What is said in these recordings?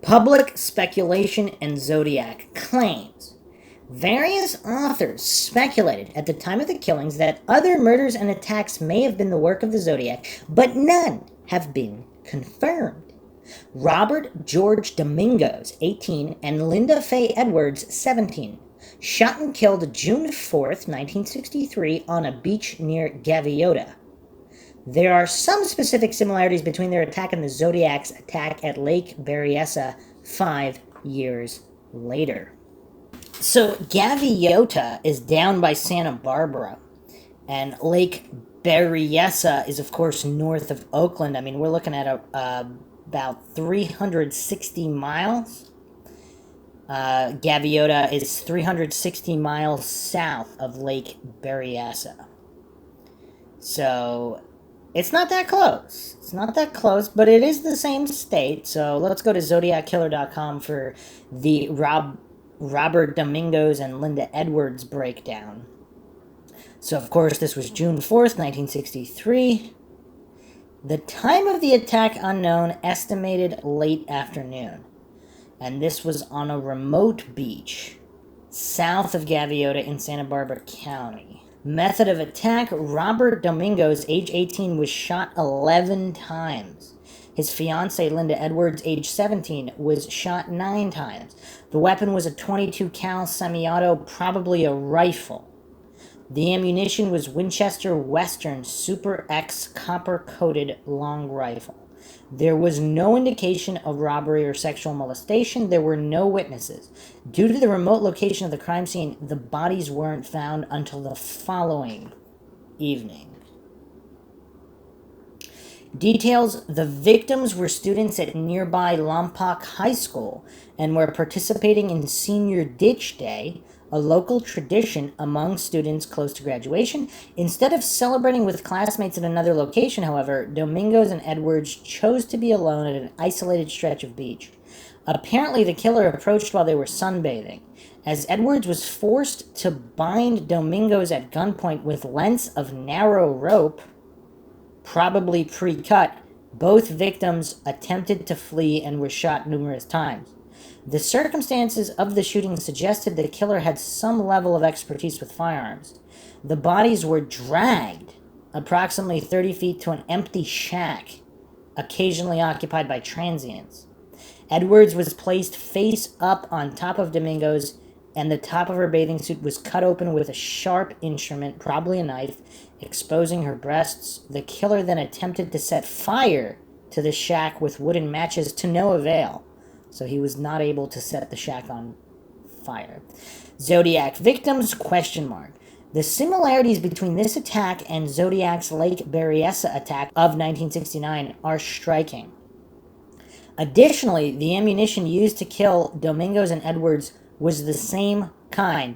Public speculation and Zodiac claims. Various authors speculated at the time of the killings that other murders and attacks may have been the work of the Zodiac, but none have been confirmed. Robert George Domingos, 18, and Linda Faye Edwards, 17, shot and killed June 4th, 1963, on a beach near Gaviota. There are some specific similarities between their attack and the Zodiac's attack at Lake Berryessa 5 years later. So, Gaviota is down by Santa Barbara, and Lake Berryessa is, of course, north of Oakland. I mean, we're looking at about 360 miles. Gaviota is 360 miles south of Lake Berryessa. So, it's not that close. It's not that close, but it is the same state. So let's go to ZodiacKiller.com for the Robert Domingos and Linda Edwards breakdown. So, of course, this was June 4th, 1963. The time of the attack unknown, estimated late afternoon. And this was on a remote beach south of Gaviota in Santa Barbara County. Method of attack: Robert Domingos, age 18, was shot 11 times. His fiancée, Linda Edwards, age 17, was shot 9 times. The weapon was a .22 cal semi-auto, probably a rifle. The ammunition was Winchester Western Super X copper-coated long rifle. There was no indication of robbery or sexual molestation. There were no witnesses. Due to the remote location of the crime scene, the bodies weren't found until the following evening. Details: the victims were students at nearby Lompoc High School and were participating in Senior Ditch Day, a local tradition among students close to graduation. Instead of celebrating with classmates at another location, however, Domingos and Edwards chose to be alone at an isolated stretch of beach. Apparently, the killer approached while they were sunbathing. As Edwards was forced to bind Domingos at gunpoint with lengths of narrow rope, probably pre-cut, both victims attempted to flee and were shot numerous times. The circumstances of the shooting suggested the killer had some level of expertise with firearms. The bodies were dragged approximately 30 feet to an empty shack, occasionally occupied by transients. Edwards was placed face up on top of Domingos, and the top of her bathing suit was cut open with a sharp instrument, probably a knife, exposing her breasts. The killer then attempted to set fire to the shack with wooden matches, to no avail. So he was not able to set the shack on fire. Zodiac victims? ? The similarities between this attack and Zodiac's Lake Berryessa attack of 1969 are striking. Additionally, the ammunition used to kill Domingos and Edwards was the same kind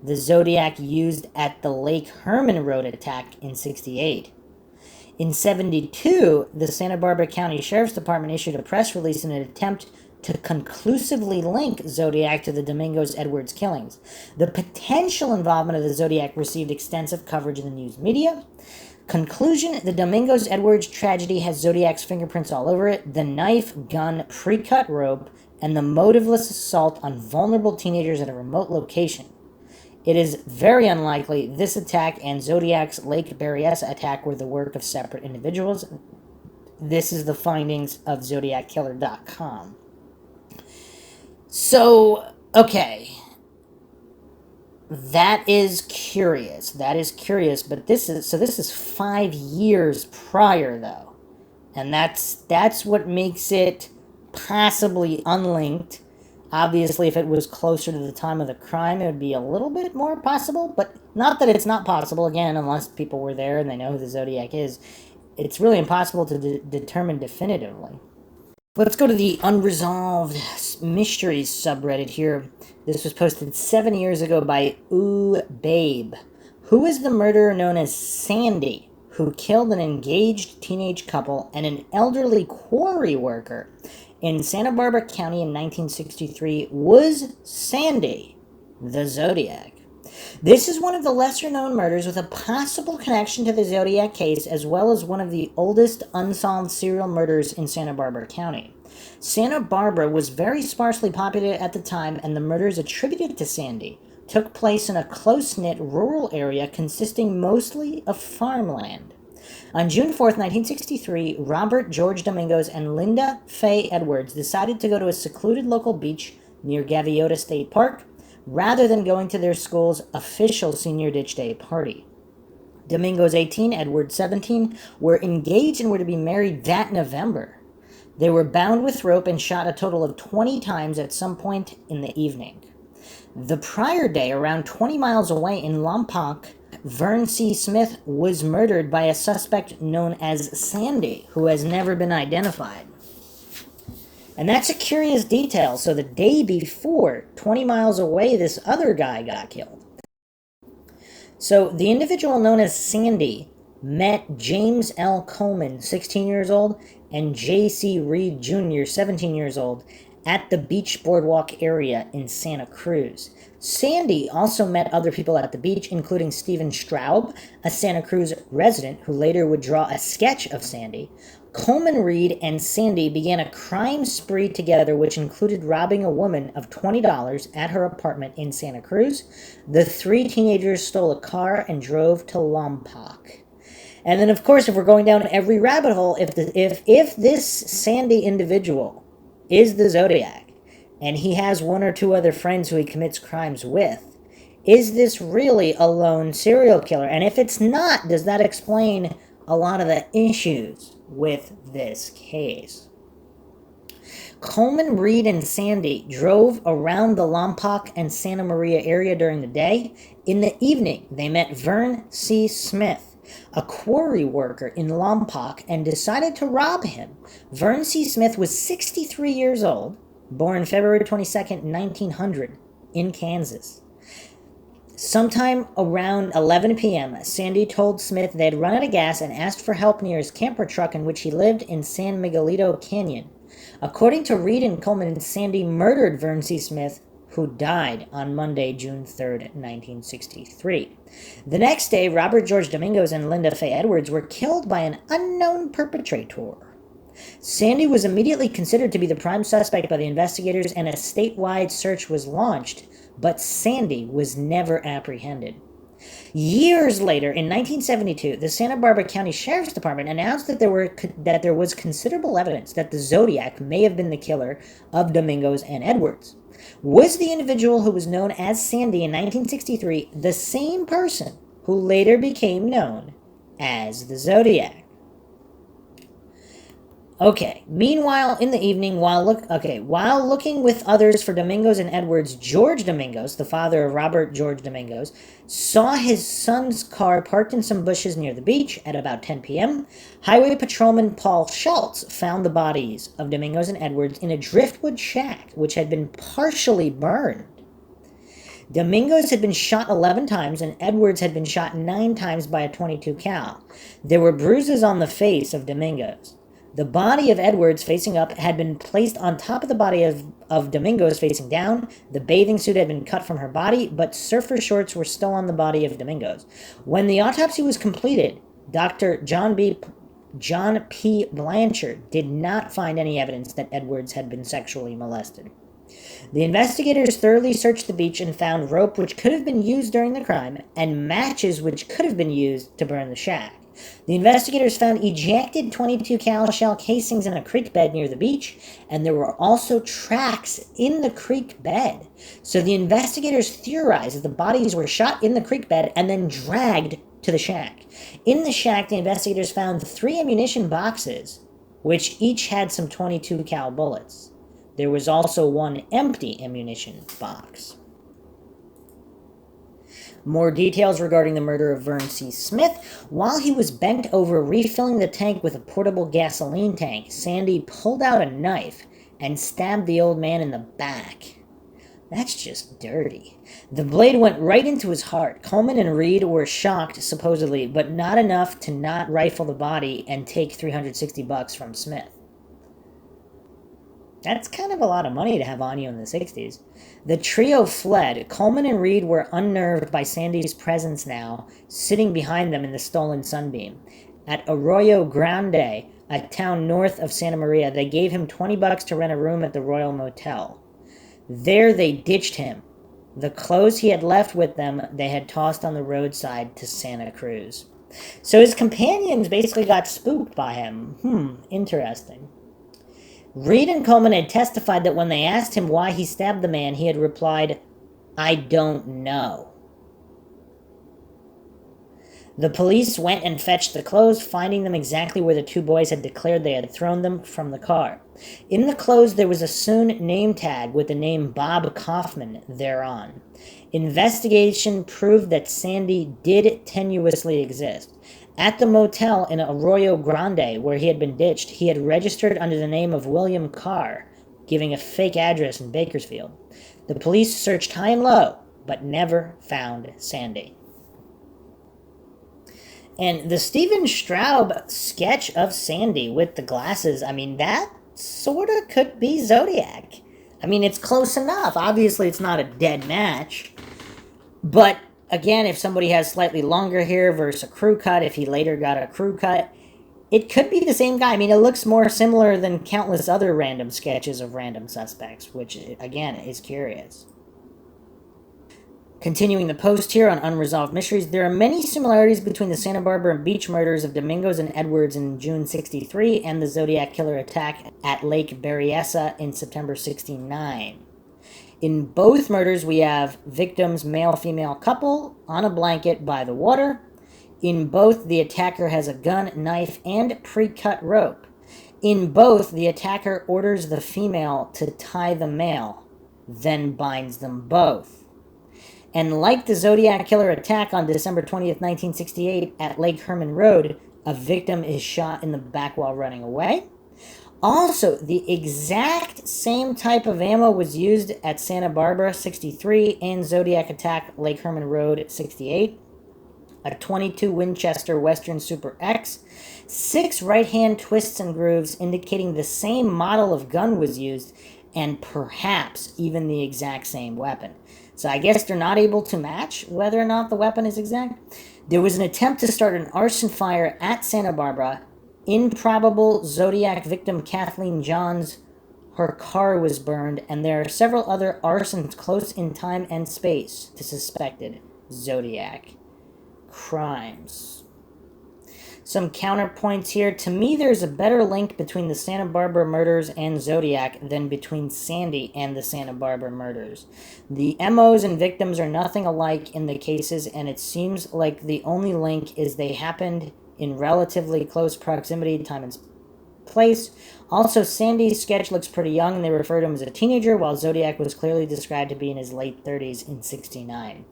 the Zodiac used at the Lake Herman Road attack in '68. In '72, the Santa Barbara County Sheriff's Department issued a press release in an attempt to conclusively link Zodiac to the Domingos-Edwards killings. The potential involvement of the Zodiac received extensive coverage in the news media. Conclusion: the Domingos-Edwards tragedy has Zodiac's fingerprints all over it. The knife, gun, pre-cut rope, and the motiveless assault on vulnerable teenagers at a remote location. It is very unlikely this attack and Zodiac's Lake Berryessa attack were the work of separate individuals. This is the findings of ZodiacKiller.com. So, okay. That is curious. But this is 5 years prior, though. And that's what makes it possibly unlinked. Obviously, if it was closer to the time of the crime, it would be a little bit more possible, but not that it's not possible, again, unless people were there and they know who the Zodiac is. It's really impossible to determine definitively. Let's go to the Unresolved Mysteries subreddit here. This was posted 7 years ago by Ooh Babe. Who is the murderer known as Sandy, who killed an engaged teenage couple and an elderly quarry worker in Santa Barbara County in 1963? Was Sandy the Zodiac? This is one of the lesser-known murders with a possible connection to the Zodiac case, as well as one of the oldest unsolved serial murders in Santa Barbara County. Santa Barbara was very sparsely populated at the time, and the murders attributed to Sandy took place in a close-knit rural area consisting mostly of farmland. On June 4th, 1963, Robert George Domingos and Linda Faye Edwards decided to go to a secluded local beach near Gaviota State Park rather than going to their school's official Senior Ditch Day party. Domingos, 18, Edwards, 17, were engaged and were to be married that November. They were bound with rope and shot a total of 20 times at some point in the evening. The prior day, around 20 miles away in Lompoc, Vern C. Smith was murdered by a suspect known as Sandy, who has never been identified. And that's a curious detail. So the day before, 20 miles away, this other guy got killed. So the individual known as Sandy met James L. Coleman, 16 years old, and J.C. Reed Jr., 17 years old, at the beach boardwalk area in Santa Cruz. Sandy also met other people at the beach, including Stephen Straub, a Santa Cruz resident who later would draw a sketch of Sandy. Coleman, Reed, and Sandy began a crime spree together, which included robbing a woman of $20 at her apartment in Santa Cruz. The three teenagers stole a car and drove to Lompoc. And then, of course, if we're going down every rabbit hole, if this Sandy individual is the Zodiac, and he has one or two other friends who he commits crimes with, is this really a lone serial killer? And if it's not, does that explain a lot of the issues with this case? Coleman, Reed, and Sandy drove around the Lompoc and Santa Maria area during the day. In the evening, they met Vern C. Smith, a quarry worker in Lompoc, and decided to rob him. Vern C. Smith was 63 years old, born February 22nd, 1900, in Kansas. Sometime around 11 p.m., Sandy told Smith they had run out of gas and asked for help near his camper truck in which he lived in San Miguelito Canyon. According to Reed and Coleman, Sandy murdered Vern C. Smith, who died on Monday, June 3rd, 1963. The next day, Robert George Domingos and Linda Faye Edwards were killed by an unknown perpetrator. Sandy was immediately considered to be the prime suspect by the investigators, and a statewide search was launched, but Sandy was never apprehended. Years later, in 1972, the Santa Barbara County Sheriff's Department announced that there was considerable evidence that the Zodiac may have been the killer of Domingos and Edwards. Was the individual who was known as Sandy in 1963 the same person who later became known as the Zodiac? Okay, meanwhile, in the evening, while looking with others for Domingos and Edwards, George Domingos, the father of Robert George Domingos, saw his son's car parked in some bushes near the beach at about 10 p.m. Highway Patrolman Paul Schultz found the bodies of Domingos and Edwards in a driftwood shack, which had been partially burned. Domingos had been shot 11 times, and Edwards had been shot 9 times by a .22 cal. There were bruises on the face of Domingos. The body of Edwards facing up had been placed on top of the body of Domingos facing down. The bathing suit had been cut from her body, but surfer shorts were still on the body of Domingos. When the autopsy was completed, Dr. John P. Blanchard did not find any evidence that Edwards had been sexually molested. The investigators thoroughly searched the beach and found rope which could have been used during the crime and matches which could have been used to burn the shack. The investigators found ejected .22 cal shell casings in a creek bed near the beach, and there were also tracks in the creek bed. So the investigators theorized that the bodies were shot in the creek bed and then dragged to the shack. In the shack, the investigators found 3 ammunition boxes, which each had some .22 cal bullets. There was also 1 empty ammunition box. More details regarding the murder of Vern C. Smith. While he was bent over refilling the tank with a portable gasoline tank, Sandy pulled out a knife and stabbed the old man in the back. That's just dirty. The blade went right into his heart. Coleman and Reed were shocked, supposedly, but not enough to not rifle the body and take $360 from Smith. That's kind of a lot of money to have on you in the 60s. The trio fled. Coleman and Reed were unnerved by Sandy's presence now, sitting behind them in the stolen Sunbeam. At Arroyo Grande, a town north of Santa Maria. They gave him $20 to rent a room at the Royal Motel. There they ditched him. The clothes he had left with them, they had tossed on the roadside to Santa Cruz. So his companions basically got spooked by him. Interesting. Reed and Coleman had testified that when they asked him why he stabbed the man, he had replied, "I don't know." The police went and fetched the clothes, finding them exactly where the two boys had declared they had thrown them from the car. In the clothes, there was a sewn name tag with the name Bob Kaufman thereon. Investigation proved that Sandy did tenuously exist. At the motel in Arroyo Grande, where he had been ditched, he had registered under the name of William Carr, giving a fake address in Bakersfield. The police searched high and low, but never found Sandy. And the Steven Straub sketch of Sandy with the glasses, that sort of could be Zodiac. It's close enough. Obviously, it's not a dead match. But, again, if somebody has slightly longer hair versus a crew cut, if he later got a crew cut, it could be the same guy. It looks more similar than countless other random sketches of random suspects, which, again, is curious. Continuing the post here on Unresolved Mysteries, there are many similarities between the Santa Barbara Beach murders of Domingos and Edwards in June 63 and the Zodiac killer attack at Lake Berryessa in September 69. In both murders, we have victims, male-female couple, on a blanket by the water. In both, the attacker has a gun, knife, and pre-cut rope. In both, the attacker orders the female to tie the male, then binds them both. And like the Zodiac killer attack on December 20th, 1968 at Lake Herman Road, a victim is shot in the back while running away. Also, the exact same type of ammo was used at Santa Barbara 63 and Zodiac attack Lake Herman Road 68. A .22 Winchester Western Super X. 6 right-hand twists and grooves indicating the same model of gun was used, and perhaps even the exact same weapon. So I guess they're not able to match whether or not the weapon is exact. There was an attempt to start an arson fire at Santa Barbara. Improbable Zodiac victim Kathleen Johns, her car was burned, and there are several other arsons close in time and space to suspected Zodiac crimes. Some counterpoints here. To me, there's a better link between the Santa Barbara murders and Zodiac than between Sandy and the Santa Barbara murders. The MOs and victims are nothing alike in the cases, and it seems like the only link is they happened in relatively close proximity, time and place. Also, Sandy's sketch looks pretty young, and they refer to him as a teenager, while Zodiac was clearly described to be in his late 30s in 69.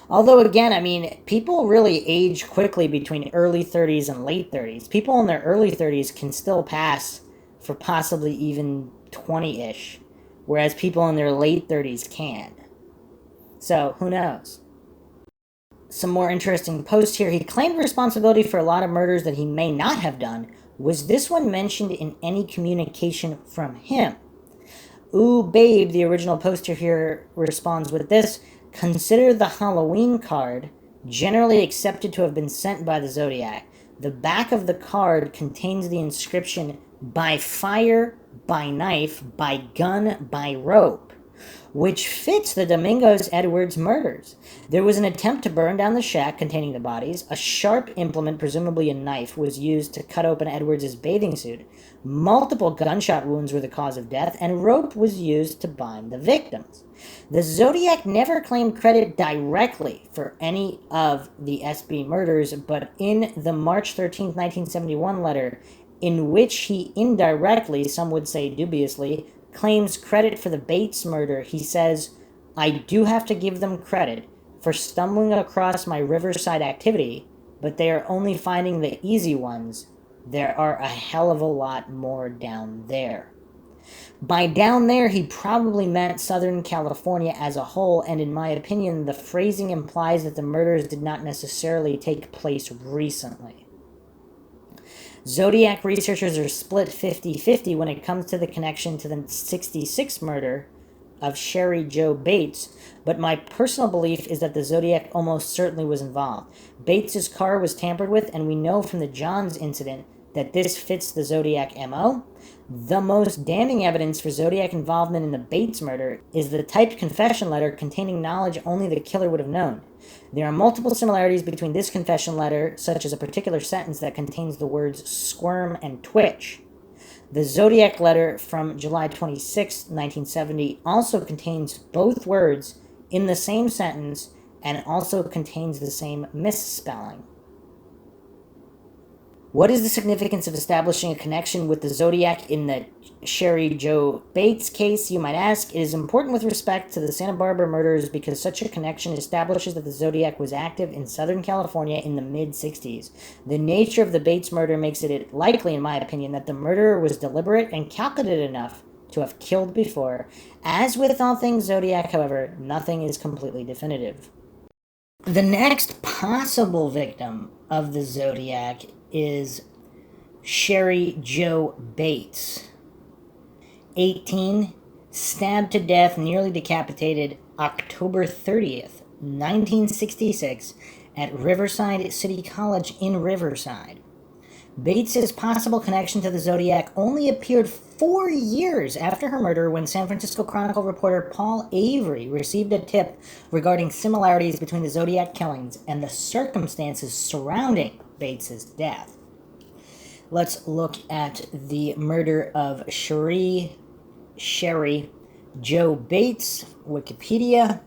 Although, again, people really age quickly between early 30s and late 30s. People in their early 30s can still pass for possibly even 20-ish, whereas people in their late 30s can. So, who knows? Some more interesting posts here. He claimed responsibility for a lot of murders that he may not have done. Was this one mentioned in any communication from him? Ooh, babe, the original poster here responds with this. Consider the Halloween card generally accepted to have been sent by the Zodiac. The back of the card contains the inscription, by fire, by knife, by gun, by rope, which fits the Domingos Edwards murders. There was an attempt to burn down the shack containing the bodies. A sharp implement, presumably a knife, was used to cut open Edwards' bathing suit. Multiple gunshot wounds were the cause of death, and rope was used to bind the victims. The Zodiac never claimed credit directly for any of the SB murders, but in the March 13, 1971 letter, in which he indirectly, some would say dubiously, claims credit for the Bates murder, he says, I do have to give them credit for stumbling across my Riverside activity, but they are only finding the easy ones. There are a hell of a lot more down there. By down there, he probably meant Southern California as a whole, and in my opinion, the phrasing implies that the murders did not necessarily take place recently. Zodiac researchers are split 50-50 when it comes to the connection to the 66 murder of Sherry Jo Bates, but my personal belief is that the Zodiac almost certainly was involved. Bates's car was tampered with, and we know from the Johns incident that this fits the Zodiac MO. The most damning evidence for Zodiac involvement in the Bates murder is the typed confession letter containing knowledge only the killer would have known. There are multiple similarities between this confession letter, such as a particular sentence that contains the words squirm and twitch. The Zodiac letter from July 26, 1970 also contains both words in the same sentence and also contains the same misspelling. What is the significance of establishing a connection with the Zodiac in the Sherry Joe Bates case, you might ask? It is important with respect to the Santa Barbara murders because such a connection establishes that the Zodiac was active in Southern California in the mid-60s. The nature of the Bates murder makes it likely, in my opinion, that the murderer was deliberate and calculated enough to have killed before. As with all things Zodiac, however, nothing is completely definitive. The next possible victim of the Zodiac is Sherry Joe Bates, 18, stabbed to death, nearly decapitated, October 30th, 1966, at Riverside City College in Riverside. Bates's possible connection to the Zodiac only appeared 4 years after her murder when San Francisco Chronicle reporter Paul Avery received a tip regarding similarities between the Zodiac killings and the circumstances surrounding Bates's death. Let's look at the murder of Sherry Joe Bates, Wikipedia.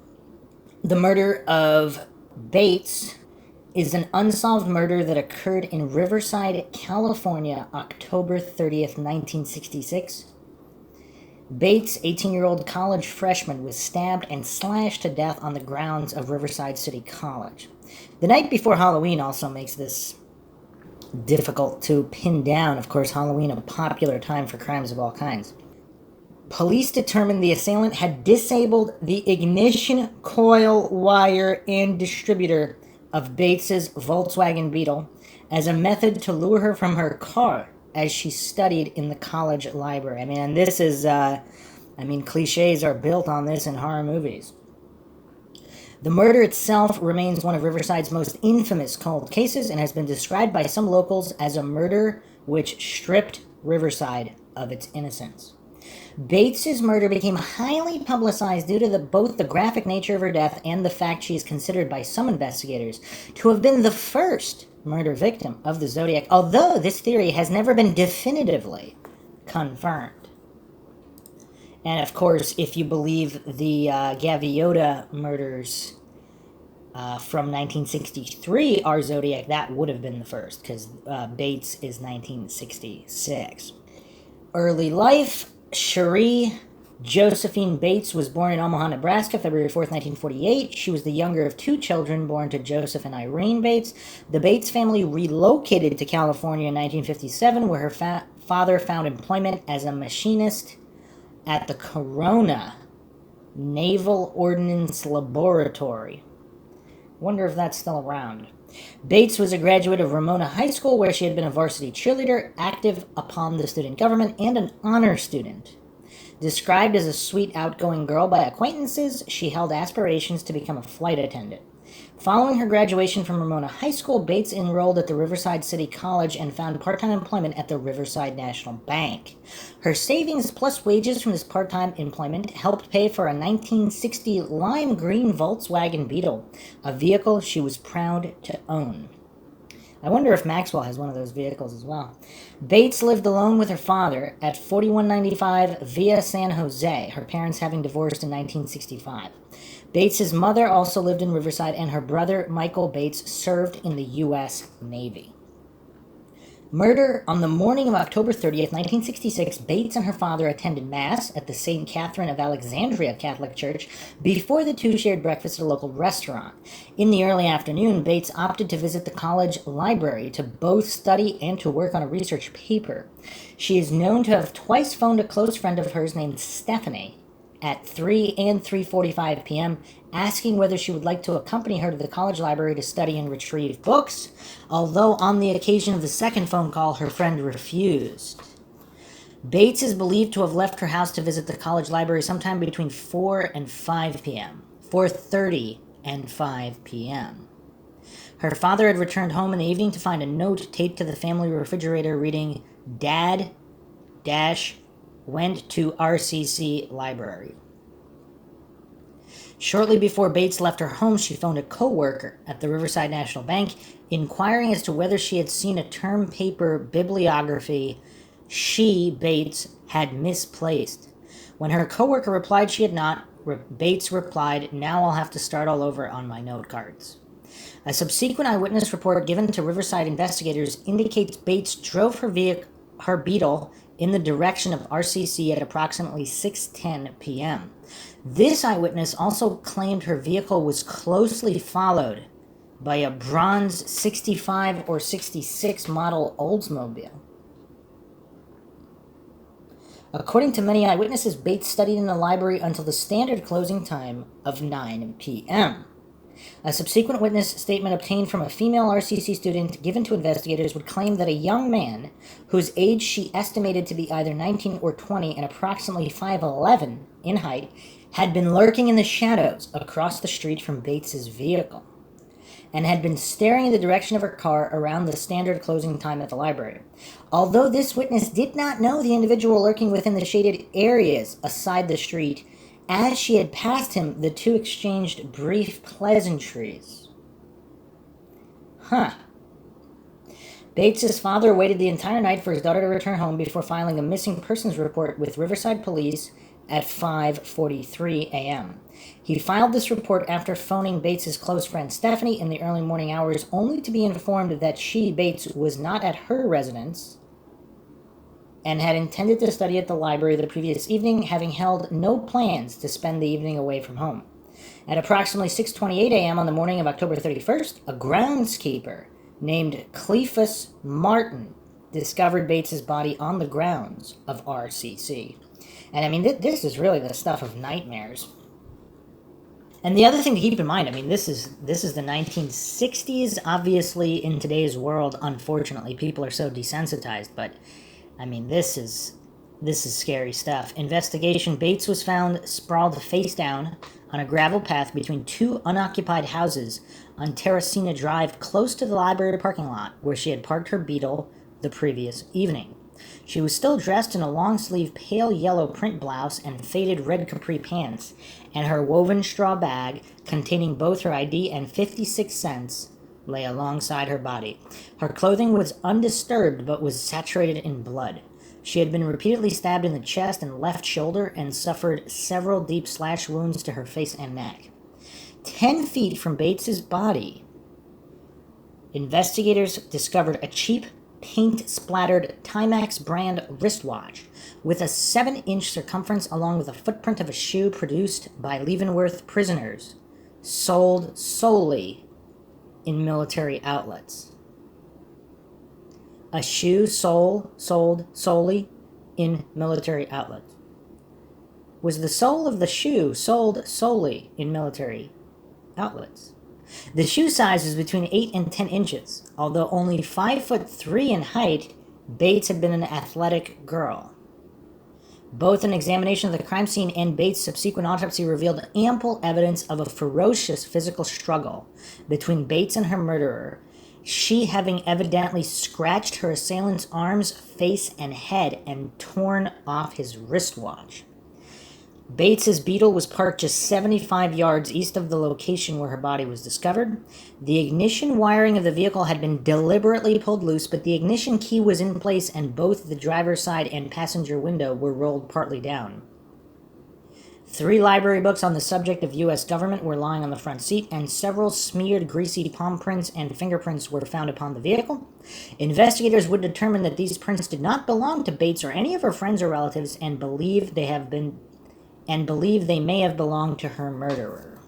The murder of Bates is an unsolved murder that occurred in Riverside, California, October 30th, 1966. Bates, 18-year-old college freshman, was stabbed and slashed to death on the grounds of Riverside City College. The night before Halloween also makes this difficult to pin down. Of course, Halloween, a popular time for crimes of all kinds. Police determined the assailant had disabled the ignition coil wire and distributor of Bates's Volkswagen Beetle as a method to lure her from her car as she studied in the college library. I mean, this is, cliches are built on this in horror movies. The murder itself remains one of Riverside's most infamous cold cases and has been described by some locals as a murder which stripped Riverside of its innocence. Bates's murder became highly publicized due to both the graphic nature of her death and the fact she is considered by some investigators to have been the first murder victim of the Zodiac, although this theory has never been definitively confirmed. And of course, if you believe the Gaviota murders from 1963 are Zodiac, that would have been the first, because Bates is 1966. Early life. Sherry Josephine Bates was born in Omaha, Nebraska, February 4th, 1948. She was the younger of two children born to Joseph and Irene Bates. The Bates family relocated to California in 1957, where her father found employment as a machinist at the Corona Naval Ordnance Laboratory. Wonder if that's still around. Bates was a graduate of Ramona High School, where she had been a varsity cheerleader, active upon the student government, and an honor student. Described as a sweet, outgoing girl by acquaintances, she held aspirations to become a flight attendant. Following her graduation from Ramona High School, Bates enrolled at the Riverside City College and found part-time employment at the Riverside National Bank. Her savings plus wages from this part-time employment helped pay for a 1960 lime green Volkswagen Beetle, a vehicle she was proud to own. I wonder if Maxwell has one of those vehicles as well. Bates lived alone with her father at 4195 Via San Jose, her parents having divorced in 1965. Bates' mother also lived in Riverside, and her brother, Michael Bates, served in the U.S. Navy. Murder on the morning of October 30th, 1966, Bates and her father attended Mass at the St. Catherine of Alexandria Catholic Church before the two shared breakfast at a local restaurant. In the early afternoon, Bates opted to visit the college library to both study and to work on a research paper. She is known to have twice phoned a close friend of hers named Stephanie at 3 and 3:45 p.m., asking whether she would like to accompany her to the college library to study and retrieve books, although on the occasion of the second phone call, her friend refused. Bates is believed to have left her house to visit the college library sometime between 4 and 5 p.m., 4:30 and 5 p.m. Her father had returned home in the evening to find a note taped to the family refrigerator reading, "Dad dash went to RCC library." Shortly before Bates left her home, she phoned a co-worker at the Riverside National Bank, inquiring as to whether she had seen a term paper bibliography she, Bates, had misplaced. When her co-worker replied she had not, Bates replied, "Now I'll have to start all over on my note cards." A subsequent eyewitness report given to Riverside investigators indicates Bates drove her Beetle in the direction of RCC at approximately 6:10 p.m. This eyewitness also claimed her vehicle was closely followed by a bronze 65 or 66 model Oldsmobile. According to many eyewitnesses, Bates studied in the library until the standard closing time of 9 p.m. A subsequent witness statement obtained from a female RCC student given to investigators would claim that a young man, whose age she estimated to be either 19 or 20 and approximately 5'11" in height, had been lurking in the shadows across the street from Bates's vehicle and had been staring in the direction of her car around the standard closing time at the library. Although this witness did not know the individual lurking within the shaded areas aside the street, as she had passed him, the two exchanged brief pleasantries. Bates's father waited the entire night for his daughter to return home before filing a missing persons report with Riverside Police at 5:43 a.m. He filed this report after phoning Bates's close friend Stephanie in the early morning hours, only to be informed that she, Bates, was not at her residence and had intended to study at the library the previous evening, having held no plans to spend the evening away from home. At approximately 6:28 a.m. on the morning of October 31st, a groundskeeper named Cleophas Martin discovered Bates's body on the grounds of RCC. And I mean, this is really the stuff of nightmares. And the other thing to keep in mind, I mean, this is the 1960s. Obviously, in today's world, unfortunately, people are so desensitized. But I mean, this is scary stuff. Investigation: Bates was found sprawled face down on a gravel path between two unoccupied houses on Terracina Drive, close to the library parking lot where she had parked her Beetle the previous evening. She was still dressed in a long-sleeve pale yellow print blouse and faded red capri pants, and her woven straw bag containing both her ID and 56 cents lay alongside her body. Her clothing was undisturbed but was saturated in blood. She had been repeatedly stabbed in the chest and left shoulder and suffered several deep slash wounds to her face and neck. 10 feet from Bates's body, investigators discovered a cheap, paint-splattered Timex brand wristwatch with a 7-inch circumference, along with a footprint of a shoe produced by Leavenworth prisoners, sold solely in military outlets. A shoe sold solely in military outlets. Was the sole of the shoe sold solely in military outlets? The shoe size was between 8 and 10 inches. Although only 5'3" in height, Bates had been an athletic girl. Both an examination of the crime scene and Bates' subsequent autopsy revealed ample evidence of a ferocious physical struggle between Bates and her murderer, she having evidently scratched her assailant's arms, face, and head and torn off his wristwatch. Bates's Beetle was parked just 75 yards east of the location where her body was discovered. The ignition wiring of the vehicle had been deliberately pulled loose, but the ignition key was in place and both the driver's side and passenger window were rolled partly down. 3 library books on the subject of U.S. government were lying on the front seat, and several smeared, greasy palm prints and fingerprints were found upon the vehicle. Investigators would determine that these prints did not belong to Bates or any of her friends or relatives, and believe they may have belonged to her murderer.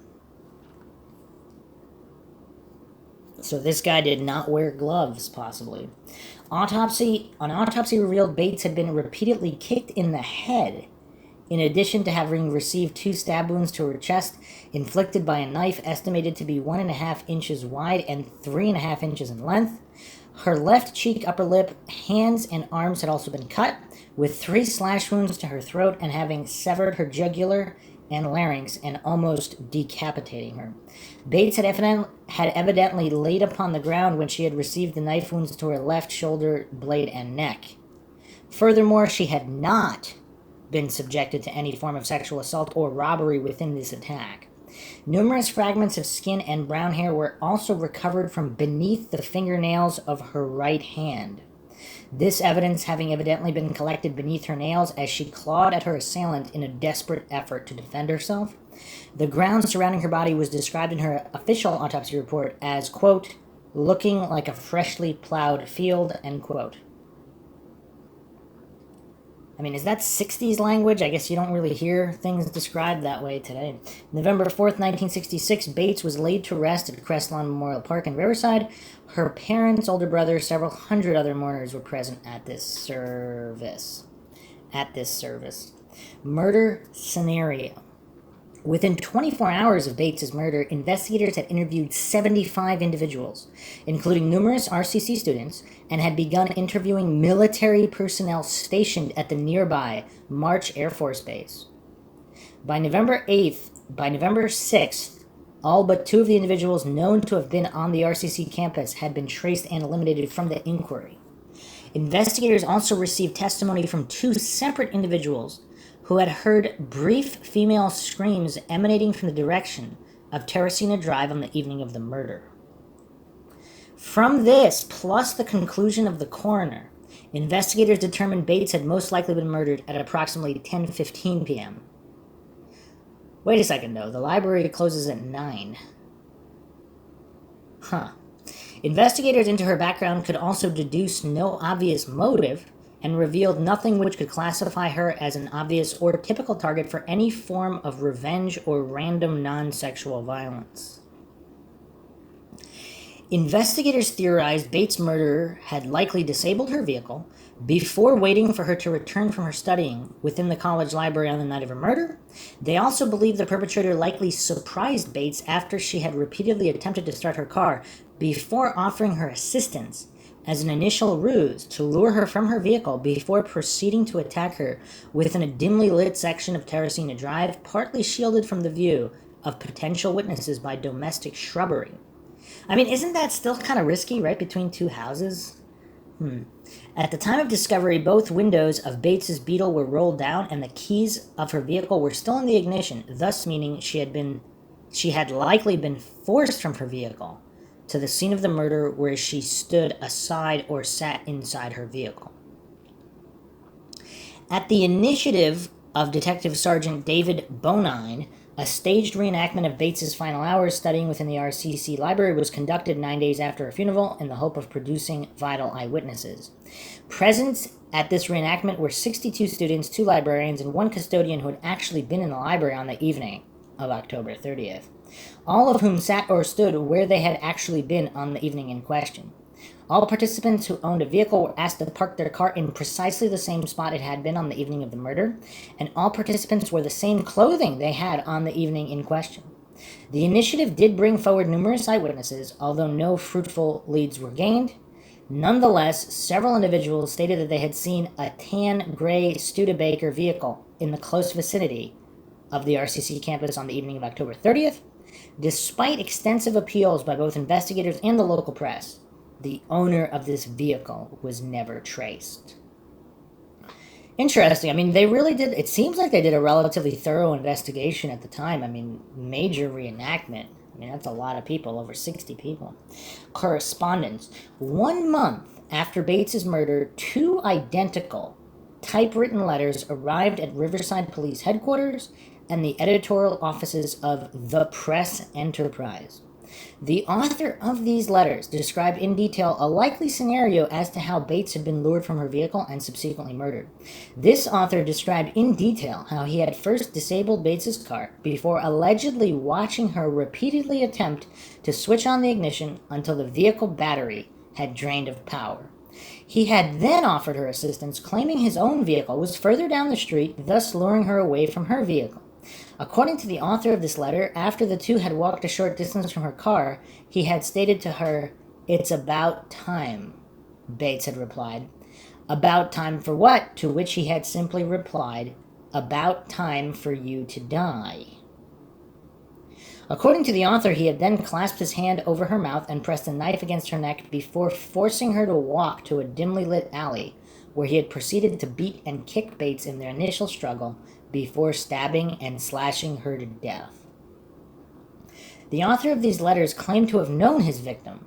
So this guy did not wear gloves, possibly. An autopsy revealed Bates had been repeatedly kicked in the head, in addition to having received 2 stab wounds to her chest, inflicted by a knife estimated to be 1.5 inches wide and 3.5 inches in length. Her left cheek, upper lip, hands, and arms had also been cut, with 3 slash wounds to her throat and having severed her jugular and larynx and almost decapitating her. Bates had evidently laid upon the ground when she had received the knife wounds to her left shoulder blade and neck. Furthermore, she had not been subjected to any form of sexual assault or robbery within this attack. Numerous fragments of skin and brown hair were also recovered from beneath the fingernails of her right hand. This evidence having evidently been collected beneath her nails as she clawed at her assailant in a desperate effort to defend herself. The ground surrounding her body was described in her official autopsy report as, quote, looking like a freshly plowed field, end quote. I mean, is that 60s language? I guess you don't really hear things described that way today. November 4th, 1966, Bates was laid to rest at Crestlawn Memorial Park in Riverside. Her parents, older brother, several hundred other mourners were present at this service. Murder scenario. Within 24 hours of Bates's murder, investigators had interviewed 75 individuals, including numerous RCC students, and had begun interviewing military personnel stationed at the nearby March Air Force Base. By November 6th, all but 2 of the individuals known to have been on the RCC campus had been traced and eliminated from the inquiry. Investigators also received testimony from 2 separate individuals who had heard brief female screams emanating from the direction of Terracina Drive on the evening of the murder. From this, plus the conclusion of the coroner, investigators determined Bates had most likely been murdered at approximately 10:15 p.m. Wait a second, though. The library closes at 9. Investigators into her background could also deduce no obvious motive and revealed nothing which could classify her as an obvious or typical target for any form of revenge or random non-sexual violence. Investigators theorized Bates' murderer had likely disabled her vehicle before waiting for her to return from her studying within the college library on the night of her murder. They also believed the perpetrator likely surprised Bates after she had repeatedly attempted to start her car before offering her assistance as an initial ruse to lure her from her vehicle before proceeding to attack her within a dimly lit section of Terracina Drive, partly shielded from the view of potential witnesses by domestic shrubbery. I mean, isn't that still kind of risky, right, between 2 houses? At the time of discovery, both windows of Bates's Beetle were rolled down and the keys of her vehicle were still in the ignition, thus meaning she had likely been forced from her vehicle to the scene of the murder where she stood aside or sat inside her vehicle. At the initiative of Detective Sergeant David Bonine, a staged reenactment of Bates's final hours studying within the RCC library was conducted 9 days after her funeral in the hope of producing vital eyewitnesses. Present at this reenactment were 62 students, 2 librarians, and 1 custodian who had actually been in the library on the evening of October 30th. All of whom sat or stood where they had actually been on the evening in question. All participants who owned a vehicle were asked to park their car in precisely the same spot it had been on the evening of the murder, and all participants wore the same clothing they had on the evening in question. The initiative did bring forward numerous eyewitnesses, although no fruitful leads were gained. Nonetheless, several individuals stated that they had seen a tan gray Studebaker vehicle in the close vicinity of the RCC campus on the evening of October 30th. Despite extensive appeals by both investigators and the local press, the owner of this vehicle was never traced. Interesting. I mean, they really did. It seems like they did a relatively thorough investigation at the time. I mean, major reenactment. I mean, that's a lot of people, over 60 people. Correspondence. 1 month after Bates's murder, 2 identical typewritten letters arrived at Riverside Police Headquarters and the editorial offices of The Press Enterprise. The author of these letters described in detail a likely scenario as to how Bates had been lured from her vehicle and subsequently murdered. This author described in detail how he had first disabled Bates's car before allegedly watching her repeatedly attempt to switch on the ignition until the vehicle battery had drained of power. He had then offered her assistance, claiming his own vehicle was further down the street, thus luring her away from her vehicle. According to the author of this letter, after the 2 had walked a short distance from her car, he had stated to her, "It's about time," Bates had replied. "About time for what?" To which he had simply replied, "About time for you to die." According to the author, he had then clasped his hand over her mouth and pressed a knife against her neck before forcing her to walk to a dimly lit alley, where he had proceeded to beat and kick Bates in their initial struggle before stabbing and slashing her to death. The author of these letters claimed to have known his victim,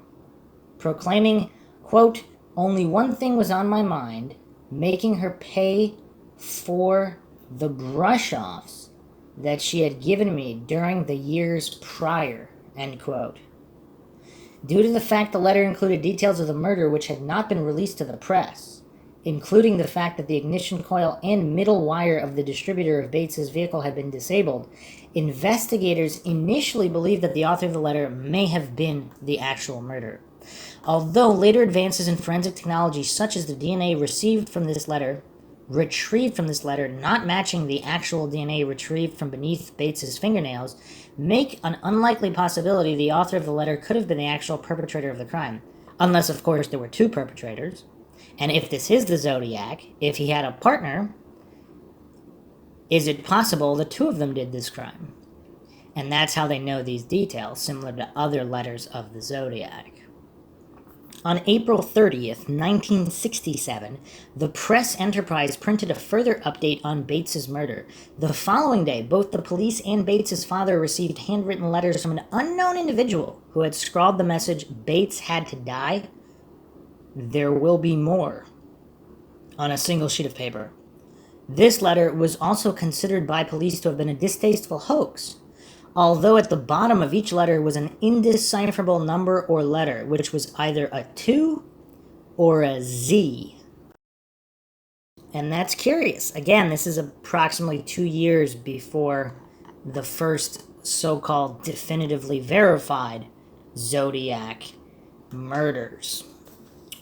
proclaiming, quote, "Only one thing was on my mind, making her pay for the brush-offs that she had given me during the years prior," end quote. Due to the fact the letter included details of the murder which had not been released to the press, including the fact that the ignition coil and middle wire of the distributor of Bates's vehicle had been disabled, investigators initially believed that the author of the letter may have been the actual murderer. Although later advances in forensic technology, such as the DNA retrieved from this letter, not matching the actual DNA retrieved from beneath Bates's fingernails, make an unlikely possibility the author of the letter could have been the actual perpetrator of the crime. Unless, of course, there were two perpetrators. And if this is the Zodiac, if he had a partner, is it possible the two of them did this crime? And that's how they know these details, similar to other letters of the Zodiac. On April 30th, 1967, the Press Enterprise printed a further update on Bates's murder. The following day, both the police and Bates's father received handwritten letters from an unknown individual who had scrawled the message, "Bates had to die. There will be more," on a single sheet of paper. This letter was also considered by police to have been a distasteful hoax, although at the bottom of each letter was an indecipherable number or letter, which was either a 2 or a Z. And that's curious. Again, this is approximately 2 years before the first so-called definitively verified Zodiac murders,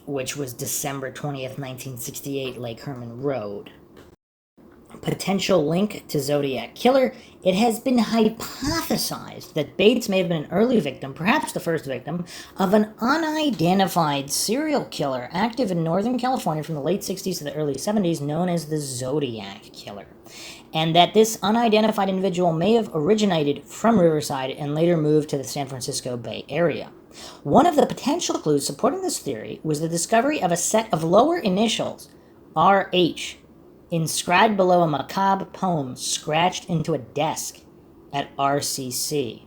which was December 20th, 1968, Lake Herman Road. Potential link to Zodiac Killer. It has been hypothesized that Bates may have been an early victim, perhaps the first victim, of an unidentified serial killer active in Northern California from the late 60s to the early 70s, known as the Zodiac Killer. And that this unidentified individual may have originated from Riverside and later moved to the San Francisco Bay Area. One of the potential clues supporting this theory was the discovery of a set of lower initials, RH, inscribed below a macabre poem scratched into a desk at RCC.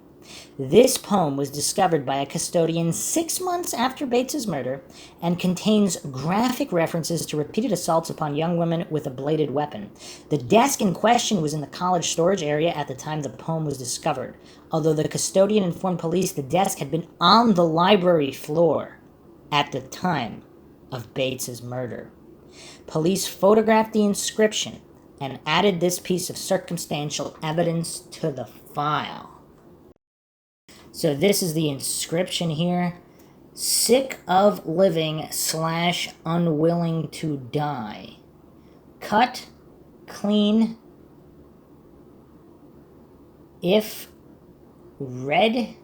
This poem was discovered by a custodian 6 months after Bates's murder and contains graphic references to repeated assaults upon young women with a bladed weapon. The desk in question was in the college storage area at the time the poem was discovered, although the custodian informed police the desk had been on the library floor at the time of Bates's murder. Police photographed the inscription and added this piece of circumstantial evidence to the file. So this is the inscription here. "Sick of living / unwilling to die. Cut, clean, if ready,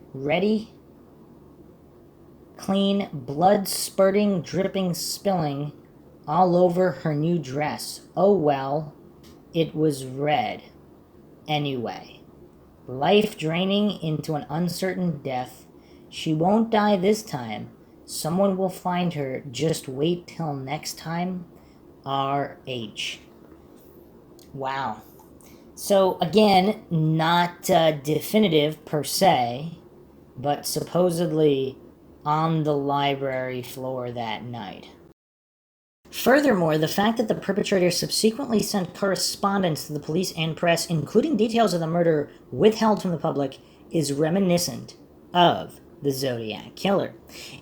clean, blood spurting, dripping, spilling all over her new dress. Oh well, it was red. Anyway, life draining into an uncertain death. She won't die this time. Someone will find her. Just wait till next time. R.H." Wow. So again, not definitive per se, but supposedly on the library floor that night. Furthermore, the fact that the perpetrator subsequently sent correspondence to the police and press, including details of the murder withheld from the public, is reminiscent of the Zodiac Killer.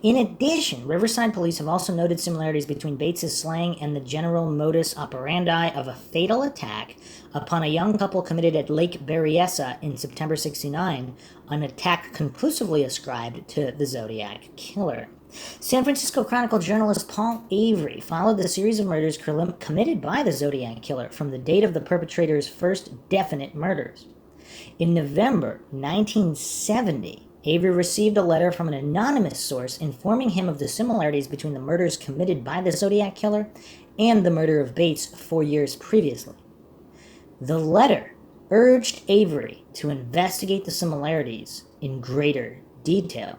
In addition, Riverside police have also noted similarities between Bates's slang and the general modus operandi of a fatal attack upon a young couple committed at Lake Berryessa in September 1969, an attack conclusively ascribed to the Zodiac Killer. San Francisco Chronicle journalist Paul Avery followed the series of murders committed by the Zodiac Killer from the date of the perpetrator's first definite murders. In November 1970, Avery received a letter from an anonymous source informing him of the similarities between the murders committed by the Zodiac Killer and the murder of Bates 4 years previously. The letter urged Avery to investigate the similarities in greater detail.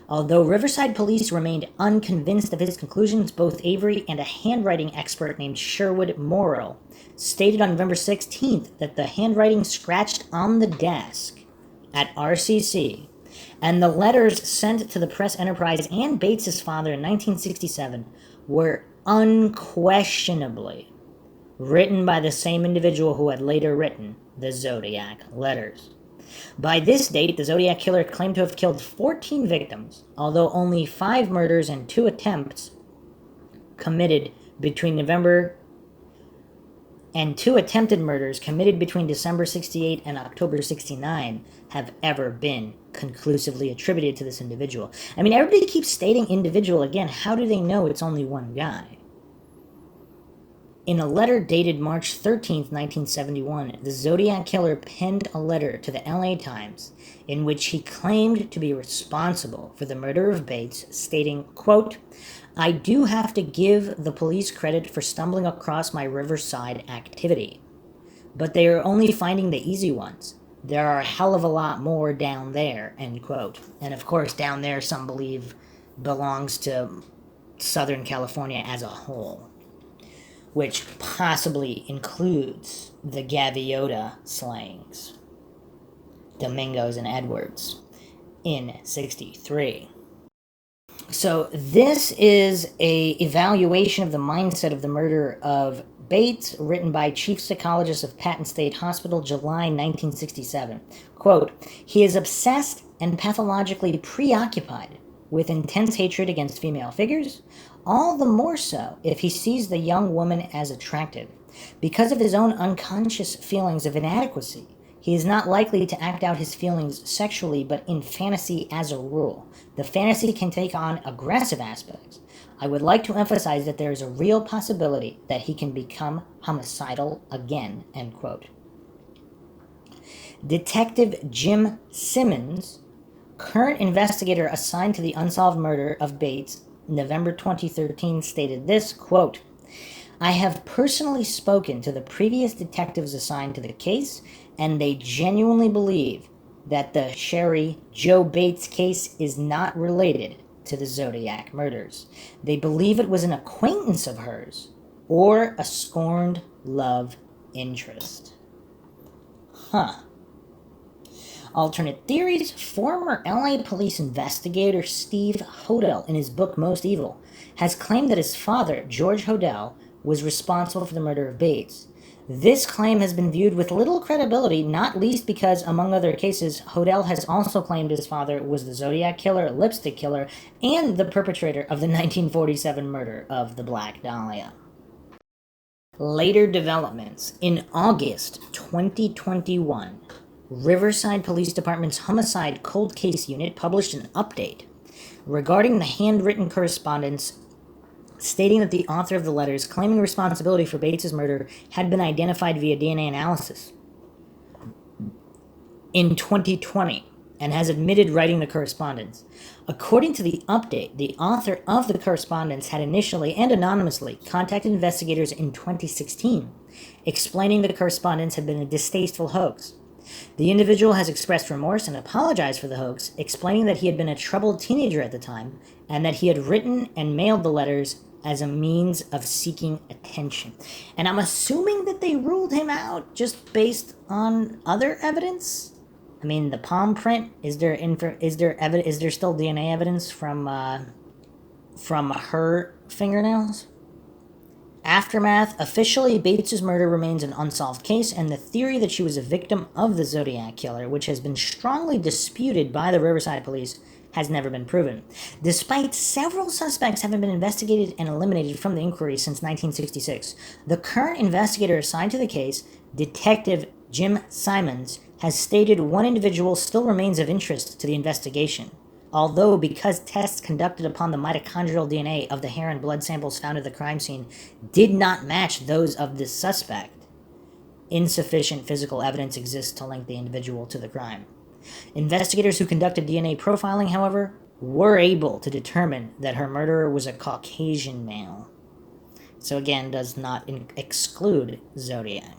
Although Riverside police remained unconvinced of his conclusions, both Avery and a handwriting expert named Sherwood Morrill stated on November 16th that the handwriting scratched on the desk at RCC and the letters sent to the Press Enterprise and Bates's father in 1967 were unquestionably written by the same individual who had later written the Zodiac letters. By this date, the Zodiac killer claimed to have killed 14 victims, although only 5 murders and 2 attempts committed between November and 2 attempted murders committed between December 68 and October 69 have ever been conclusively attributed to this individual. I mean, everybody keeps stating individual again. How do they know it's only one guy? In a letter dated March 13th, 1971, the Zodiac killer penned a letter to the LA Times in which he claimed to be responsible for the murder of Bates, stating, quote, "I do have to give the police credit for stumbling across my Riverside activity, but they are only finding the easy ones. There are a hell of a lot more down there," end quote. And of course, down there, some believe belongs to Southern California as a whole, which possibly includes the Gaviota slayings, Domingos and Edwards, in 63. So this is a evaluation of the mindset of the murder of Bates, written by Chief Psychologist of Patton State Hospital, July 1967. Quote, "He is obsessed and pathologically preoccupied with intense hatred against female figures, all the more so if he sees the young woman as attractive. Because of his own unconscious feelings of inadequacy, he is not likely to act out his feelings sexually, but in fantasy as a rule. The fantasy can take on aggressive aspects. I would like to emphasize that there is a real possibility that he can become homicidal again," end quote. Detective Jim Simmons, current investigator assigned to the unsolved murder of Bates, November 2013, stated this, quote, "I have personally spoken to the previous detectives assigned to the case, and they genuinely believe that the Sherry Joe Bates case is not related to the Zodiac murders. They believe it was an acquaintance of hers or a scorned love interest." Alternate theories. Former LA police investigator Steve Hodel, in his book Most Evil, has claimed that his father, George Hodel, was responsible for the murder of Bates. This claim has been viewed with little credibility, not least because, among other cases, Hodel has also claimed his father was the Zodiac killer, lipstick killer, and the perpetrator of the 1947 murder of the Black Dahlia. Later developments. In August 2021, Riverside Police Department's Homicide Cold Case Unit published an update regarding the handwritten correspondence stating that the author of the letters claiming responsibility for Bates's murder had been identified via DNA analysis in 2020 and has admitted writing the correspondence. According to the update, the author of the correspondence had initially and anonymously contacted investigators in 2016, explaining the correspondence had been a distasteful hoax. The individual has expressed remorse and apologized for the hoax, explaining that he had been a troubled teenager at the time and that he had written and mailed the letters as a means of seeking attention. And I'm assuming that they ruled him out just based on other evidence. I mean, the palm print. Is there still DNA evidence from her fingernails? Aftermath. Officially, Bates's murder remains an unsolved case, and the theory that she was a victim of the Zodiac killer, which has been strongly disputed by the Riverside police, has never been proven. Despite several suspects having been investigated and eliminated from the inquiry since 1966, the current investigator assigned to the case, Detective Jim Simons, has stated one individual still remains of interest to the investigation. Although, because tests conducted upon the mitochondrial DNA of the hair and blood samples found at the crime scene did not match those of this suspect, insufficient physical evidence exists to link the individual to the crime. Investigators who conducted DNA profiling, however, were able to determine that her murderer was a Caucasian male. So again, does not exclude Zodiac.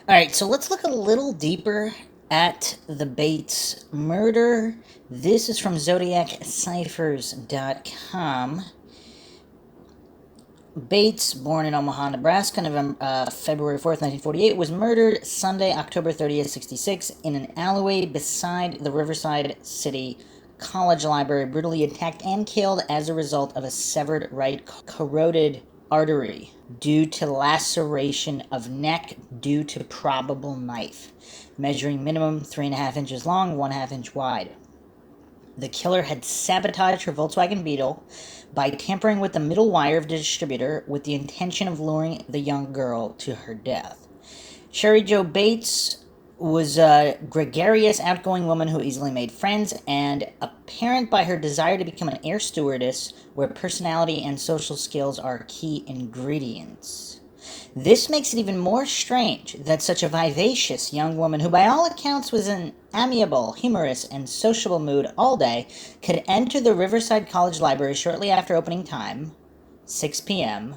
All right, so let's look a little deeper at the Bates murder. This is from ZodiacCiphers.com. Bates, born in Omaha, Nebraska, February 4th, 1948, was murdered Sunday, October 30th, 66, in an alleyway beside the Riverside City College Library, brutally attacked and killed as a result of a severed right carotid artery due to laceration of neck due to probable knife, measuring minimum 3.5 inches long, 1/2 inch wide. The killer had sabotaged her Volkswagen Beetle by tampering with the middle wire of the distributor with the intention of luring the young girl to her death. Sherry Jo Bates was a gregarious, outgoing woman who easily made friends and apparent by her desire to become an air stewardess, where personality and social skills are key ingredients. This makes it even more strange that such a vivacious young woman, who by all accounts was in amiable, humorous, and sociable mood all day, could enter the Riverside College Library shortly after opening time, 6 p.m.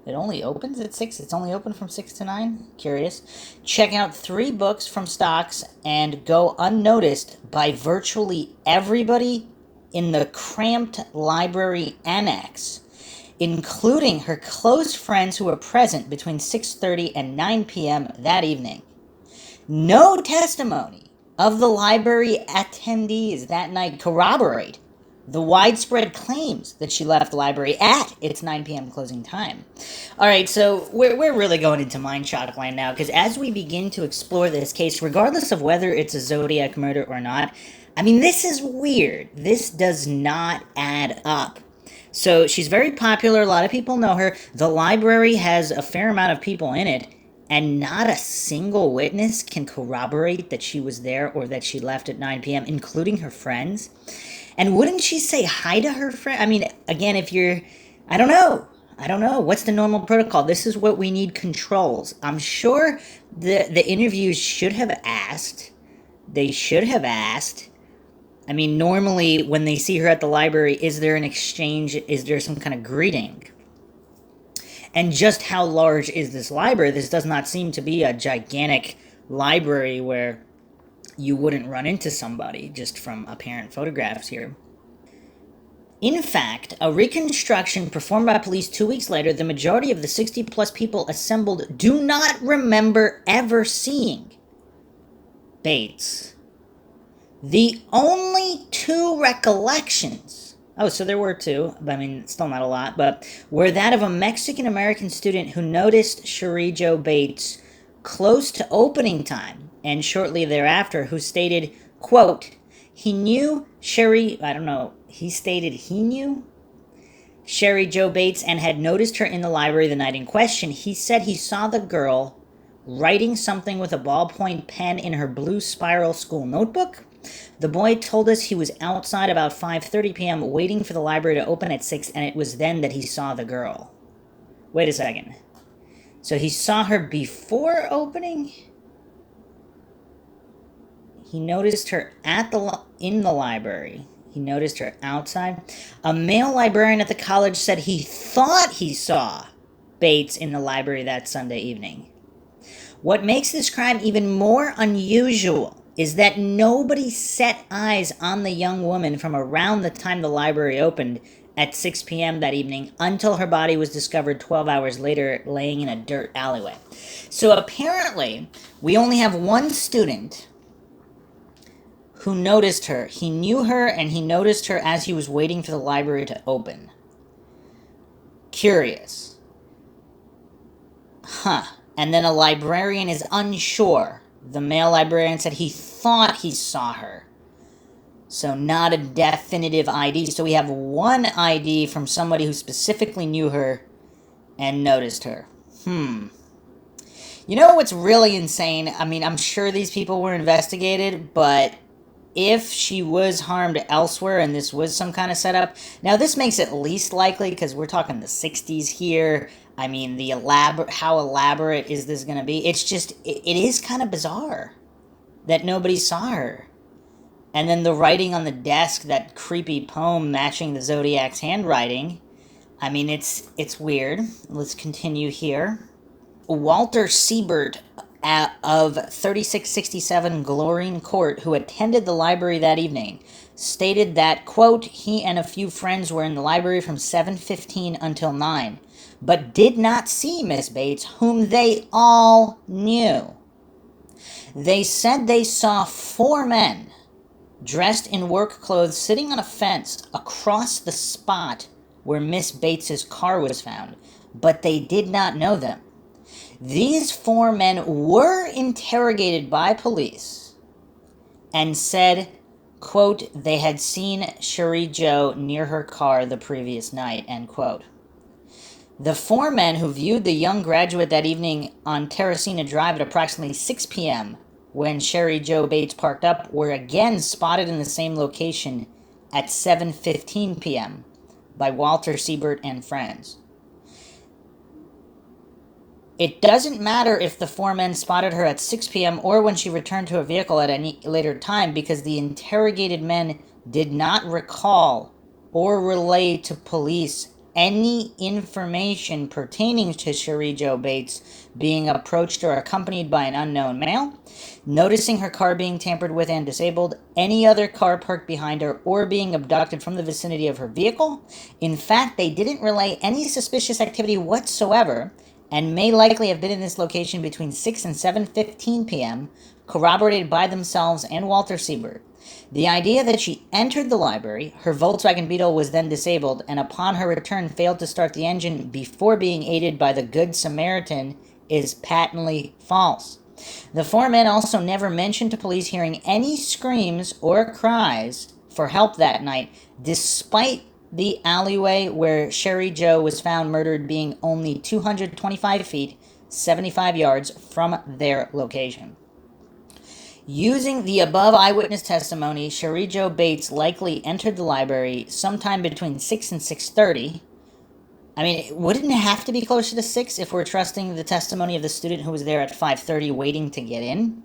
It only opens at 6? It's only open from 6 to 9? Curious. Check out 3 books from stocks and go unnoticed by virtually everybody in the cramped library annex, including her close friends who were present between 6:30 and 9 p.m. that evening. No testimony of the library attendees that night corroborate the widespread claims that she left the library at its 9 p.m. closing time. All right, so we're really going into MINDSHOCK land now, because as we begin to explore this case, regardless of whether it's a Zodiac murder or not, I mean, this is weird. This does not add up. So she's very popular. A lot of people know her. The library has a fair amount of people in it, and not a single witness can corroborate that she was there or that she left at 9 p.m., including her friends. And wouldn't she say hi to her friend? I mean, again, if you're... I don't know. What's the normal protocol? This is what we need, controls. I'm sure the interviews should have asked. They should have asked. I mean, normally when they see her at the library, is there an exchange? Is there some kind of greeting? And just how large is this library? This does not seem to be a gigantic library where you wouldn't run into somebody just from apparent photographs here. In fact, a reconstruction performed by police 2 weeks later, the majority of the 60-plus people assembled do not remember ever seeing Bates. The only 2 recollections, so there were 2, I mean, still not a lot, but were that of a Mexican-American student who noticed Sherry Jo Bates close to opening time, and shortly thereafter, who stated, quote, he knew Sherry Jo Bates and had noticed her in the library the night in question. He said he saw the girl writing something with a ballpoint pen in her blue spiral school notebook. The boy told us he was outside about 5:30 p.m. waiting for the library to open at 6, and it was then that he saw the girl. Wait a second. So he saw her before opening? He noticed her in the library. He noticed her outside. A male librarian at the college said he thought he saw Bates in the library that Sunday evening. What makes this crime even more unusual is that nobody set eyes on the young woman from around the time the library opened at 6 p.m. that evening until her body was discovered 12 hours later laying in a dirt alleyway. So apparently, we only have one student who noticed her. He knew her, and he noticed her as he was waiting for the library to open. Curious. And then a librarian is unsure. The male librarian said he thought he saw her. So not a definitive ID. So we have one ID from somebody who specifically knew her and noticed her. You know what's really insane? I mean, I'm sure these people were investigated, but if she was harmed elsewhere and this was some kind of setup, now this makes it least likely because we're talking the 60s here. I mean, how elaborate is this going to be? It's just, it is kind of bizarre that nobody saw her. And then the writing on the desk, that creepy poem matching the Zodiac's handwriting. I mean, it's weird. Let's continue here. Walter Siebert of 3667 Glorine Court, who attended the library that evening, stated that, quote, he and a few friends were in the library from 7:15 until 9, but did not see Miss Bates, whom they all knew. They said they saw 4 men dressed in work clothes sitting on a fence across the spot where Miss Bates's car was found, but they did not know them. These 4 men were interrogated by police and said, quote, they had seen Cherie Jo near her car the previous night, end quote. The 4 men who viewed the young graduate that evening on Terracina Drive at approximately 6 p.m. when Cherie Jo Bates parked up were again spotted in the same location at 7:15 p.m. by Walter Siebert and friends. It doesn't matter if the 4 men spotted her at 6 p.m. or when she returned to her vehicle at any later time, because the interrogated men did not recall or relay to police any information pertaining to Cherie Jo Bates being approached or accompanied by an unknown male, noticing her car being tampered with and disabled, any other car parked behind her, or being abducted from the vicinity of her vehicle. In fact, they didn't relay any suspicious activity whatsoever, and may likely have been in this location between 6 and 7:15 p.m., corroborated by themselves and Walter Siebert. The idea that she entered the library, her Volkswagen Beetle was then disabled, and upon her return failed to start the engine before being aided by the Good Samaritan is patently false. The 4 men also never mentioned to police hearing any screams or cries for help that night, despite the alleyway where Cherie Jo was found murdered being only 225 feet, 75 yards from their location. Using the above eyewitness testimony, Cherie Jo Bates likely entered the library sometime between 6 and 6:30. I mean, wouldn't it have to be closer to 6 if we're trusting the testimony of the student who was there at 5:30 waiting to get in?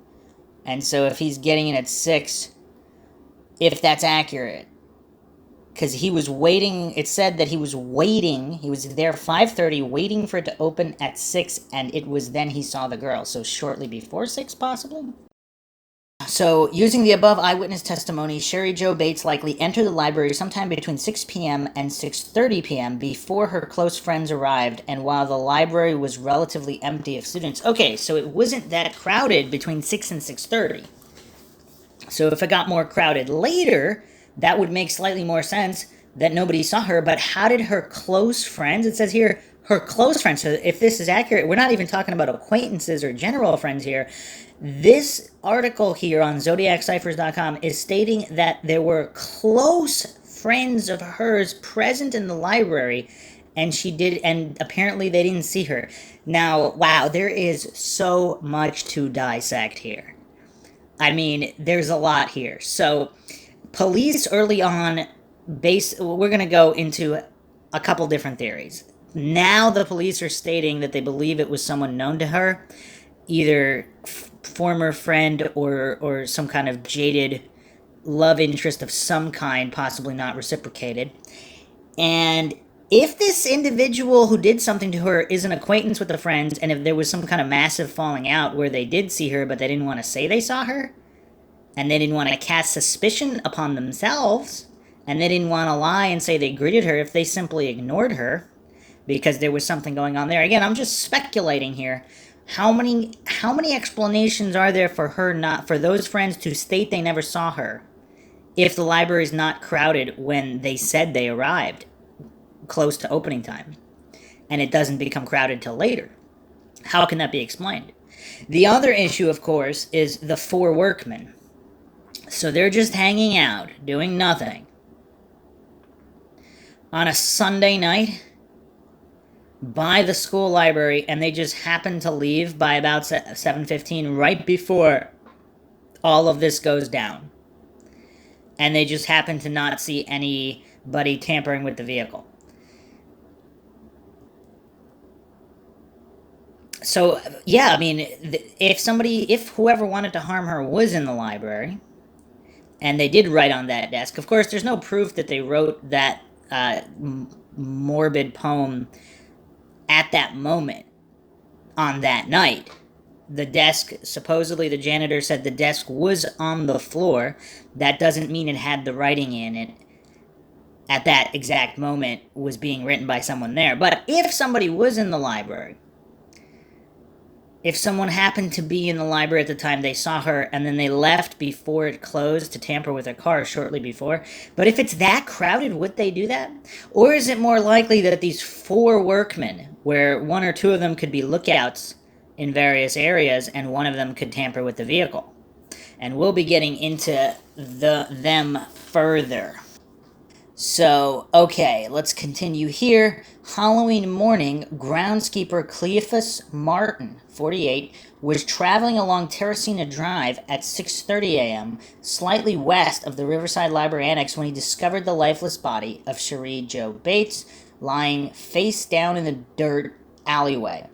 And so if he's getting in at 6, if that's accurate, because he was waiting, it said that he was there 5:30 waiting for it to open at 6, and it was then he saw the girl, so shortly before 6 possibly? So, using the above eyewitness testimony, Cherie Jo Bates likely entered the library sometime between 6 p.m. and 6:30 p.m. before her close friends arrived, and while the library was relatively empty of students. Okay, so it wasn't that crowded between 6 and 6:30. So if it got more crowded later, that would make slightly more sense that nobody saw her. But how did her close friends, it says here, her close friends, so if this is accurate, we're not even talking about acquaintances or general friends here. This article here on ZodiacCyphers.com is stating that there were close friends of hers present in the library, and apparently they didn't see her. Now, wow, there is so much to dissect here. I mean, there's a lot here. So, police early on, we're going to go into a couple different theories. Now the police are stating that they believe it was someone known to her, either former friend or some kind of jaded love interest of some kind, possibly not reciprocated. And if this individual who did something to her is an acquaintance with the friends, and if there was some kind of massive falling out where they did see her but they didn't want to say they saw her, and they didn't want to cast suspicion upon themselves, and they didn't want to lie and say they greeted her, if they simply ignored her because there was something going on there. Again, I'm just speculating here. How many explanations are there for those friends to state they never saw her if the library is not crowded when they said they arrived close to opening time, and it doesn't become crowded till later? How can that be explained? The other issue, of course, is the 4 workmen. So they're just hanging out, doing nothing, on a Sunday night by the school library, and they just happen to leave by about 7:15, right before all of this goes down. And they just happen to not see anybody tampering with the vehicle. So, yeah, I mean, if whoever wanted to harm her was in the library, and they did write on that desk, of course, there's no proof that they wrote that morbid poem at that moment. on that night. The desk, supposedly the janitor said the desk was on the floor. That doesn't mean it had the writing in it at that exact moment was being written by someone there. But if somebody was in the library, if someone happened to be in the library at the time they saw her and then they left before it closed to tamper with her car shortly before, but if it's that crowded, would they do that? Or is it more likely that these 4 workmen, where 1 or 2 of them could be lookouts in various areas and 1 of them could tamper with the vehicle? And we'll be getting into them further. So, okay, let's continue here. Halloween morning, groundskeeper Cleophas Martin, 48, was traveling along Terracina Drive at 6:30 a.m., slightly west of the Riverside Library Annex, when he discovered the lifeless body of Cherie Jo Bates lying face down in the dirt alleyway.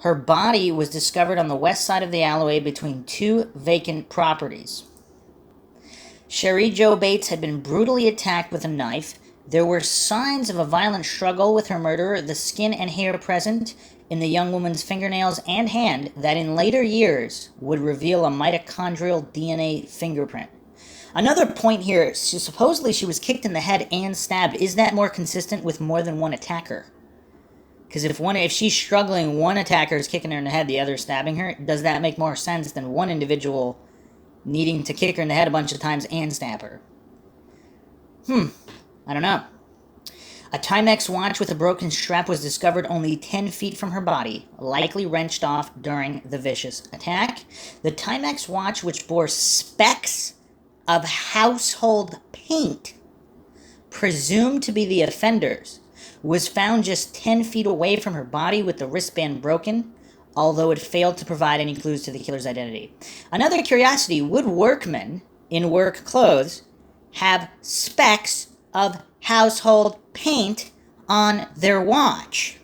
Her body was discovered on the west side of the alleyway between 2 vacant properties. Cherie Jo Bates had been brutally attacked with a knife. There were signs of a violent struggle with her murderer, the skin and hair present in the young woman's fingernails and hand that in later years would reveal a mitochondrial DNA fingerprint. Another point here, supposedly she was kicked in the head and stabbed. Is that more consistent with more than one attacker? Because if she's struggling, one attacker is kicking her in the head, the other stabbing her, does that make more sense than one individual needing to kick her in the head a bunch of times and stab her? I don't know. A Timex watch with a broken strap was discovered only 10 feet from her body, likely wrenched off during the vicious attack. The Timex watch, which bore specks of household paint, presumed to be the offender's, was found just 10 feet away from her body with the wristband broken, although it failed to provide any clues to the killer's identity. Another curiosity, would workmen in work clothes have specks of household paint on their watch?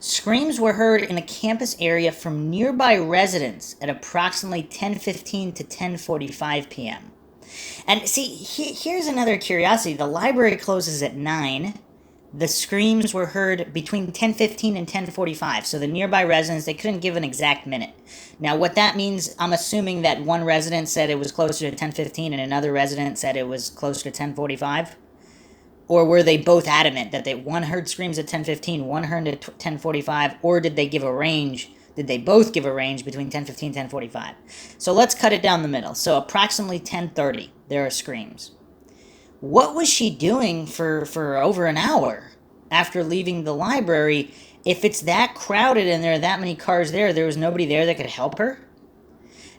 Screams were heard in a campus area from nearby residents at approximately 10:15 to 10:45 p.m. And see, here's another curiosity. The library closes at 9. The screams were heard between 10:15 and 10:45. So the nearby residents, they couldn't give an exact minute. Now, what that means, I'm assuming that one resident said it was closer to 10:15 and another resident said it was closer to 10:45. Or were they both adamant that one heard screams at 10:15, one heard at 10:45, or did they give a range? Did they both give a range between 10:15 and 10:45? So let's cut it down the middle. So approximately 10:30, there are screams. What was she doing for over an hour after leaving the library? If it's that crowded and there are that many cars there was nobody there that could help her?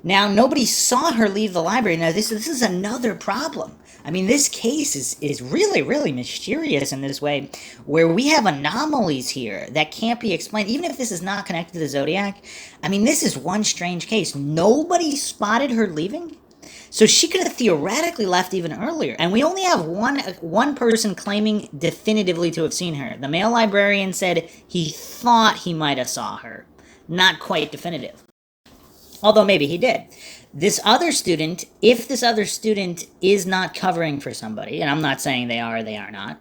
Now, nobody saw her leave the library. Now, this is another problem. I mean, this case is really, really mysterious in this way, where we have anomalies here that can't be explained. Even if this is not connected to the Zodiac, I mean, this is one strange case. Nobody spotted her leaving? So she could have theoretically left even earlier. And we only have one person claiming definitively to have seen her. The male librarian said he thought he might have saw her. Not quite definitive. Although maybe he did. This other student, if this other student is not covering for somebody, and I'm not saying they are or they are not,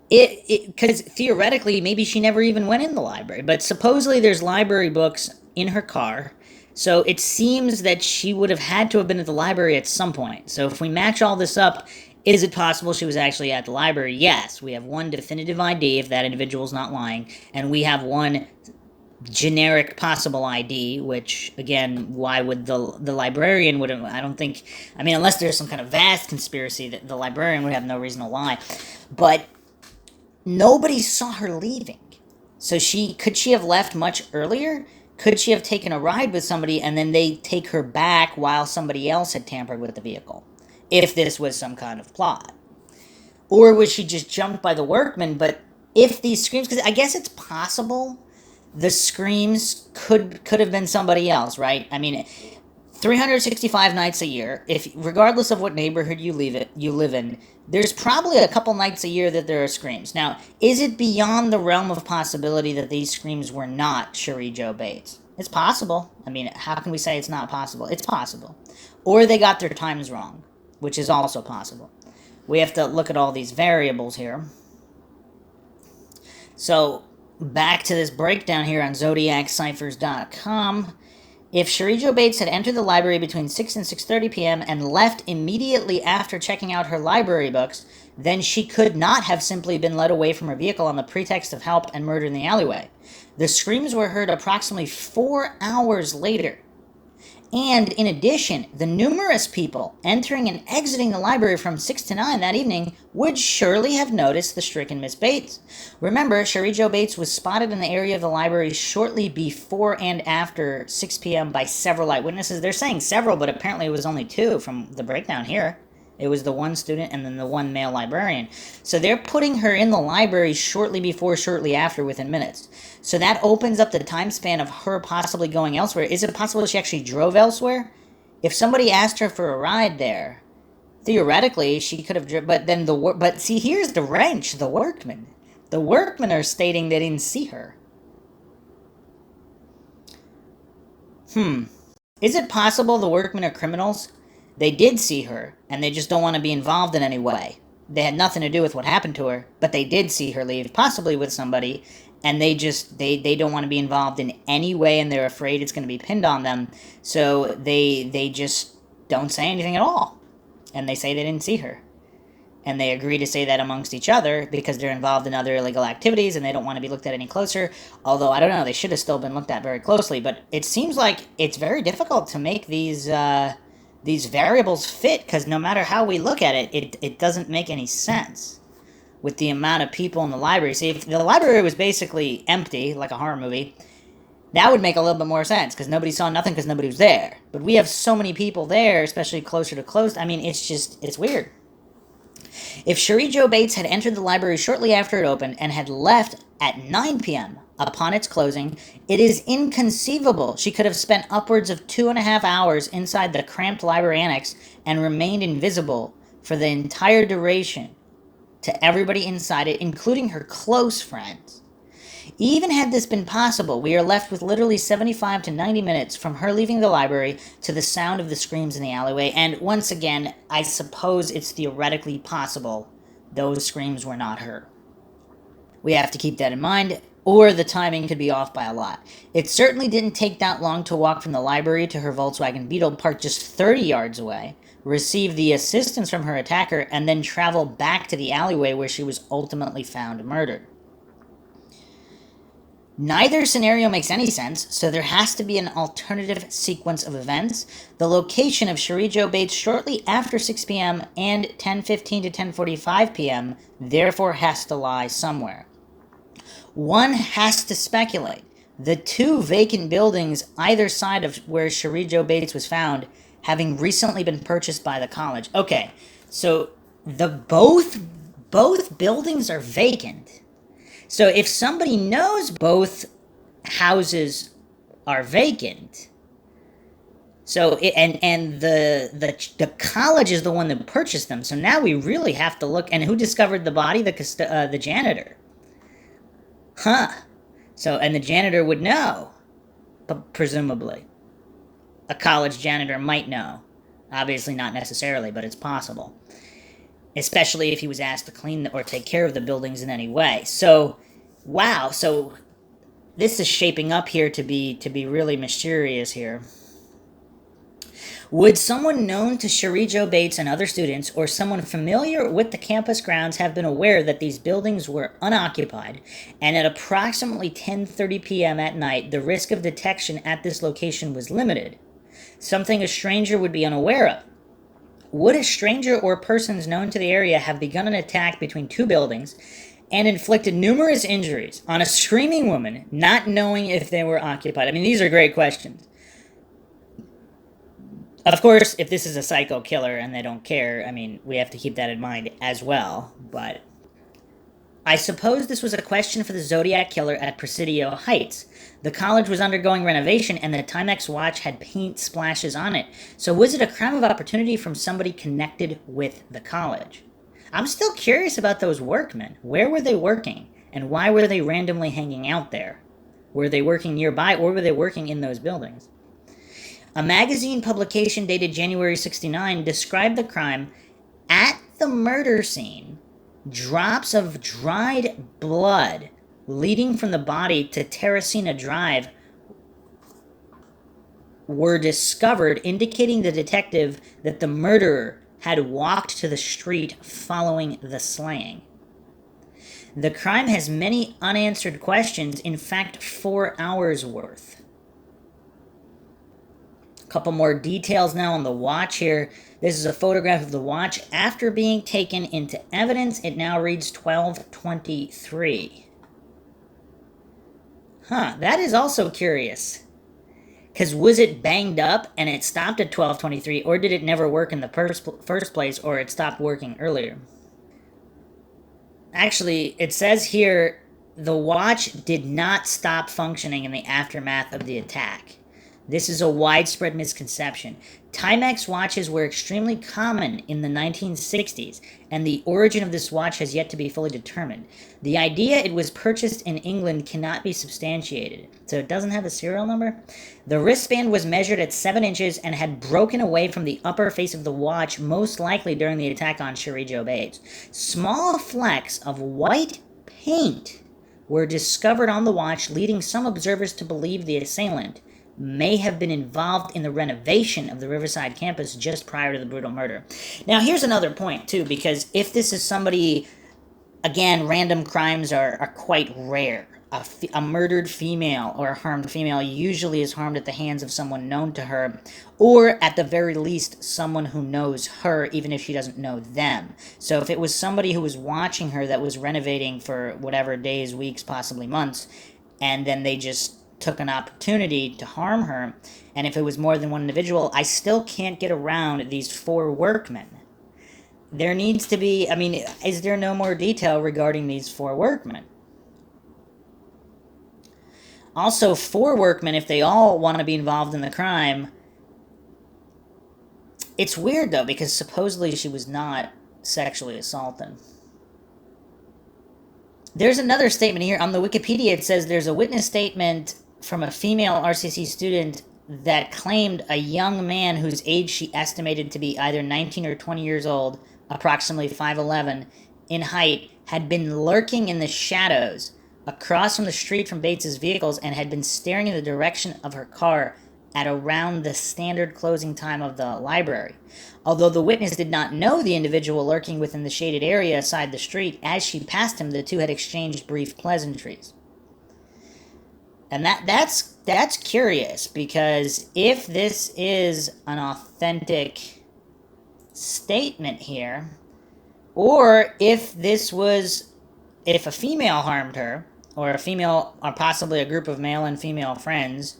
because theoretically, maybe she never even went in the library, but supposedly there's library books in her car, so it seems that she would have had to have been at the library at some point. So if we match all this up, is it possible she was actually at the library? Yes, we have one definitive ID if that individual's not lying, and we have one generic possible ID, which, again, why would the librarian would have, I don't think, I mean, unless there's some kind of vast conspiracy, that the librarian would have no reason to lie. But nobody saw her leaving. So could she have left much earlier? Could she have taken a ride with somebody and then they take her back while somebody else had tampered with the vehicle? If this was some kind of plot. Or was she just jumped by the workmen? But if these screams, because I guess it's possible the screams could have been somebody else, right? I mean, 365 nights a year, regardless of what neighborhood you live in, there's probably a couple nights a year that there are screams. Now, is it beyond the realm of possibility that these screams were not Cherie Jo Bates? It's possible. I mean, how can we say it's not possible? It's possible. Or they got their times wrong, which is also possible. We have to look at all these variables here. So, back to this breakdown here on ZodiacCiphers.com. If Cherie Jo Bates had entered the library between 6 and 6:30 p.m. and left immediately after checking out her library books, then she could not have simply been led away from her vehicle on the pretext of help and murdered in the alleyway. The screams were heard approximately 4 hours later. And in addition, the numerous people entering and exiting the library from 6 to 9 that evening would surely have noticed the stricken Miss Bates. Remember, Cherie Jo Bates was spotted in the area of the library shortly before and after 6 p.m. by several eyewitnesses. They're saying several, but apparently it was only two from the breakdown here. It was the one student and then the one male librarian. So they're putting her in the library shortly before, shortly after, within minutes. So that opens up the time span of her possibly going elsewhere. Is it possible she actually drove elsewhere? If somebody asked her for a ride there, theoretically she could have driven. But see, here's the wrench. The workmen. The workmen are stating they didn't see her. Is it possible the workmen are criminals? They did see her, and they just don't want to be involved in any way. They had nothing to do with what happened to her, but they did see her leave, possibly with somebody, and they don't want to be involved in any way, and they're afraid it's going to be pinned on them, so they just don't say anything at all. And they say they didn't see her. And they agree to say that amongst each other because they're involved in other illegal activities and they don't want to be looked at any closer. Although, I don't know, they should have still been looked at very closely. But it seems like it's very difficult to make these variables fit because no matter how we look at it, it doesn't make any sense with the amount of people in the library. See, if the library was basically empty, like a horror movie, that would make a little bit more sense because nobody saw nothing because nobody was there. But we have so many people there, especially closer to close. I mean, it's weird. If Cherie Jo Bates had entered the library shortly after it opened and had left at 9 p.m. upon its closing, it is inconceivable she could have spent upwards of 2.5 hours inside the cramped library annex and remained invisible for the entire duration to everybody inside it, including her close friends. Even had this been possible, we are left with literally 75 to 90 minutes from her leaving the library to the sound of the screams in the alleyway, and once again, I suppose it's theoretically possible those screams were not her. We have to keep that in mind, or the timing could be off by a lot. It certainly didn't take that long to walk from the library to her Volkswagen Beetle parked just 30 yards away, receive the assistance from her attacker, and then travel back to the alleyway where she was ultimately found murdered. Neither scenario makes any sense, so there has to be an alternative sequence of events. The location of Cherie Jo Bates shortly after 6 p.m. and 10:15 to 10:45 p.m. therefore has to lie somewhere. One has to speculate. The two vacant buildings either side of where Cherie Jo Bates was found having recently been purchased by the college. Okay, so both buildings are vacant. So if somebody knows both houses are vacant, and the college is the one that purchased them. So now we really have to look. And who discovered the body? The janitor. So and the janitor would know, but presumably, a college janitor might know. Obviously not necessarily, but it's possible. Especially if he was asked to clean or take care of the buildings in any way. So, wow. So, this is shaping up here to be really mysterious here. Would someone known to Cherie Jo Bates and other students, or someone familiar with the campus grounds, have been aware that these buildings were unoccupied, and at approximately 10:30 p.m. at night, the risk of detection at this location was limited? Something a stranger would be unaware of. Would a stranger or persons known to the area have begun an attack between two buildings and inflicted numerous injuries on a screaming woman, not knowing if they were occupied? I mean, these are great questions. Of course, if this is a psycho killer and they don't care, I mean, we have to keep that in mind as well. But I suppose this was a question for the Zodiac killer at Presidio Heights. The college was undergoing renovation, and the Timex watch had paint splashes on it. So was it a crime of opportunity from somebody connected with the college? I'm still curious about those workmen. Where were they working? And why were they randomly hanging out there? Were they working nearby, or were they working in those buildings? A magazine publication dated January 1969 described the crime at the murder scene. Drops of dried blood leading from the body to Terracina Drive were discovered, indicating the detective that the murderer had walked to the street following the slaying. The crime has many unanswered questions, in fact, 4 hours worth. A couple more details now on the watch here. This is a photograph of the watch after being taken into evidence. It now reads 12:23. That is also curious. Because was it banged up and it stopped at 12:23, or did it never work in the first place, or it stopped working earlier? Actually, it says here the watch did not stop functioning in the aftermath of the attack. This is a widespread misconception. Timex watches were extremely common in the 1960s, and the origin of this watch has yet to be fully determined. The idea it was purchased in England cannot be substantiated, so it doesn't have a serial number. The wristband was measured at 7 inches and had broken away from the upper face of the watch, most likely during the attack on Cherie Jo Bates. Small flecks of white paint were discovered on the watch, leading some observers to believe the assailant may have been involved in the renovation of the Riverside campus just prior to the brutal murder. Now, here's another point, too, because if this is somebody, again, random crimes are quite rare. A murdered female or a harmed female usually is harmed at the hands of someone known to her, or at the very least, someone who knows her, even if she doesn't know them. So if it was somebody who was watching her that was renovating for whatever days, weeks, possibly months, and then they just took an opportunity to harm her, and if it was more than one individual, I still can't get around these 4 workmen. There needs to be, is there no more detail regarding these 4 workmen? Also, 4 workmen, if they all want to be involved in the crime, it's weird, though, because supposedly she was not sexually assaulted. There's another statement here. On the Wikipedia, it says there's a witness statement from a female RCC student that claimed a young man whose age she estimated to be either 19 or 20 years old, approximately 5'11", in height, had been lurking in the shadows across from the street from Bates's vehicles and had been staring in the direction of her car at around the standard closing time of the library. Although the witness did not know the individual lurking within the shaded area aside the street, as she passed him, the two had exchanged brief pleasantries. And that's curious, because if this is an authentic statement here, or if a female harmed her, or a female, or possibly a group of male and female friends,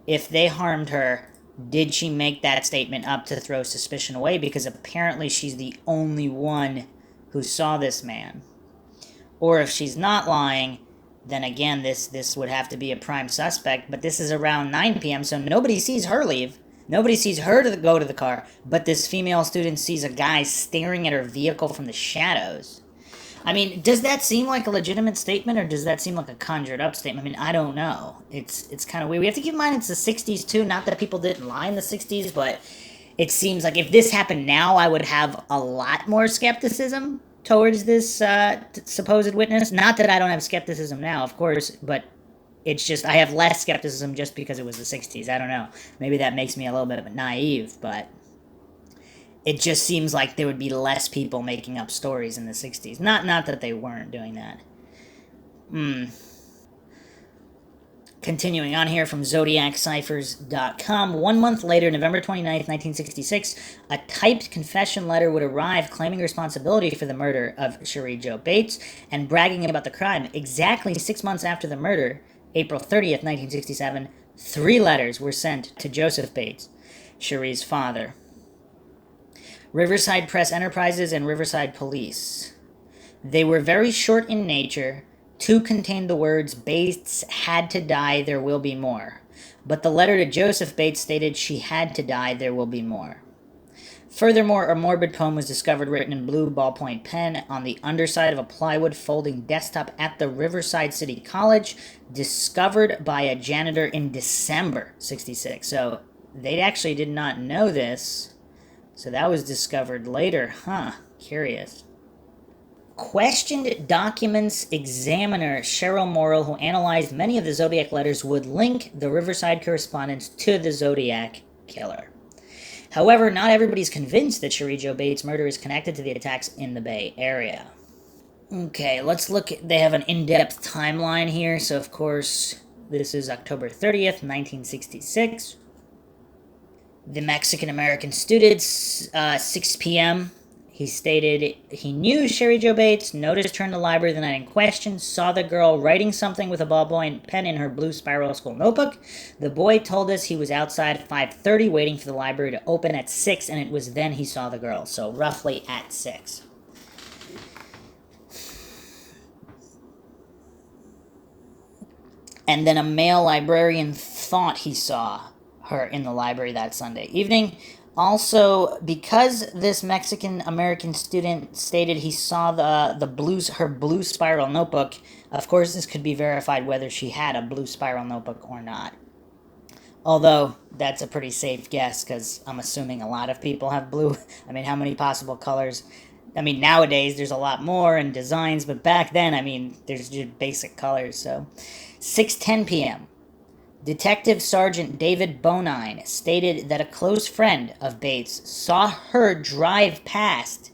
if they harmed her, did she make that statement up to throw suspicion away? Because apparently she's the only one who saw this man. Or if she's not lying, then again, this would have to be a prime suspect, but this is around 9 p.m., so nobody sees her leave. Nobody sees her to go to the car, but this female student sees a guy staring at her vehicle from the shadows. Does that seem like a legitimate statement, or does that seem like a conjured up statement? I don't know. It's kind of weird. We have to keep in mind it's the 60s, too. Not that people didn't lie in the 60s, but it seems like if this happened now, I would have a lot more skepticism towards this supposed witness. Not that I don't have skepticism now, of course, but it's just I have less skepticism just because it was the 60s. I don't know. Maybe that makes me a little bit of a naive, but it just seems like there would be less people making up stories in the 60s. Not that they weren't doing that. Continuing on here from ZodiacCiphers.com. 1 month later, November 29th, 1966, a typed confession letter would arrive claiming responsibility for the murder of Cherie Jo Bates and bragging about the crime. Exactly 6 months after the murder, April 30th, 1967, 3 letters were sent to Joseph Bates, Cherie's father. Riverside Press Enterprises and Riverside Police. They were very short in nature. 2 contained the words, "Bates had to die, there will be more." But the letter to Joseph Bates stated, "She had to die, there will be more." Furthermore, a morbid poem was discovered written in blue ballpoint pen on the underside of a plywood folding desktop at the Riverside City College, discovered by a janitor in December 66. So they actually did not know this. So that was discovered later. Curious. Questioned documents examiner Cheryl Morrill, who analyzed many of the Zodiac letters, would link the Riverside correspondence to the Zodiac killer. However, not everybody's convinced that Cherie Jo Bates' murder is connected to the attacks in the Bay Area. Okay, let's look. They have an in-depth timeline here. So, of course, this is October 30th, 1966. The Mexican-American student, 6 p.m., he stated he knew Cherie Jo Bates, noticed her in the library the night in question, saw the girl writing something with a ballpoint pen in her blue spiral school notebook. The boy told us he was outside at 5:30 waiting for the library to open at 6, and it was then he saw the girl, so roughly at 6. And then a male librarian thought he saw her in the library that Sunday evening. Also, because this Mexican-American student stated he saw her blue spiral notebook, of course this could be verified whether she had a blue spiral notebook or not. Although, that's a pretty safe guess, because I'm assuming a lot of people have blue. I mean, how many possible colors? I mean, nowadays there's a lot more and designs, but back then, I mean, there's just basic colors, so. 6:10 p.m. Detective Sergeant David Bonine stated that a close friend of Bates saw her drive past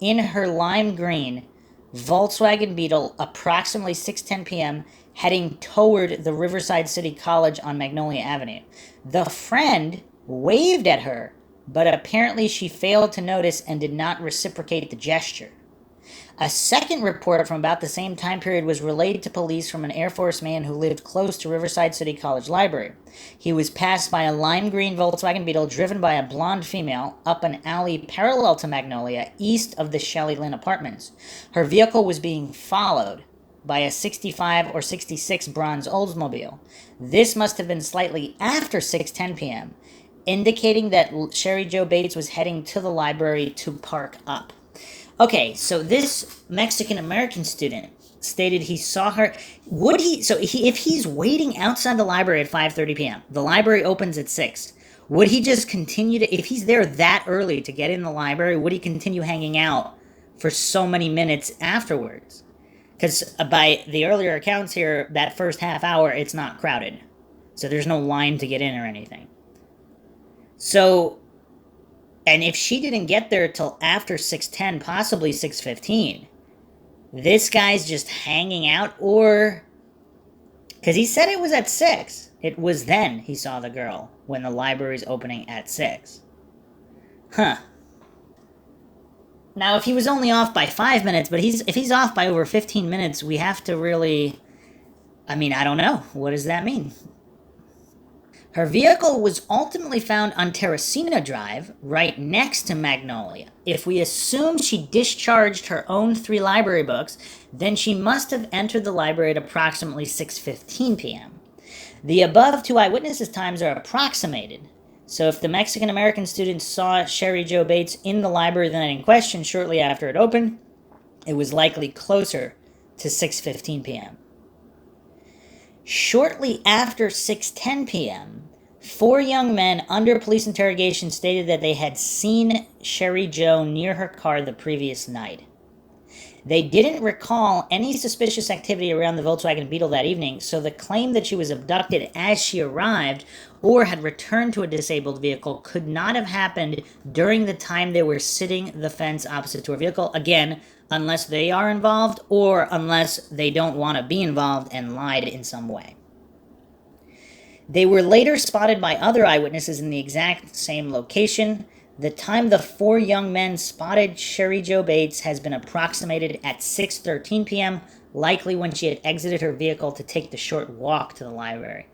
in her lime green Volkswagen Beetle approximately 6:10 p.m. heading toward the Riverside City College on Magnolia Avenue. The friend waved at her, but apparently she failed to notice and did not reciprocate the gesture. A second report from about the same time period was relayed to police from an Air Force man who lived close to Riverside City College Library. He was passed by a lime green Volkswagen Beetle driven by a blonde female up an alley parallel to Magnolia, east of the Shelley Lynn apartments. Her vehicle was being followed by a 65 or 66 bronze Oldsmobile. This must have been slightly after 6:10 p.m., indicating that Cherie Jo Bates was heading to the library to park up. Okay, so this Mexican-American student stated he saw her. If he's waiting outside the library at 5:30 p.m., the library opens at 6, would he just continue to, if he's there that early to get in the library, would he continue hanging out for so many minutes afterwards? Because by the earlier accounts here, that first half hour, it's not crowded. So there's no line to get in or anything. So, and if she didn't get there till after 6:10, possibly 6:15, this guy's just hanging out, or... Because he said it was at 6. It was then he saw the girl, when the library's opening at 6. Huh. Now, if he was only off by 5 minutes, but if he's off by over 15 minutes, we have to really... I mean, I don't know. What does that mean? Her vehicle was ultimately found on Terracina Drive, right next to Magnolia. If we assume she discharged her own 3 library books, then she must have entered the library at approximately 6:15 p.m. The above 2 eyewitnesses' times are approximated. So if the Mexican-American student saw Cherie Jo Bates in the library the night in question shortly after it opened, it was likely closer to 6:15 p.m. Shortly after 6:10 p.m., 4 young men under police interrogation stated that they had seen Cherie Jo near her car the previous night. They didn't recall any suspicious activity around the Volkswagen Beetle that evening, so the claim that she was abducted as she arrived or had returned to a disabled vehicle could not have happened during the time they were sitting the fence opposite to her vehicle. Again, unless they are involved or unless they don't want to be involved and lied in some way. They were later spotted by other eyewitnesses in the exact same location. The time the 4 young men spotted Cherie Jo Bates has been approximated at 6:13 p.m., likely when she had exited her vehicle to take the short walk to the library.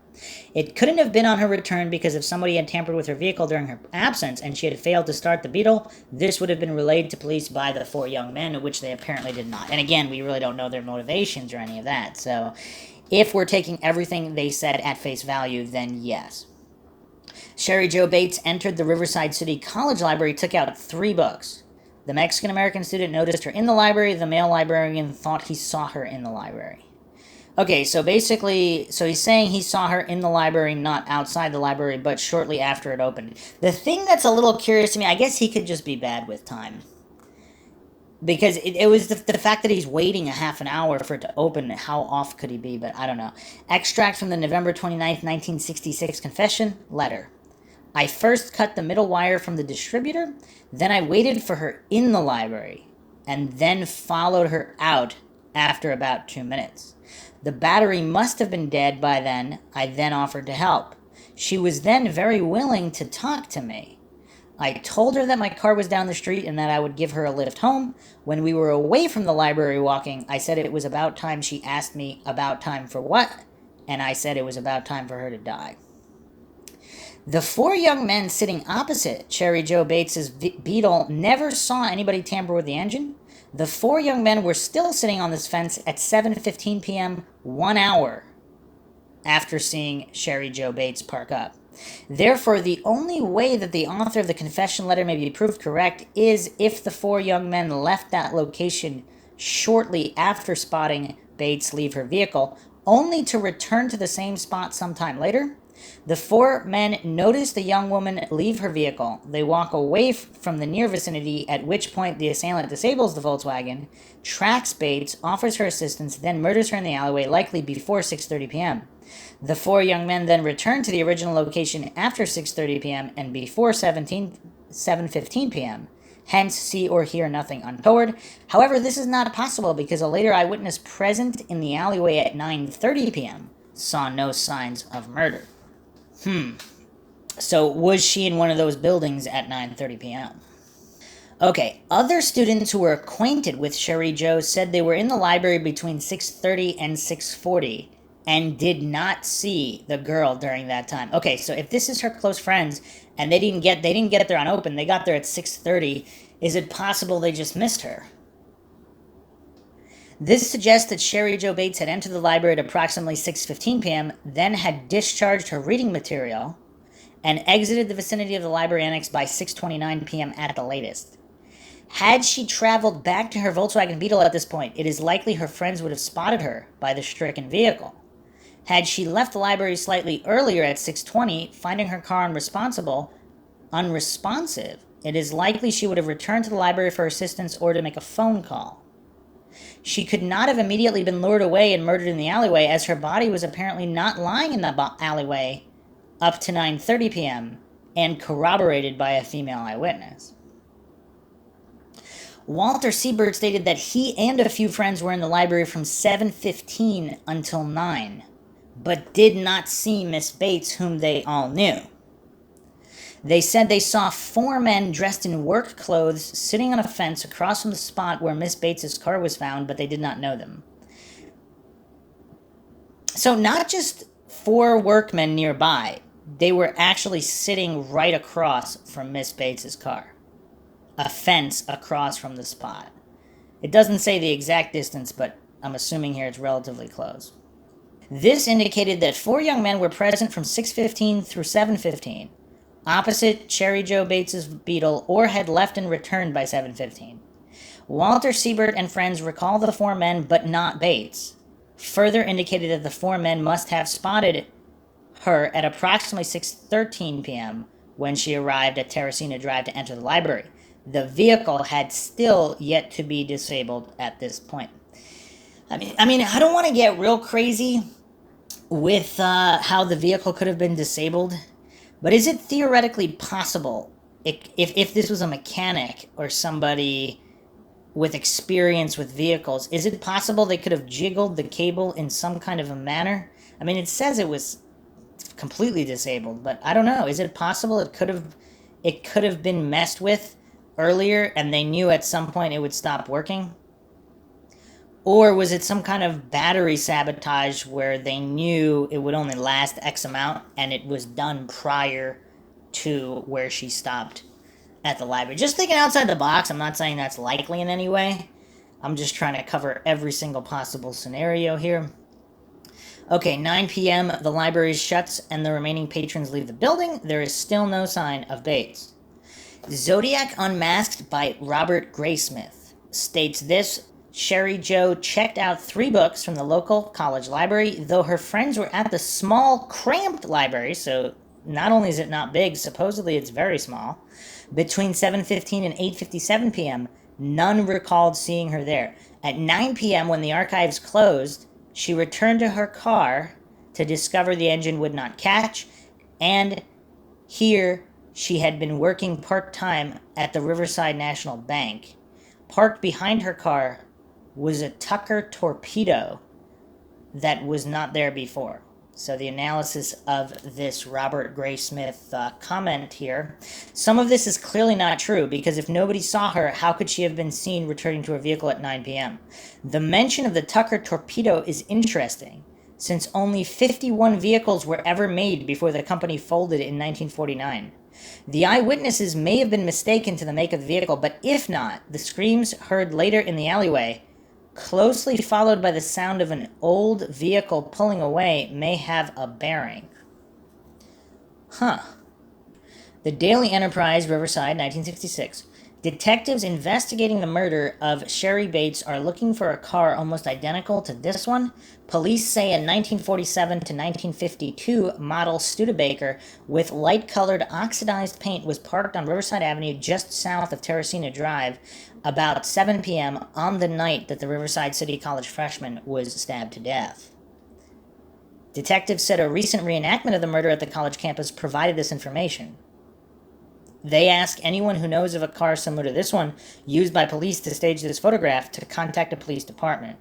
It couldn't have been on her return because if somebody had tampered with her vehicle during her absence and she had failed to start the Beetle, this would have been relayed to police by the 4 young men, which they apparently did not. And again, we really don't know their motivations or any of that. So if we're taking everything they said at face value, then yes. Cherie Jo Bates entered the Riverside City College Library, took out 3 books. The Mexican-American student noticed her in the library. The male librarian thought he saw her in the library. Okay, so basically, he's saying he saw her in the library, not outside the library, but shortly after it opened. The thing that's a little curious to me, I guess he could just be bad with time. because it was the fact that he's waiting a half an hour for it to open. How off could he be? But I don't know. Extract from the November 29th, 1966 confession letter. I first cut the middle wire from the distributor, then I waited for her in the library, and then followed her out after about 2 minutes. The battery must have been dead by then. I then offered to help. She was then very willing to talk to me. I told her that my car was down the street and that I would give her a lift home. When we were away from the library walking, I said it was about time. She asked me about time for what, and I said it was about time for her to die. The four young men sitting opposite Cherry Joe Bates's Beetle never saw anybody tamper with the engine. The four young men were still sitting on this fence at 7:15 p.m., 1 hour after seeing Cherry Joe Bates park up. Therefore, the only way that the author of the confession letter may be proved correct is if the four young men left that location shortly after spotting Bates leave her vehicle, only to return to the same spot sometime later. The four men notice the young woman leave her vehicle. They walk away from the near vicinity, at which point the assailant disables the Volkswagen, tracks Bates, offers her assistance, then murders her in the alleyway, likely before 6:30 p.m. The four young men then return to the original location after 6:30 p.m. and before 7:15 p.m. Hence, see or hear nothing untoward. However, this is not possible because a later eyewitness present in the alleyway at 9:30 p.m. saw no signs of murder. So was she in one of those buildings at 9:30 p.m.? Okay, other students who were acquainted with Cherry Joe said they were in the library between 6:30 and 6:40 and did not see the girl during that time. Okay, so if this is her close friends and they didn't get there on open, they got there at 6:30, is it possible they just missed her? This suggests that Cherry Joe Bates had entered the library at approximately 6:15 p.m., then had discharged her reading material, and exited the vicinity of the library annex by 6:29 p.m. at the latest. Had she traveled back to her Volkswagen Beetle at this point, it is likely her friends would have spotted her by the stricken vehicle. Had she left the library slightly earlier at 6:20, finding her car unresponsive, it is likely she would have returned to the library for assistance or to make a phone call. She could not have immediately been lured away and murdered in the alleyway, as her body was apparently not lying in the alleyway up to 9:30 p.m., and corroborated by a female eyewitness. Walter Siebert stated that he and a few friends were in the library from 7:15 until 9, but did not see Miss Bates, whom they all knew. They said they saw four men dressed in work clothes sitting on a fence across from the spot where Miss Bates's car was found, but they did not know them. So not just four workmen nearby, they were actually sitting right across from Miss Bates's car. A fence across from the spot. It doesn't say the exact distance, but I'm assuming here it's relatively close. This indicated that four young men were present from 6:15 through 7:15, opposite Cherry Joe Bates's Beetle, or had left and returned by 7:15. Walter Siebert and friends recall the four men, but not Bates. Further indicated that the four men must have spotted her at approximately 6:13 p.m. when she arrived at Terracina Drive to enter the library. The vehicle had still yet to be disabled at this point. I mean, I don't want to get real crazy with how the vehicle could have been disabled, but is it theoretically possible, if this was a mechanic or somebody with experience with vehicles, is it possible they could have jiggled the cable in some kind of a manner? I mean, it says it was completely disabled, but I don't know. Is it possible it could have been messed with earlier and they knew at some point it would stop working? Or was it some kind of battery sabotage where they knew it would only last X amount and it was done prior to where she stopped at the library? Just thinking outside the box. I'm not saying that's likely in any way. I'm just trying to cover every single possible scenario here. Okay, 9 p.m., the library shuts and the remaining patrons leave the building. There is still no sign of Bates. Zodiac Unmasked by Robert Graysmith states this: Cherry Joe checked out 3 books from the local college library, though her friends were at the small, cramped library, so not only is it not big, supposedly it's very small, between 7:15 and 8:57 p.m., None recalled seeing her there. At 9 p.m., when the archives closed, she returned to her car to discover the engine would not catch, and here she had been working part-time at the Riverside National Bank. Parked behind her car was a Tucker torpedo that was not there before. So the analysis of this Robert Graysmith comment here, some of this is clearly not true, because if nobody saw her, how could she have been seen returning to her vehicle at 9 p.m.? The mention of the Tucker torpedo is interesting, since only 51 vehicles were ever made before the company folded in 1949. The eyewitnesses may have been mistaken to the make of the vehicle, but if not, the screams heard later in the alleyway, closely followed by the sound of an old vehicle pulling away, may have a bearing. The Daily Enterprise, Riverside, 1966. Detectives investigating the murder of Sherry Bates are looking for a car almost identical to this one. Police say a 1947 to 1952 model Studebaker with light-colored oxidized paint was parked on Riverside Avenue just south of Terracina Drive about 7 p.m. on the night that the Riverside City College freshman was stabbed to death. Detectives said a recent reenactment of the murder at the college campus provided this information. They ask anyone who knows of a car similar to this one used by police to stage this photograph to contact the police department.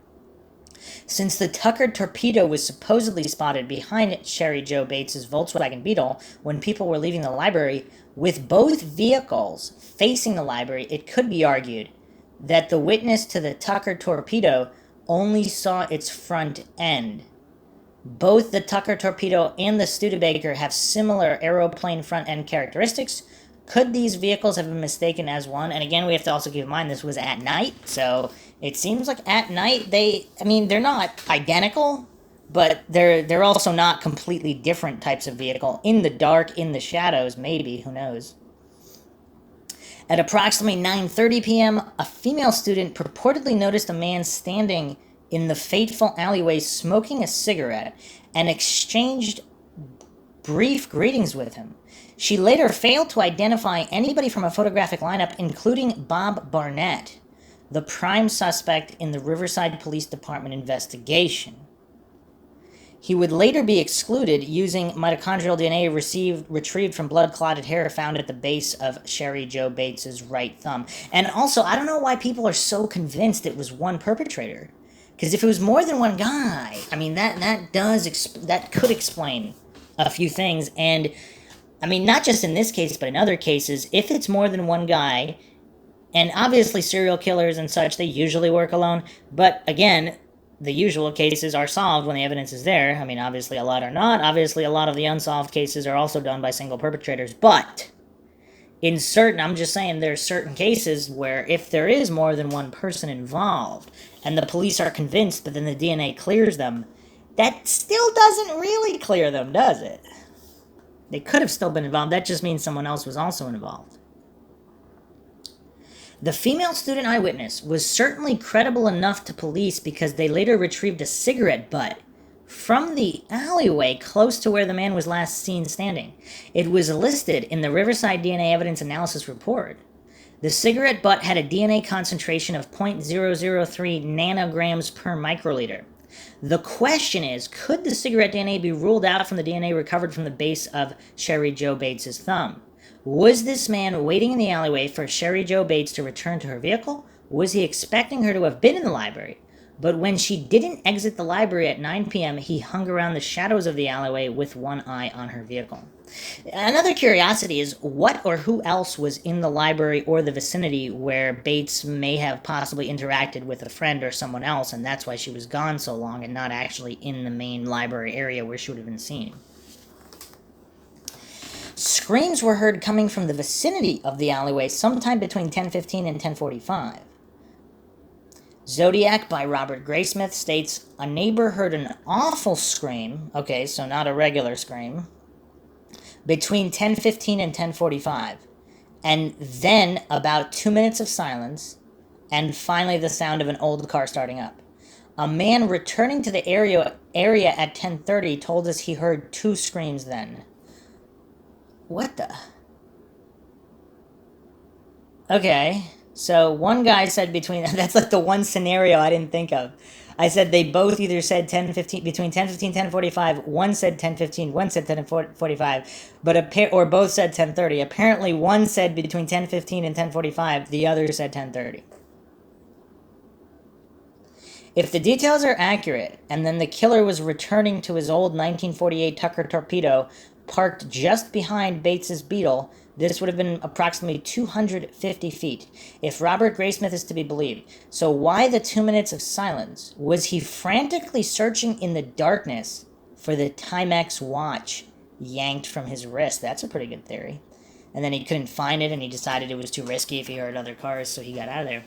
Since the Tucker torpedo was supposedly spotted behind Sherry Jo Bates' Volkswagen Beetle when people were leaving the library, with both vehicles facing the library, it could be argued that the witness to the Tucker torpedo only saw its front end. Both the Tucker torpedo and the Studebaker have similar aeroplane front end characteristics. Could these vehicles have been mistaken as one? And again, we have to also keep in mind this was at night, so it seems like at night they're not identical, but they're also not completely different types of vehicle. In the dark, in the shadows, maybe, who knows. At approximately 9:30 p.m., a female student purportedly noticed a man standing in the fateful alleyway smoking a cigarette and exchanged brief greetings with him. She later failed to identify anybody from a photographic lineup, including Bob Barnett, the prime suspect in the Riverside Police Department investigation. He would later be excluded using mitochondrial DNA retrieved from blood-clotted hair found at the base of Sherry Jo Bates' right thumb. And also, I don't know why people are so convinced it was one perpetrator. Because if it was more than one guy, I mean, that could explain a few things. And I mean, not just in this case, but in other cases, if it's more than one guy, and obviously serial killers and such, they usually work alone, but again, the usual cases are solved when the evidence is there. I mean, obviously a lot are not. Obviously a lot of the unsolved cases are also done by single perpetrators, but I'm just saying there's certain cases where if there is more than one person involved, and the police are convinced, but then the DNA clears them, that still doesn't really clear them, does it? They could have still been involved. That just means someone else was also involved. The female student eyewitness was certainly credible enough to police because they later retrieved a cigarette butt from the alleyway close to where the man was last seen standing. It was listed in the Riverside DNA Evidence Analysis Report. The cigarette butt had a DNA concentration of 0.003 nanograms per microliter. The question is, could the cigarette DNA be ruled out from the DNA recovered from the base of Sherry Jo Bates' thumb? Was this man waiting in the alleyway for Sherry Jo Bates to return to her vehicle? Was he expecting her to have been in the library? But when she didn't exit the library at 9 p.m., he hung around the shadows of the alleyway with one eye on her vehicle. Another curiosity is what or who else was in the library or the vicinity where Bates may have possibly interacted with a friend or someone else, and that's why she was gone so long and not actually in the main library area where she would have been seen. Screams were heard coming from the vicinity of the alleyway sometime between 10:15 and 10:45. Zodiac by Robert Graysmith states, a neighbor heard an awful scream, okay, so not a regular scream, between 10:15 and 10:45, and then about 2 minutes of silence, and finally the sound of an old car starting up. A man returning to the area at 10:30 told us he heard 2 screams then. What the? Okay. So one guy said between that's like the one scenario I didn't think of. I said they both either said 10:15 between 10:15 10:45. One said 10:15, one said 10:45, or both said 10:30. Apparently one said between 10:15 and 10:45, the other said 10:30. If the details are accurate, and then the killer was returning to his old 1948 Tucker torpedo parked just behind Bates's Beetle, this would have been approximately 250 feet, if Robert Graysmith is to be believed. So why the 2 minutes of silence? Was he frantically searching in the darkness for the Timex watch yanked from his wrist? That's a pretty good theory. And then he couldn't find it, and he decided it was too risky if he heard other cars, so he got out of there.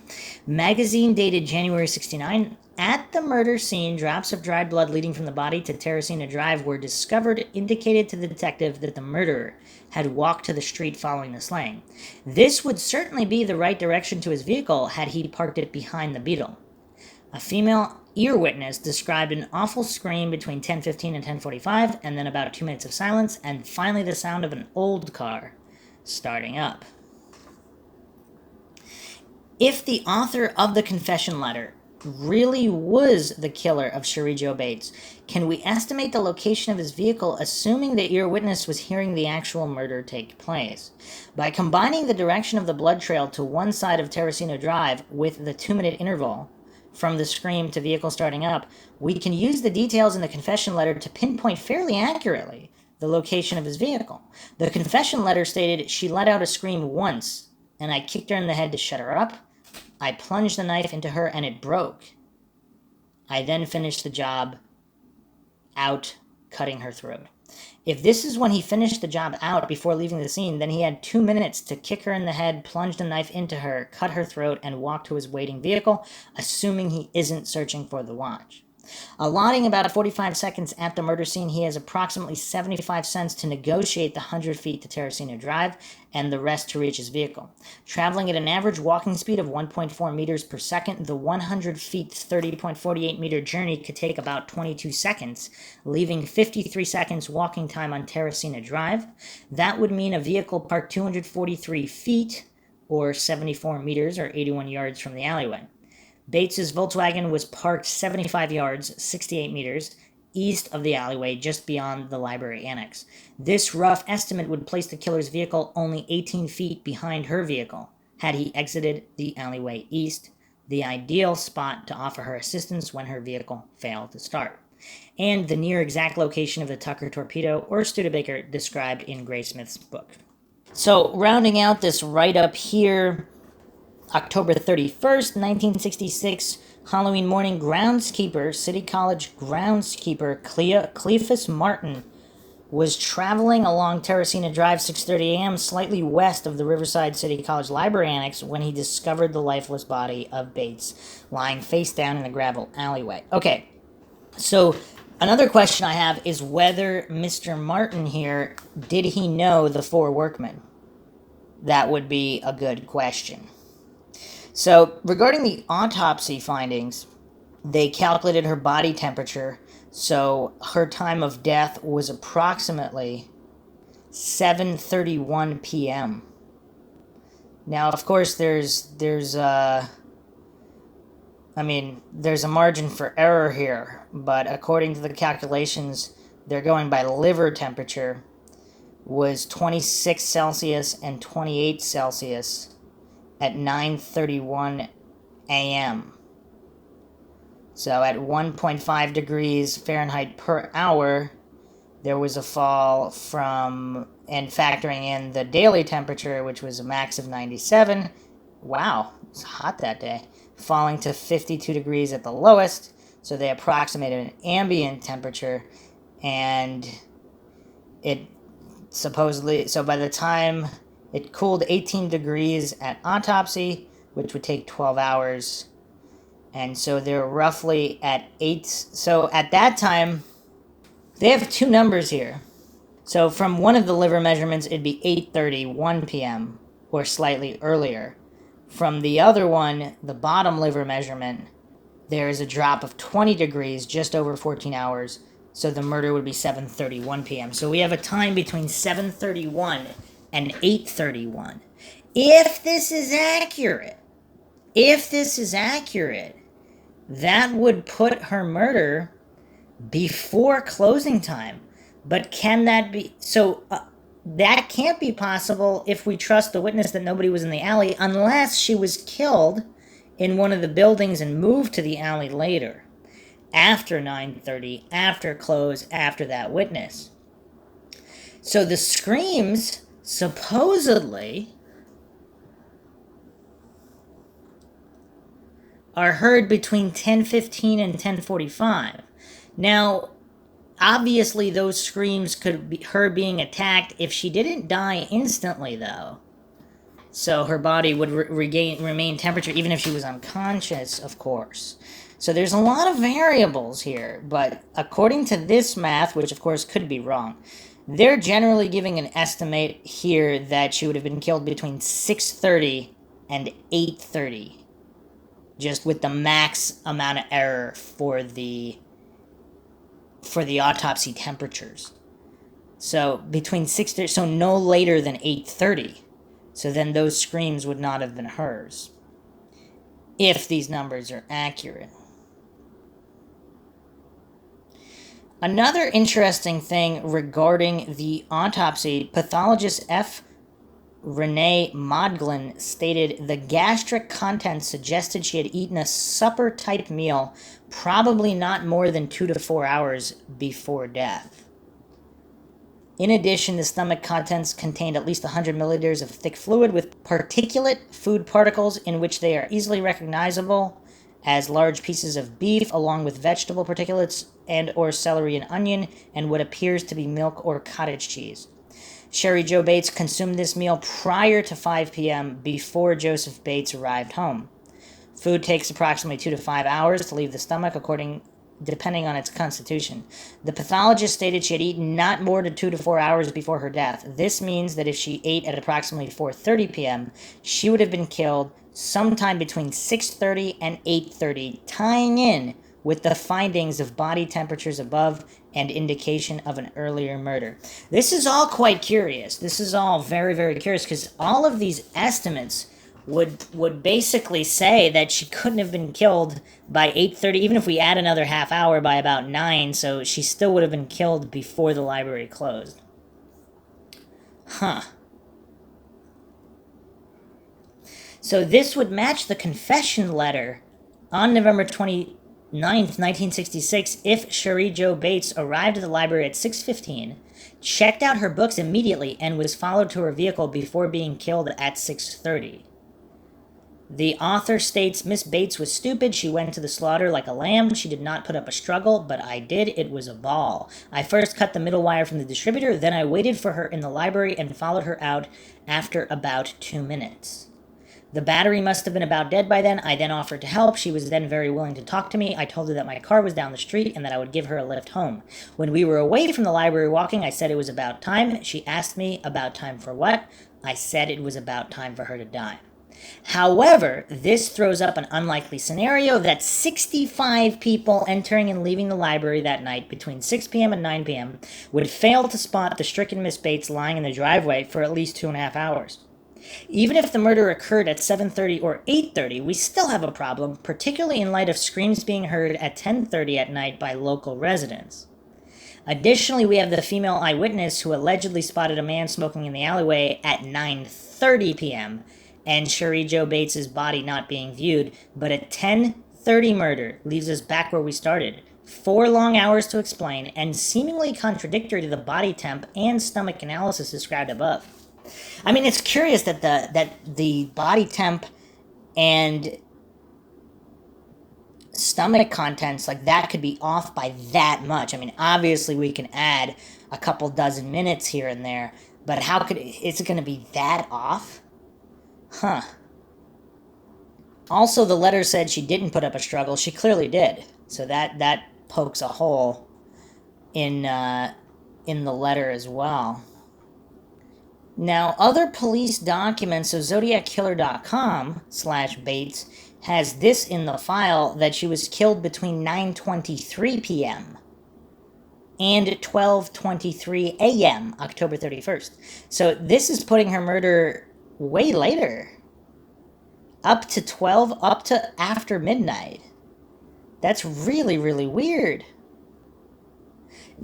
Magazine dated January 69. At the murder scene, drops of dried blood leading from the body to Terracina Drive were discovered, indicated to the detective that the murderer had walked to the street following the slaying. This would certainly be the right direction to his vehicle had he parked it behind the Beetle. A female ear witness described an awful scream between 10:15 and 10:45, and then about 2 minutes of silence, and finally the sound of an old car starting up. If the author of the confession letter really was the killer of Cherie Jo Bates, can we estimate the location of his vehicle, assuming the ear witness was hearing the actual murder take place? By combining the direction of the blood trail to one side of Terracina Drive with the 2-minute interval from the scream to vehicle starting up, we can use the details in the confession letter to pinpoint fairly accurately the location of his vehicle. The confession letter stated, "She let out a scream once, and I kicked her in the head to shut her up. I plunged the knife into her, and it broke. I then finished the job out, cutting her throat." If this is when he finished the job out before leaving the scene, then he had 2 minutes to kick her in the head, plunge the knife into her, cut her throat, and walk to his waiting vehicle, assuming he isn't searching for the watch. Allotting about 45 seconds at the murder scene, he has approximately 75 cents to negotiate the 100 feet to Terracina Drive and the rest to reach his vehicle. Traveling at an average walking speed of 1.4 meters per second, the 100 feet 30.48 meter journey could take about 22 seconds, leaving 53 seconds walking time on Terracina Drive. That would mean a vehicle parked 243 feet, or 74 meters, or 81 yards from the alleyway. Bates's Volkswagen was parked 75 yards, 68 meters, east of the alleyway, just beyond the library annex. This rough estimate would place the killer's vehicle only 18 feet behind her vehicle, had he exited the alleyway east, the ideal spot to offer her assistance when her vehicle failed to start, and the near exact location of the Tucker torpedo or Studebaker described in Graysmith's book. So, rounding out this write-up here, October 31st, 1966, Halloween morning, groundskeeper, City College groundskeeper Cleophas Martin was traveling along Terracina Drive 6:30 a.m., slightly west of the Riverside City College Library Annex, when he discovered the lifeless body of Bates lying face down in the gravel alleyway. Okay, so another question I have is whether Mr. Martin here, did he know the four workmen? That would be a good question. So, regarding the autopsy findings, they calculated her body temperature, so her time of death was approximately 7:31 p.m. Now, of course, there's a margin for error here, but according to the calculations, they're going by liver temperature, was 26 Celsius and 28 Celsius at 9:31 a.m. So at 1.5 degrees Fahrenheit per hour, there was a fall from, and factoring in the daily temperature, which was a max of 97, wow, it was hot that day, falling to 52 degrees at the lowest, so they approximated an ambient temperature, and it supposedly, so by the time it cooled 18 degrees at autopsy, which would take 12 hours. And so they're roughly at 8. So at that time, they have two numbers here. So from one of the liver measurements, it'd be 8:31 p.m. or slightly earlier. From the other one, the bottom liver measurement, there is a drop of 20 degrees, just over 14 hours. So the murder would be 7:31 p.m. So we have a time between 7:31 and 8:31. If this is accurate, If this is accurate, that would put her murder before closing time. But can that be so? That can't be possible if we trust the witness that nobody was in the alley, unless she was killed in one of the buildings and moved to the alley later, after 9:30, after close, after that witness. So the screams supposedly are heard between 10:15 and 10:45. Now, obviously those screams could be her being attacked if she didn't die instantly, though. So her body would remain temperature even if she was unconscious, of course. So there's a lot of variables here, but according to this math, which of course could be wrong, they're generally giving an estimate here that she would have been killed between 6:30 and 8:30, just with the max amount of error for the autopsy temperatures. So between 6:30, so no later than 8:30. So then those screams would not have been hers, if these numbers are accurate. Another interesting thing regarding the autopsy, pathologist F. Renee Modglin stated the gastric contents suggested she had eaten a supper-type meal, probably not more than 2 to 4 hours before death. In addition, the stomach contents contained at least 100 milliliters of thick fluid with particulate food particles in which they are easily recognizable as large pieces of beef, along with vegetable particulates and or celery and onion, and what appears to be milk or cottage cheese. Sherry Joe Bates consumed this meal prior to 5 p.m. before Joseph Bates arrived home. Food takes approximately 2 to 5 hours to leave the stomach, depending on its constitution. The pathologist stated she had eaten not more than 2 to 4 hours before her death. This means that if she ate at approximately 4:30 p.m., she would have been killed sometime between 6:30 and 8:30, tying in with the findings of body temperatures above and indication of an earlier murder. This is all quite curious. This is all very, very curious, because all of these estimates would basically say that she couldn't have been killed by 8:30, even if we add another half hour, by about 9, so she still would have been killed before the library closed. Huh. So this would match the confession letter on November 29th, 1966, if Sherry Joe Bates arrived at the library at 6:15, checked out her books immediately, and was followed to her vehicle before being killed at 6:30. The author states, Miss Bates was stupid. She went to the slaughter like a lamb. She did not put up a struggle, but I did. It was a ball. I first cut the middle wire from the distributor, then I waited for her in the library and followed her out after about 2 minutes. The battery must have been about dead by then. I then offered to help. She was then very willing to talk to me. I told her that my car was down the street and that I would give her a lift home. When we were away from the library walking, I said it was about time. She asked me about time for what? I said it was about time for her to die. However, this throws up an unlikely scenario that 65 people entering and leaving the library that night between 6 p.m. and 9 p.m. would fail to spot the stricken Miss Bates lying in the driveway for at least 2.5 hours. Even if the murder occurred at 7:30 or 8:30, we still have a problem, particularly in light of screams being heard at 10:30 at night by local residents. Additionally, we have the female eyewitness who allegedly spotted a man smoking in the alleyway at 9:30 p.m., and Sherry Joe Bates' body not being viewed, but a 10:30 murder leaves us back where we started. 4 long hours to explain, and seemingly contradictory to the body temp and stomach analysis described above. I mean, it's curious that the body temp and stomach contents, like, that could be off by that much. I mean, obviously we can add a couple dozen minutes here and there, but is it going to be that off? Huh. Also, the letter said she didn't put up a struggle. She clearly did. So that pokes a hole in the letter as well. Now, other police documents, so ZodiacKiller.com/Bates has this in the file, that she was killed between 9:23 p.m. and 12:23 a.m., October 31st. So this is putting her murder way later. up to 12, up to after midnight. That's really, really weird.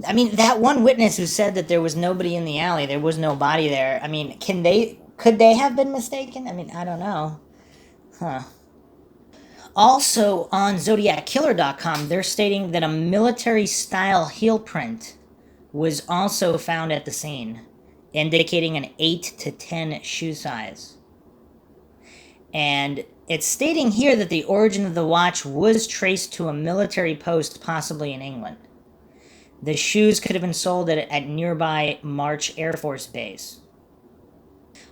I mean, that one witness who said that there was nobody in the alley, there was no body there. I mean, could they have been mistaken? I mean, I don't know. Huh. Also on ZodiacKiller.com, they're stating that a military style heel print was also found at the scene, indicating an 8 to 10 shoe size. And it's stating here that the origin of the watch was traced to a military post, possibly in England. The shoes could have been sold at nearby March Air Force Base.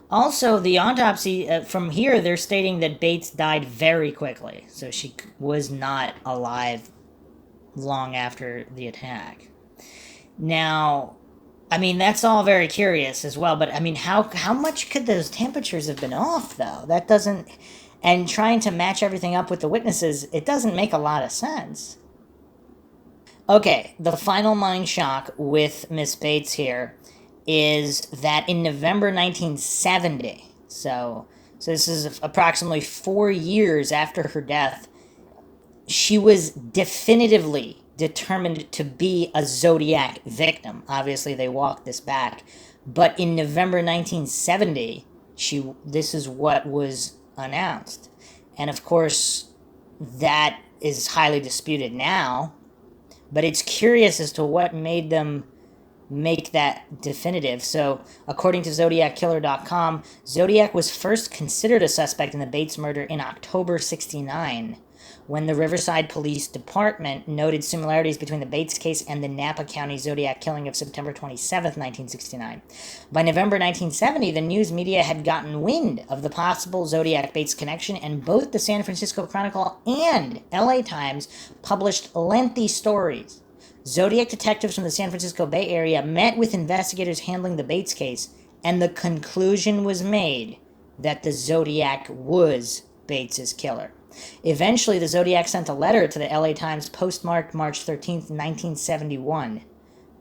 Also, the autopsy, from here, they're stating that Bates died very quickly, so she was not alive long after the attack. Now, I mean, that's all very curious as well, but I mean, how much could those temperatures have been off, though? That doesn't... And trying to match everything up with the witnesses, it doesn't make a lot of sense. Okay, the final mind shock with Miss Bates here is that in November 1970, so this is approximately 4 years after her death, she was definitively determined to be a Zodiac victim. Obviously, they walked this back, but in November 1970, this is what was announced, and of course, that is highly disputed now. But it's curious as to what made them make that definitive. So, according to ZodiacKiller.com, Zodiac was first considered a suspect in the Bates murder in October '69, when the Riverside Police Department noted similarities between the Bates case and the Napa County Zodiac killing of September 27th, 1969. By November 1970, the news media had gotten wind of the possible Zodiac-Bates connection, and both the San Francisco Chronicle and LA Times published lengthy stories. Zodiac detectives from the San Francisco Bay Area met with investigators handling the Bates case, and the conclusion was made that the Zodiac was Bates's killer. Eventually, the Zodiac sent a letter to the LA Times postmarked March 13th, 1971,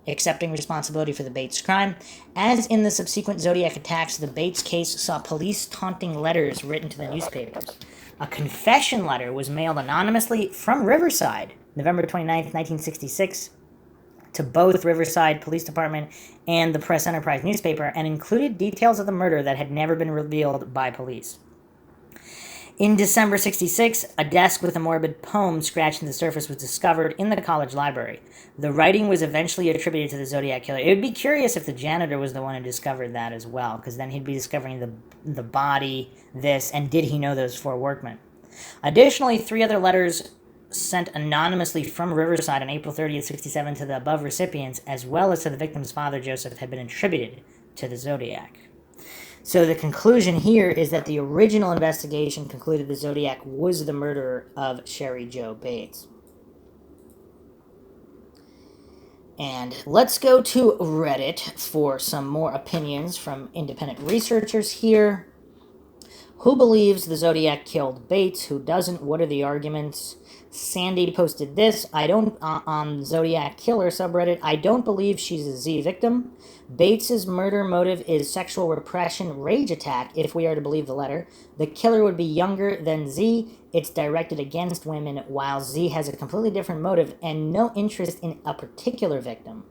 accepting responsibility for the Bates crime. As in the subsequent Zodiac attacks, the Bates case saw police taunting letters written to the newspapers. A confession letter was mailed anonymously from Riverside, November 29th, 1966, to both Riverside Police Department and the Press Enterprise newspaper, and included details of the murder that had never been revealed by police. In December '66, a desk with a morbid poem scratched in the surface was discovered in the college library. The writing was eventually attributed to the Zodiac killer. It would be curious if the janitor was the one who discovered that as well, because then he'd be discovering the body, and did he know those 4 workmen? Additionally, 3 other letters sent anonymously from Riverside on April 30th, '67 to the above recipients, as well as to the victim's father, Joseph, had been attributed to the Zodiac. So the conclusion here is that the original investigation concluded the Zodiac was the murderer of Sherry Jo Bates. And let's go to Reddit for some more opinions from independent researchers here. Who believes the Zodiac killed Bates? Who doesn't? What are the arguments? Sandy posted this. On Zodiac Killer subreddit, I don't believe she's a Z victim. Bates's murder motive is sexual repression rage attack, if we are to believe the letter. The killer would be younger than Z. It's directed against women, while Z has a completely different motive and no interest in a particular victim,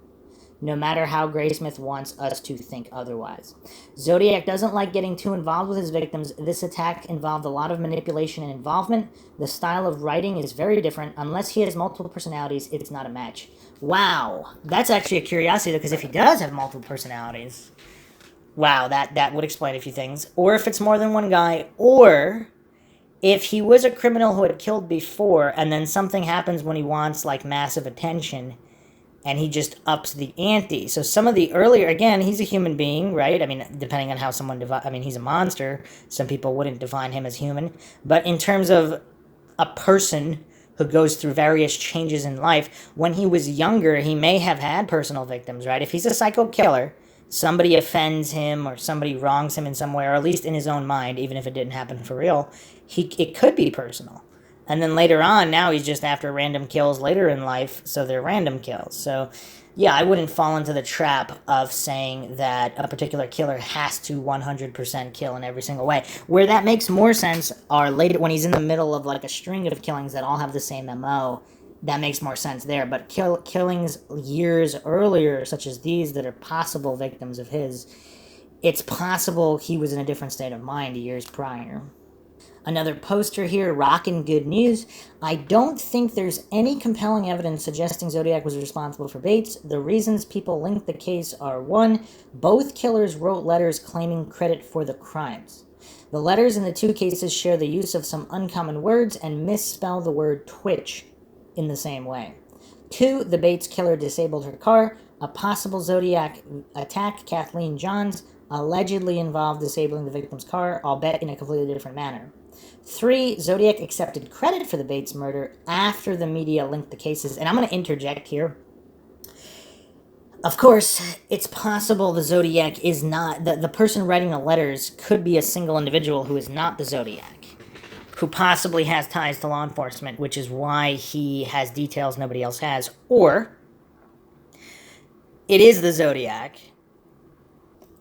no matter how Graysmith wants us to think otherwise. Zodiac doesn't like getting too involved with his victims. This attack involved a lot of manipulation and involvement. The style of writing is very different. Unless he has multiple personalities, it's not a match. Wow. That's actually a curiosity, because if he does have multiple personalities, wow, that would explain a few things. Or if it's more than one guy, or if he was a criminal who had killed before, and then something happens when he wants, like, massive attention, and he just ups the ante. So some of the earlier, again, he's a human being, right? I mean, depending on how someone he's a monster. Some people wouldn't define him as human. But in terms of a person who goes through various changes in life, when he was younger, he may have had personal victims, right? If he's a psycho killer, somebody offends him or somebody wrongs him in some way, or at least in his own mind, even if it didn't happen for real, it could be personal. And then later on, now he's just after random kills later in life, so they're random kills. So, yeah, I wouldn't fall into the trap of saying that a particular killer has to 100% kill in every single way. Where that makes more sense are later when he's in the middle of like a string of killings that all have the same MO. That makes more sense there. But killings years earlier, such as these that are possible victims of his, it's possible he was in a different state of mind years prior. Another poster here, rockin' good news. I don't think there's any compelling evidence suggesting Zodiac was responsible for Bates. The reasons people link the case are: 1, both killers wrote letters claiming credit for the crimes. The letters in the two cases share the use of some uncommon words and misspell the word twitch in the same way. 2, the Bates killer disabled her car. A possible Zodiac attack, Kathleen Johns, allegedly involved disabling the victim's car, albeit in a completely different manner. 3, Zodiac accepted credit for the Bates murder after the media linked the cases. And I'm going to interject here. Of course, it's possible the Zodiac is not... The person writing the letters could be a single individual who is not the Zodiac, who possibly has ties to law enforcement, which is why he has details nobody else has. Or it is the Zodiac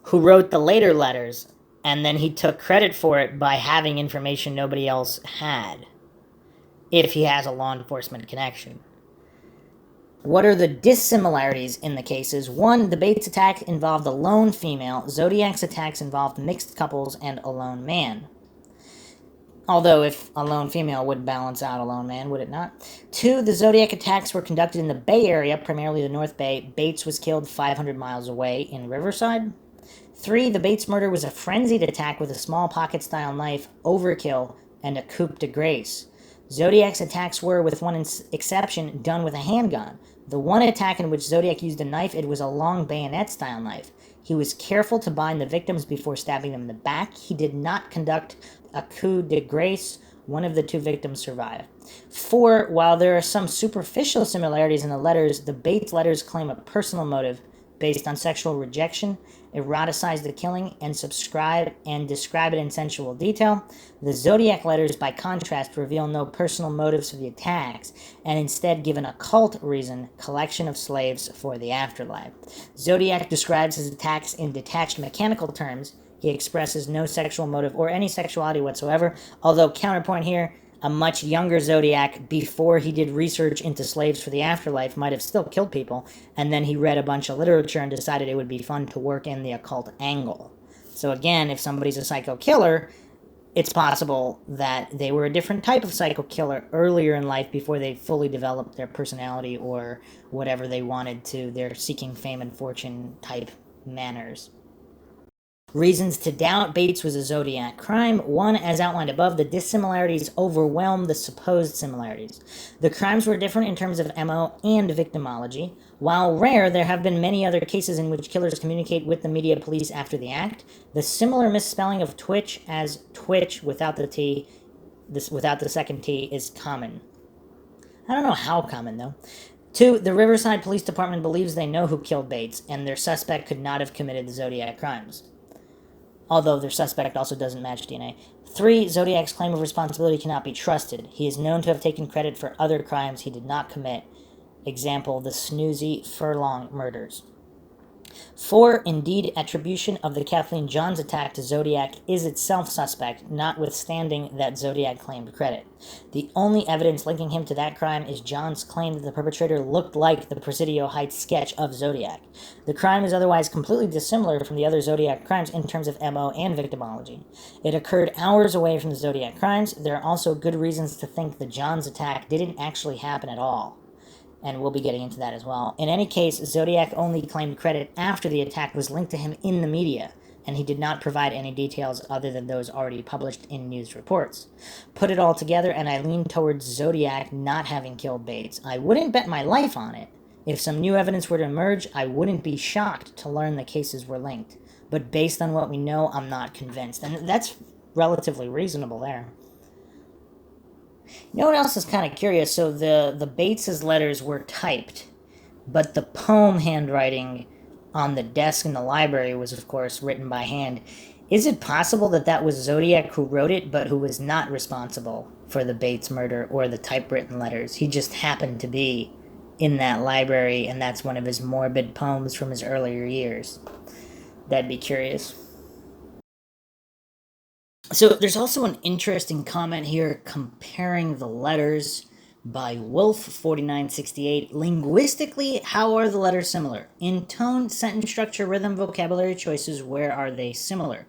who wrote the later letters, and then he took credit for it by having information nobody else had, if he has a law enforcement connection. What are the dissimilarities in the cases? 1, the Bates attack involved a lone female. Zodiac's attacks involved mixed couples and a lone man. Although if a lone female would balance out a lone man, would it not? 2, the Zodiac attacks were conducted in the Bay Area, primarily the North Bay. Bates was killed 500 miles away in Riverside. 3, the Bates murder was a frenzied attack with a small pocket-style knife, overkill, and a coup de grace. Zodiac's attacks were, with one exception, done with a handgun. The one attack in which Zodiac used a knife, it was a long bayonet-style knife. He was careful to bind the victims before stabbing them in the back. He did not conduct a coup de grace. One of the 2 victims survived. 4, while there are some superficial similarities in the letters, the Bates letters claim a personal motive based on sexual rejection, eroticize the killing, and describe it in sensual detail. The Zodiac letters, by contrast, reveal no personal motives for the attacks, and instead give an occult reason: collection of slaves for the afterlife. Zodiac describes his attacks in detached mechanical terms. He expresses no sexual motive or any sexuality whatsoever, although counterpoint here, a much younger Zodiac, before he did research into slaves for the afterlife, might have still killed people, and then he read a bunch of literature and decided it would be fun to work in the occult angle. So again, if somebody's a psycho killer, it's possible that they were a different type of psycho killer earlier in life before they fully developed their personality or whatever they wanted to, their seeking fame and fortune type manners. Reasons to doubt Bates was a Zodiac crime. 1, as outlined above, the dissimilarities overwhelm the supposed similarities. The crimes were different in terms of MO and victimology. While rare, there have been many other cases in which killers communicate with the media police after the act. The similar misspelling of twitch as twitch without the T, without the second T, is common. I don't know how common, though. 2, the Riverside Police Department believes they know who killed Bates, and their suspect could not have committed the Zodiac crimes, although their suspect also doesn't match DNA. 3, Zodiac's claim of responsibility cannot be trusted. He is known to have taken credit for other crimes he did not commit. Example, the Snoozy Furlong murders. 4, indeed, attribution of the Kathleen Johns attack to Zodiac is itself suspect, notwithstanding that Zodiac claimed credit. The only evidence linking him to that crime is Johns' claim that the perpetrator looked like the Presidio Heights sketch of Zodiac. The crime is otherwise completely dissimilar from the other Zodiac crimes in terms of MO and victimology. It occurred hours away from the Zodiac crimes. There are also good reasons to think the Johns attack didn't actually happen at all, and we'll be getting into that as well. In any case, Zodiac only claimed credit after the attack was linked to him in the media, and he did not provide any details other than those already published in news reports. Put it all together, and I lean towards Zodiac not having killed Bates. I wouldn't bet my life on it. If some new evidence were to emerge, I wouldn't be shocked to learn the cases were linked. But based on what we know, I'm not convinced. And that's relatively reasonable there. You know what else is kind of curious? So the Bates' letters were typed, but the poem handwriting on the desk in the library was, of course, written by hand. Is it possible that that was Zodiac who wrote it, but who was not responsible for the Bates murder or the typewritten letters? He just happened to be in that library, and that's one of his morbid poems from his earlier years. That'd be curious. So there's also an interesting comment here comparing the letters by Wolf 4968. Linguistically, how are the letters similar? In tone, sentence structure, rhythm, vocabulary choices, where are they similar?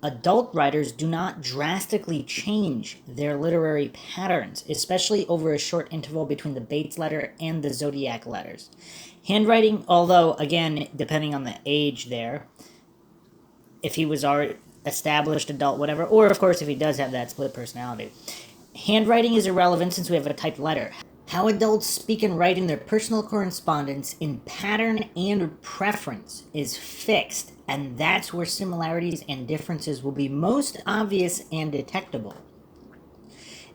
Adult writers do not drastically change their literary patterns, especially over a short interval between the Bates letter and the Zodiac letters. Handwriting, although, again, depending on the age there, if he was already established adult, whatever, or of course if he does have that split personality. Handwriting is irrelevant since we have a typed letter. How adults speak and write in their personal correspondence in pattern and preference is fixed, and that's where similarities and differences will be most obvious and detectable.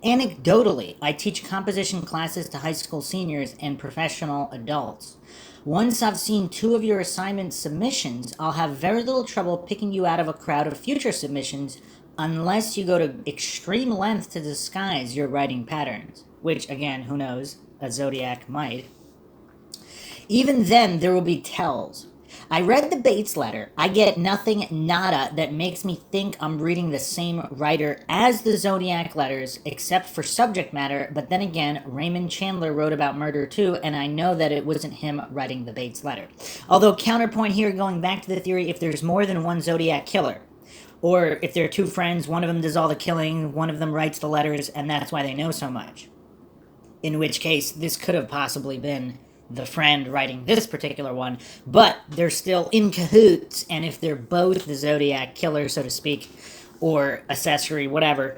Anecdotally, I teach composition classes to high school seniors and professional adults. Once I've seen 2 of your assignment submissions, I'll have very little trouble picking you out of a crowd of future submissions unless you go to extreme length to disguise your writing patterns, which, again, who knows, a Zodiac might. Even then, there will be tells. I read the Bates letter. I get nothing, nada, that makes me think I'm reading the same writer as the Zodiac letters, except for subject matter. But then again, Raymond Chandler wrote about murder too, and I know that it wasn't him writing the Bates letter. Although, counterpoint here, going back to the theory, if there's more than one Zodiac killer, or if they're 2 friends, one of them does all the killing, one of them writes the letters, and that's why they know so much. In which case, this could have possibly been the friend writing this particular one, but they're still in cahoots, and if they're both the Zodiac killer, so to speak, or accessory, whatever,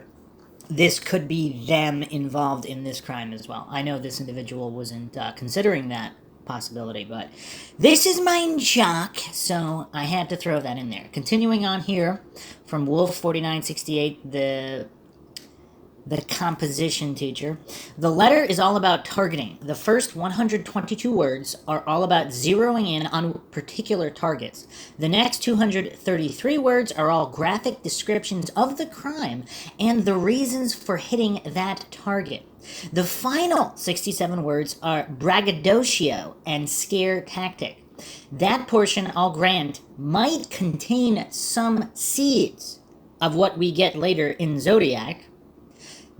this could be them involved in this crime as well. I know this individual wasn't considering that possibility, but this is MINDSHOCK, so I had to throw that in there. Continuing on here from Wolf 4968, the composition teacher. The letter is all about targeting. The first 122 words are all about zeroing in on particular targets. The next 233 words are all graphic descriptions of the crime and the reasons for hitting that target. The final 67 words are braggadocio and scare tactic. That portion, I'll grant, might contain some seeds of what we get later in Zodiac.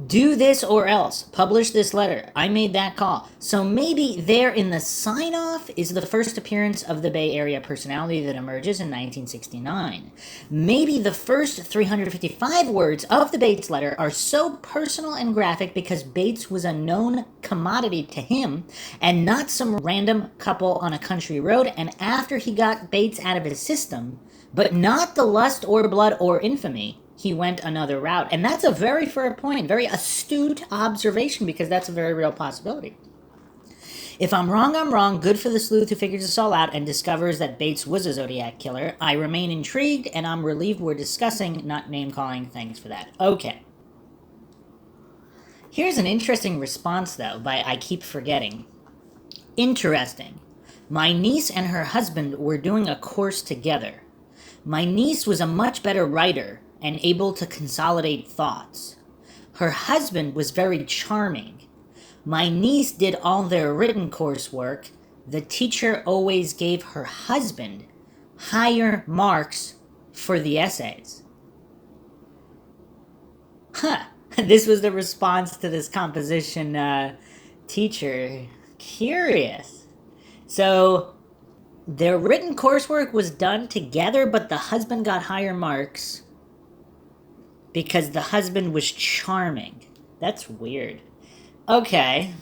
Do this or else. Publish this letter. I made that call. So maybe there in the sign-off is the first appearance of the Bay Area personality that emerges in 1969. Maybe the first 355 words of the Bates letter are so personal and graphic because Bates was a known commodity to him and not some random couple on a country road, and after he got Bates out of his system, but not the lust or blood or infamy, he went another route. And that's a very fair point, very astute observation, because that's a very real possibility. If I'm wrong, I'm wrong. Good for the sleuth who figures this all out and discovers that Bates was a Zodiac killer. I remain intrigued, and I'm relieved we're discussing, not name-calling. Thanks for that. Okay. Here's an interesting response, though, by I Keep Forgetting. Interesting. My niece and her husband were doing a course together. My niece was a much better writer and able to consolidate thoughts. Her husband was very charming. My niece did all their written coursework. The teacher always gave her husband higher marks for the essays. Huh. This was the response to this composition teacher. Curious. So their written coursework was done together, but the husband got higher marks because the husband was charming. That's weird. Okay.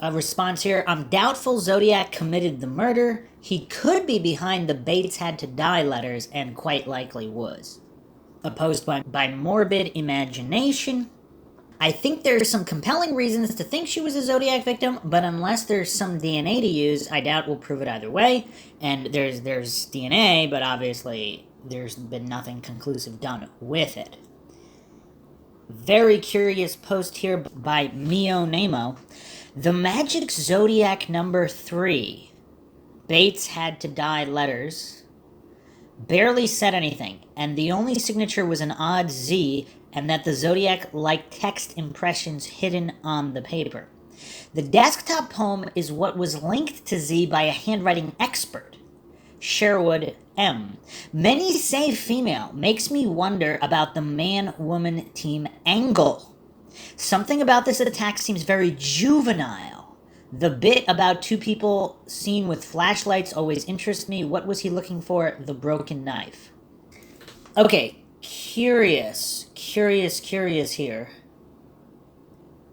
A response here. I'm doubtful Zodiac committed the murder. He could be behind the Bates had to die letters, and quite likely was. Opposed by morbid imagination. I think there's some compelling reasons to think she was a Zodiac victim, but unless there's some DNA to use, I doubt we'll prove it either way. And there's DNA, but obviously there's been nothing conclusive done with it. Very curious post here by Mio Nemo. The magic Zodiac number 3. Bates had to die letters. Barely said anything, and the only signature was an odd Z, and that the Zodiac liked text impressions hidden on the paper. The desktop poem is what was linked to Z by a handwriting expert, Sherwood M. Many say female. Makes me wonder about the man-woman team angle. Something about this attack seems very juvenile. The bit about two people seen with flashlights always interests me. What was he looking for? The broken knife. Okay, curious here.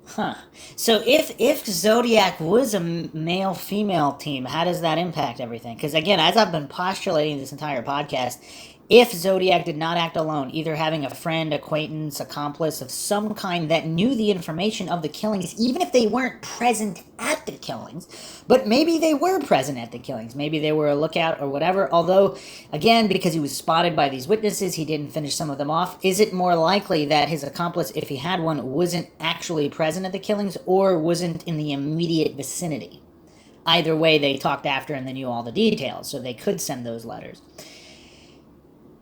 Huh. So if Zodiac was a male female team, how does that impact everything? Because again, as I've been postulating this entire podcast, if Zodiac did not act alone, either having a friend, acquaintance, accomplice of some kind that knew the information of the killings, even if they weren't present at the killings, but maybe they were present at the killings, maybe they were a lookout or whatever, although, again, because he was spotted by these witnesses, he didn't finish some of them off. Is it more likely that his accomplice, if he had one, wasn't actually present at the killings or wasn't in the immediate vicinity? Either way, they talked after and they knew all the details, so they could send those letters.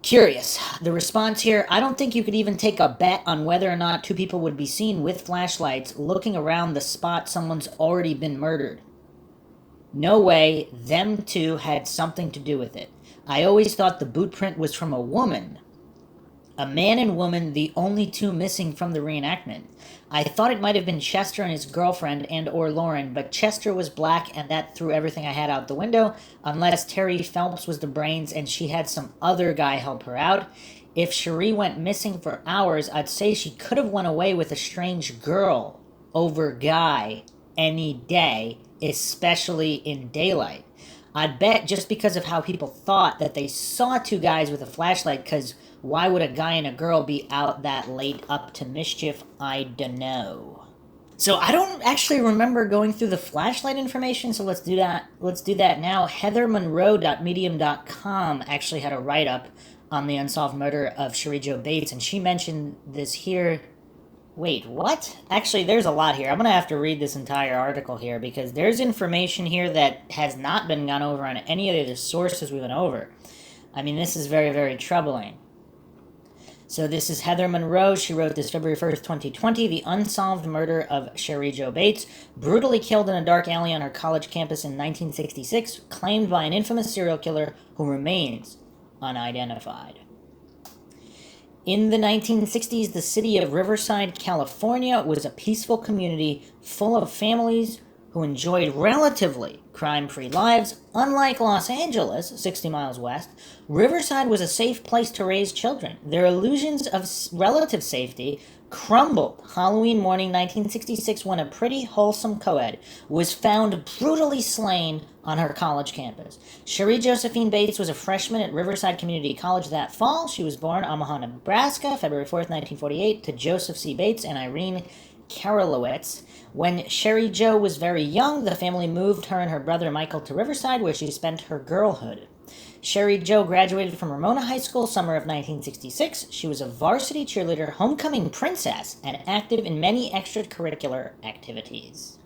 Curious. The response here, I don't think you could even take a bet on whether or not two people would be seen with flashlights looking around the spot someone's already been murdered. No way them two had something to do with it. I always thought the boot print was from a woman. A man and woman, the only two missing from the reenactment. I thought it might have been Chester and his girlfriend and or Lauren, but Chester was black and that threw everything I had out the window, unless Terry Phelps was the brains and she had some other guy help her out. If Cherie went missing for hours, I'd say she could have went away with a strange girl over guy any day, especially in daylight. I'd bet just because of how people thought that they saw two guys with a flashlight, because why would a guy and a girl be out that late up to mischief? I dunno. So I don't actually remember going through the flashlight information, so let's do that. Let's do that now. HeatherMonroe.medium.com actually had a write-up on the unsolved murder of Cherie Jo Bates, and she mentioned this here. Wait, what? Actually, there's a lot here. I'm going to have to read this entire article here because there's information here that has not been gone over on any of the sources we went over. I mean, this is very, very troubling. So this is Heather Monroe. She wrote this February 1st, 2020. The unsolved murder of Cherie Jo Bates, brutally killed in a dark alley on her college campus in 1966, claimed by an infamous serial killer who remains unidentified. In the 1960s, the city of Riverside, California, was a peaceful community full of families who enjoyed relatively crime-free lives. Unlike Los Angeles, 60 miles west, Riverside was a safe place to raise children. Their illusions of relative safety crumbled Halloween morning 1966 when a pretty wholesome co-ed was found brutally slain on her college campus. Cherie Josephine Bates was a freshman at Riverside Community College that fall. She was born in Omaha, Nebraska, February 4th, 1948, to Joseph C. Bates and Irene Karolowitz. When Cherie Jo was very young, the family moved her and her brother Michael to Riverside, where she spent her girlhood. Cherie Jo graduated from Ramona High School summer of 1966. She was a varsity cheerleader, homecoming princess, and active in many extracurricular activities.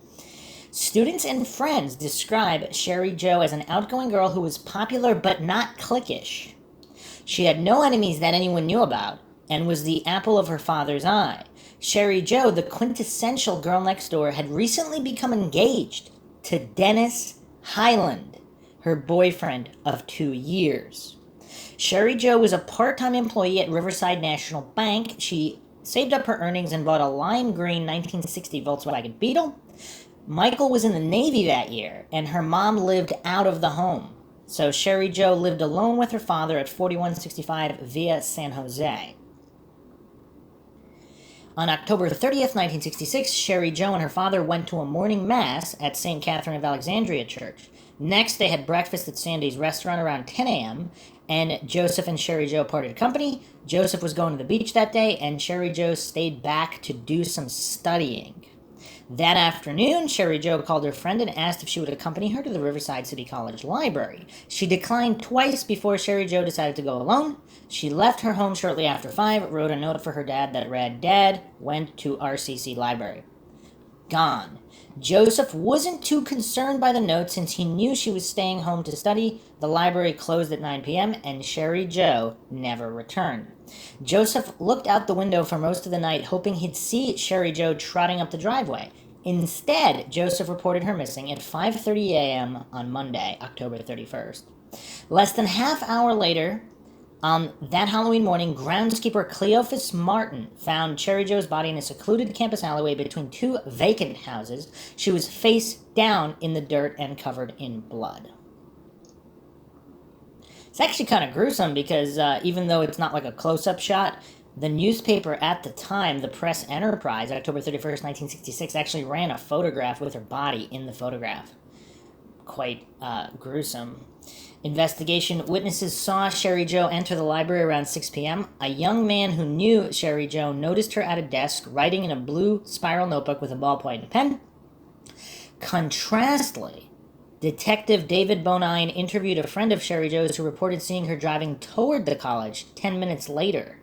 Students and friends describe Cherie Jo as an outgoing girl who was popular but not cliquish. She had no enemies that anyone knew about, and was the apple of her father's eye. Cherie Jo, the quintessential girl next door, had recently become engaged to Dennis Highland, her boyfriend of 2 years. Cherie Jo was a part-time employee at Riverside National Bank. She saved up her earnings and bought a lime green 1960 Volkswagen Beetle. Michael was in the Navy that year, and her mom lived out of the home. So Cherie Jo lived alone with her father at 4165 Via San Jose. On October 30th, 1966, Cherie Jo and her father went to a morning mass at St. Catherine of Alexandria Church. Next, they had breakfast at Sandy's restaurant around 10 a.m., and Joseph and Cherie Jo parted company. Joseph was going to the beach that day, and Cherie Jo stayed back to do some studying. That afternoon, Cherie Jo called her friend and asked if she would accompany her to the Riverside City College library. She declined twice before Cherie Jo decided to go alone. She left her home shortly after 5, wrote a note for her dad that read, "Dad, went to RCC library." gone. Joseph wasn't too concerned by the note since he knew she was staying home to study. The library closed at 9 p.m. and Sherry Joe never returned. Joseph looked out the window for most of the night, hoping he'd see Sherry Joe trotting up the driveway. Instead, Joseph reported her missing at 5:30 a.m. on Monday, October 31st. Less than half hour later, on that Halloween morning, groundskeeper Cleophas Martin found Sherry Joe's body in a secluded campus alleyway between two vacant houses. She was face down in the dirt and covered in blood. It's actually kind of gruesome because even though it's not like a close-up shot, the newspaper at the time, the Press Enterprise, October 31st, 1966, actually ran a photograph with her body in the photograph. Quite gruesome. Investigation witnesses saw Sherry Joe enter the library around 6 p.m. A young man who knew Sherry Joe noticed her at a desk writing in a blue spiral notebook with a ballpoint and pen. Contrastly, Detective David Bonine interviewed a friend of Sherry Joe's who reported seeing her driving toward the college 10 minutes later.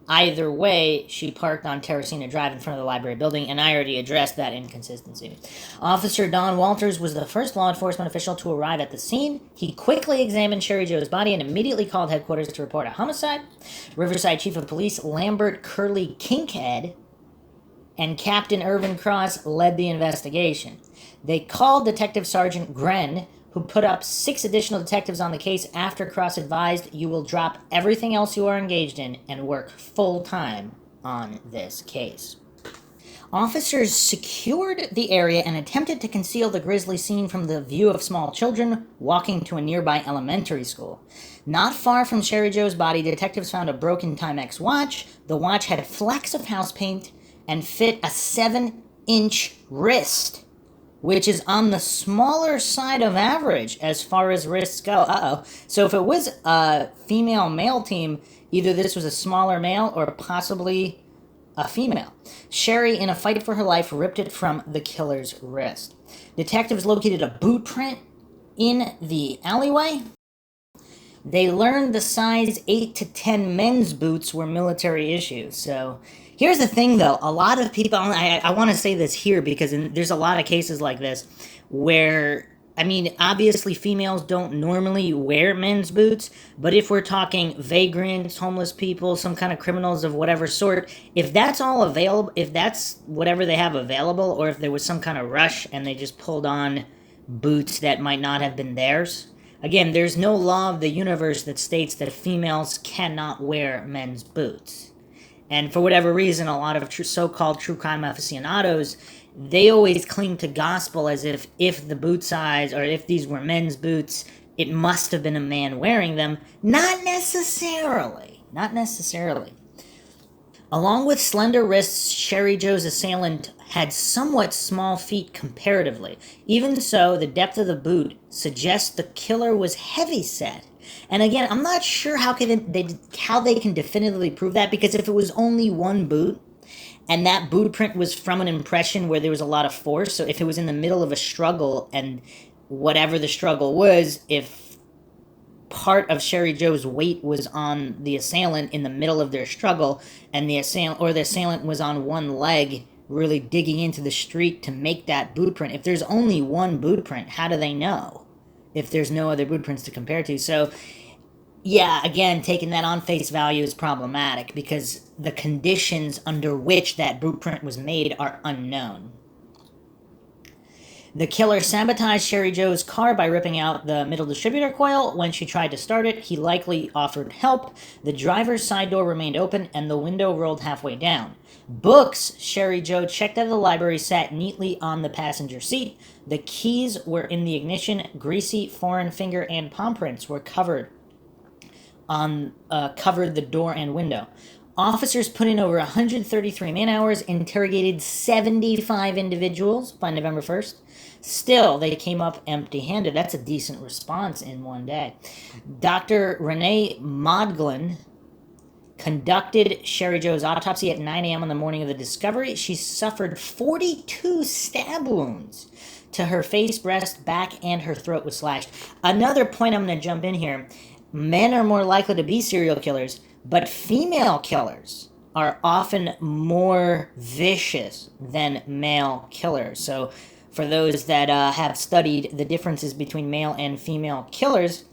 Either way, she parked on Terracina Drive in front of the library building, and I already addressed that inconsistency. Officer Don Walters was the first law enforcement official to arrive at the scene. He quickly examined Sherry Joe's body and immediately called headquarters to report a homicide. Riverside Chief of Police Lambert Curley Kinkhead and Captain Irvin Cross led the investigation. They called Detective Sergeant Gren, who put up 6 additional detectives on the case after Cross advised, "You will drop everything else you are engaged in and work full-time on this case." Officers secured the area and attempted to conceal the grisly scene from the view of small children walking to a nearby elementary school. Not far from Sherry Joe's body, detectives found a broken Timex watch. The watch had flecks of house paint and fit a 7-inch wrist, which is on the smaller side of average as far as wrists go. So if it was a female-male team, either this was a smaller male or possibly a female. Sherry, in a fight for her life, ripped it from the killer's wrist. Detectives located a boot print in the alleyway. They learned the size 8 to 10 men's boots were military issue. So here's the thing, though. A lot of people, I want to say this here because there's a lot of cases like this where, I mean, obviously females don't normally wear men's boots, but if we're talking vagrants, homeless people, some kind of criminals of whatever sort, if that's all available, if that's whatever they have available, or if there was some kind of rush and they just pulled on boots that might not have been theirs, again, there's no law of the universe that states that females cannot wear men's boots. And for whatever reason, a lot of so-called true crime aficionados, they always cling to gospel as if the boot size, or if these were men's boots, it must have been a man wearing them. Not necessarily. Not necessarily. Along with slender wrists, Sherry Joe's assailant had somewhat small feet comparatively. Even so, the depth of the boot suggests the killer was heavy-set. And again, I'm not sure how they can definitively prove that, because if it was only one boot, and that boot print was from an impression where there was a lot of force, so if it was in the middle of a struggle, and whatever the struggle was, if part of Sherry Joe's weight was on the assailant in the middle of their struggle, and the assailant was on one leg, really digging into the street to make that boot print. If there's only one boot print, how do they know if there's no other boot prints to compare to? So, yeah, again, taking that on face value is problematic because the conditions under which that boot print was made are unknown. The killer sabotaged Sherry Joe's car by ripping out the middle distributor coil. When she tried to start it, he likely offered help. The driver's side door remained open and the window rolled halfway down. Books Sherry Joe checked out of the library sat neatly on the passenger seat. The keys were in the ignition. Greasy foreign finger and palm prints were covered the door and window. Officers put in over 133 man-hours, interrogated 75 individuals by November 1st. Still, they came up empty-handed. That's a decent response in one day. Dr. Renee Modglin conducted Sherry Joe's autopsy at 9 a.m. on the morning of the discovery. She suffered 42 stab wounds to her face, breast, back, and her throat was slashed. Another point I'm going to jump in here. Men are more likely to be serial killers, but female killers are often more vicious than male killers. So, for those that have studied the differences between male and female killers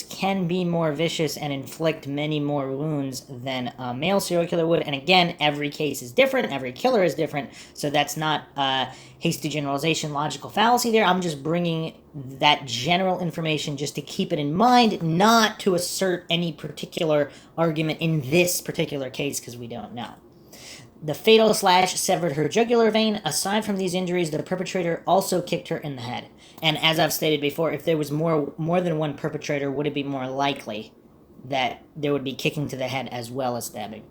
can be more vicious and inflict many more wounds than a male serial killer would. And again, every case is different, every killer is different, so that's not hasty generalization, logical fallacy there. I'm just bringing that general information just to keep it in mind, not to assert any particular argument in this particular case, because we don't know. The fatal slash severed her jugular vein. Aside from these injuries, the perpetrator also kicked her in the head. And as I've stated before, if there was more than one perpetrator, would it be more likely that there would be kicking to the head as well as stabbing?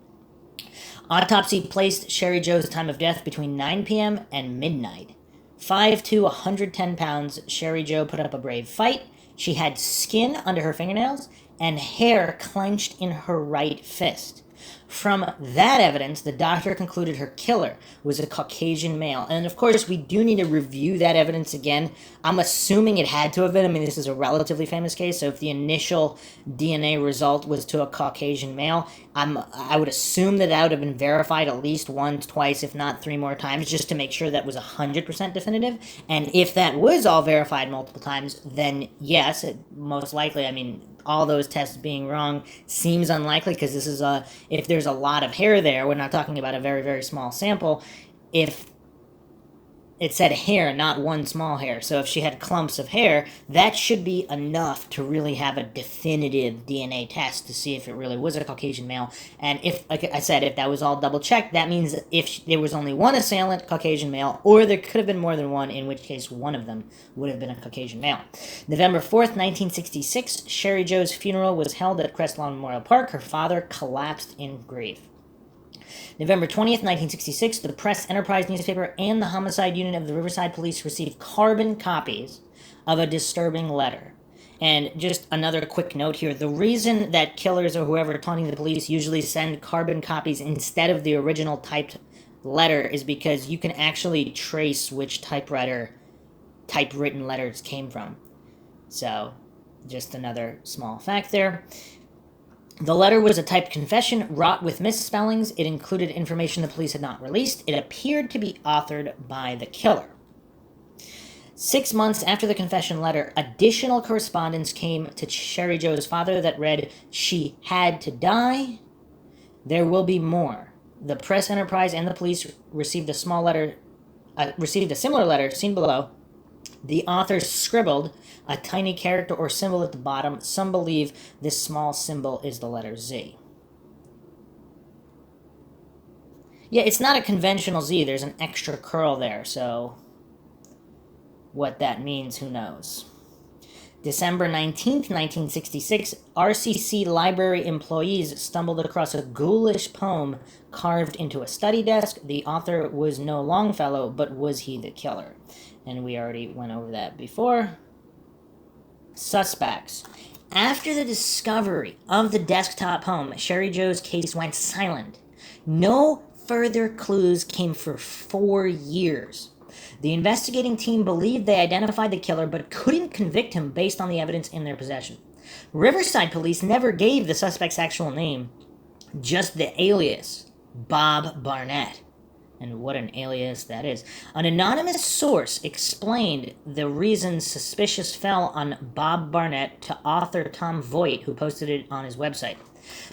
Autopsy placed Sherry Joe's time of death between 9 p.m. and midnight. 5'2", 110 pounds, Sherry Joe put up a brave fight. She had skin under her fingernails and hair clenched in her right fist. From that evidence, the doctor concluded her killer was a Caucasian male. And of course, we do need to review that evidence again. I'm assuming it had to have been. I mean, this is a relatively famous case, so if the initial DNA result was to a Caucasian male, I would assume that would have been verified at least once, twice, if not 3 more times, just to make sure that was 100% definitive. And if that was all verified multiple times, then yes, most likely, I mean, all those tests being wrong seems unlikely, because this is if there's a lot of hair there, we're not talking about a very, very small sample. If it said hair, not one small hair, so if she had clumps of hair, that should be enough to really have a definitive DNA test to see if it really was a Caucasian male. And if, like I said, if that was all double checked, that means if there was only one assailant, Caucasian male, or there could have been more than one, in which case one of them would have been a Caucasian male. November 4th, 1966, Sherry Joe's funeral was held at Crestlawn Memorial Park. Her father collapsed in grief. November 20th, 1966, the Press Enterprise newspaper and the homicide unit of the Riverside Police received carbon copies of a disturbing letter. And just another quick note here, the reason that killers or whoever taunting the police usually send carbon copies instead of the original typed letter is because you can actually trace which typewritten letters came from. So, just another small fact there. The letter was a typed confession wrought with misspellings. It included information the police had not released. It appeared to be authored by the killer. 6 months after the confession letter, additional correspondence came to Sherry Joe's father that read, "She had to die. There will be more." The Press Enterprise and the police received a similar letter seen below. The author scribbled a tiny character or symbol at the bottom. Some believe this small symbol is the letter Z. Yeah, it's not a conventional Z. There's an extra curl there, so what that means, who knows. December 19th, 1966, RCC library employees stumbled across a ghoulish poem carved into a study desk. The author was no Longfellow, but was he the killer? And we already went over that before. Suspects. After the discovery of the desktop poem, Sherry Joe's case went silent. No further clues came for 4 years. The investigating team believed they identified the killer, but couldn't convict him based on the evidence in their possession. Riverside police never gave the suspect's actual name, just the alias, Bob Barnett. And what an alias that is. An anonymous source explained the reason suspicious fell on Bob Barnett to author Tom Voigt, who posted it on his website.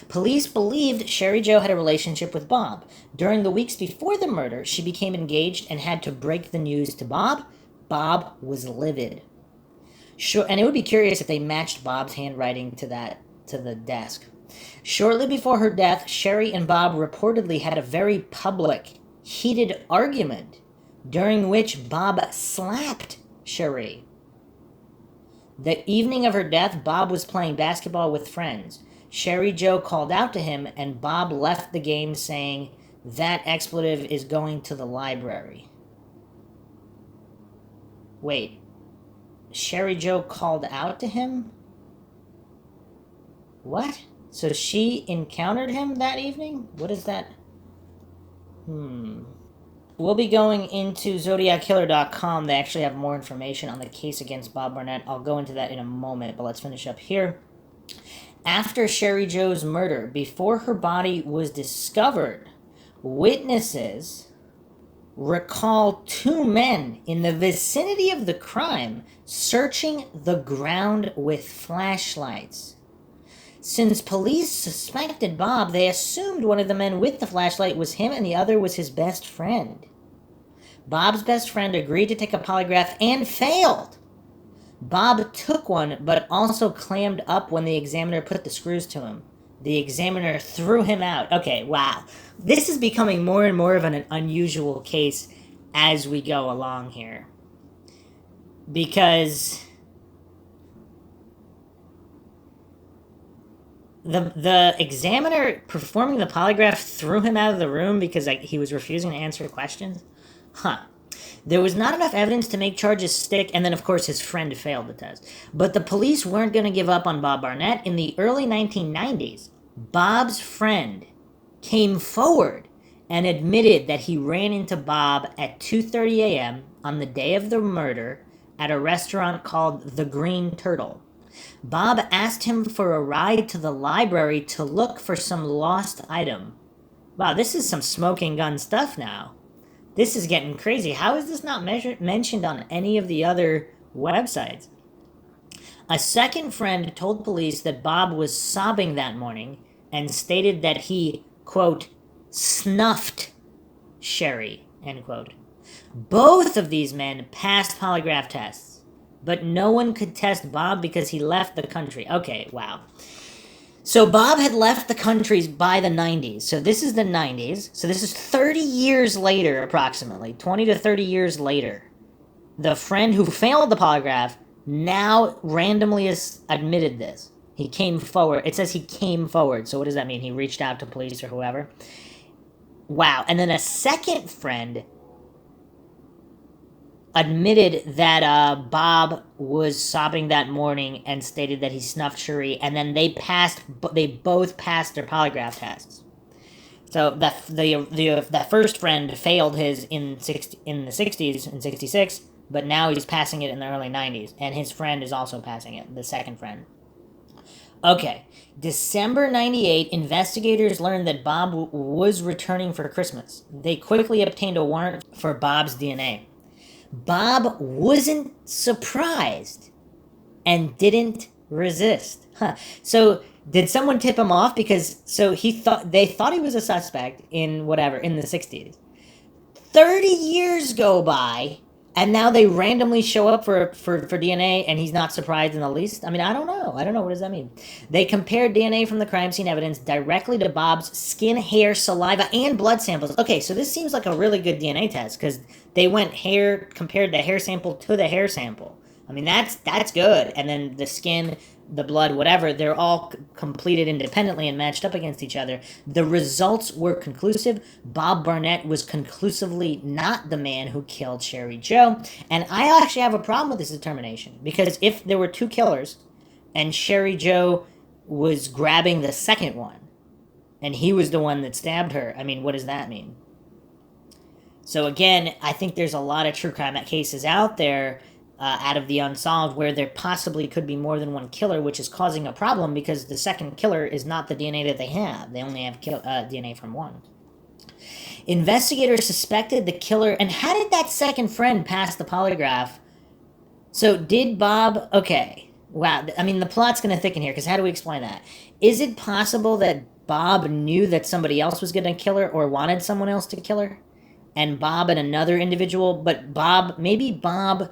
Police believed Sherry Joe had a relationship with Bob. During the weeks before the murder, she became engaged and had to break the news to Bob. Bob was livid. Sure, and it would be curious if they matched Bob's handwriting to the desk. Shortly before her death, Sherry and Bob reportedly had a very public, heated argument during which Bob slapped Sherry. The evening of her death, Bob was playing basketball with friends. Sherry Joe called out to him, and Bob left the game saying, "That expletive is going to the library." Wait, Sherry Joe called out to him? What? So she encountered him that evening? What is that? We'll be going into ZodiacKiller.com. They actually have more information on the case against Bob Barnett. I'll go into that in a moment, but let's finish up here. After Sherry Joe's murder, before her body was discovered, witnesses recall two men in the vicinity of the crime searching the ground with flashlights. Since police suspected Bob, they assumed one of the men with the flashlight was him and the other was his best friend. Bob's best friend agreed to take a polygraph and failed. Bob took one, but also clammed up when the examiner put the screws to him. The examiner threw him out. Okay, wow. This is becoming more and more of an unusual case as we go along here. Because the examiner performing the polygraph threw him out of the room because he was refusing to answer questions? Huh. There was not enough evidence to make charges stick, and then, of course, his friend failed the test. But the police weren't going to give up on Bob Barnett. In the early 1990s, Bob's friend came forward and admitted that he ran into Bob at 2:30 a.m. on the day of the murder at a restaurant called The Green Turtle. Bob asked him for a ride to the library to look for some lost item. Wow, this is some smoking gun stuff now. This is getting crazy. How is this not mentioned on any of the other websites? A second friend told police that Bob was sobbing that morning and stated that he, quote, snuffed Sherry, end quote. Both of these men passed polygraph tests, but no one could test Bob because he left the country. Okay, wow. So Bob had left the country by the 90s. So this is the 90s. So this is 30 years later, approximately. 20 to 30 years later. The friend who failed the polygraph now randomly admitted this. He came forward. It says he came forward. So what does that mean? He reached out to police or whoever? Wow. And then a second friend admitted that Bob was sobbing that morning and stated that he snuffed Cherie, and then they both passed their polygraph tests. So the first friend failed his in the 60s, in 66, but now he's passing it in the early 90s, and his friend is also passing it, the second friend. Okay, December 98, investigators learned that Bob was returning for Christmas. They quickly obtained a warrant for Bob's DNA. Bob wasn't surprised and didn't resist. So did someone tip him off? Because they thought he was a suspect in the 60s. 30 years go by, and now they randomly show up for DNA, and he's not surprised in the least? I mean, I don't know. What does that mean? They compared DNA from the crime scene evidence directly to Bob's skin, hair, saliva, and blood samples. Okay, so this seems like a really good DNA test, because they compared the hair sample to the hair sample. I mean, that's good. And then the skin, the blood, whatever, they're all completed independently and matched up against each other. The results were conclusive. Bob Barnett was conclusively not the man who killed Sherry Joe. And I actually have a problem with this determination, because if there were two killers and Sherry Joe was grabbing the second one and he was the one that stabbed her, I mean, what does that mean? So again, I think there's a lot of true crime cases out there out of the unsolved where there possibly could be more than one killer, which is causing a problem because the second killer is not the DNA that they have. They only have DNA from one. Investigators suspected the killer. And how did that second friend pass the polygraph? So did Bob... Okay. Wow. I mean, the plot's going to thicken here, because how do we explain that? Is it possible that Bob knew that somebody else was going to kill her or wanted someone else to kill her? And Bob and another individual, but maybe Bob,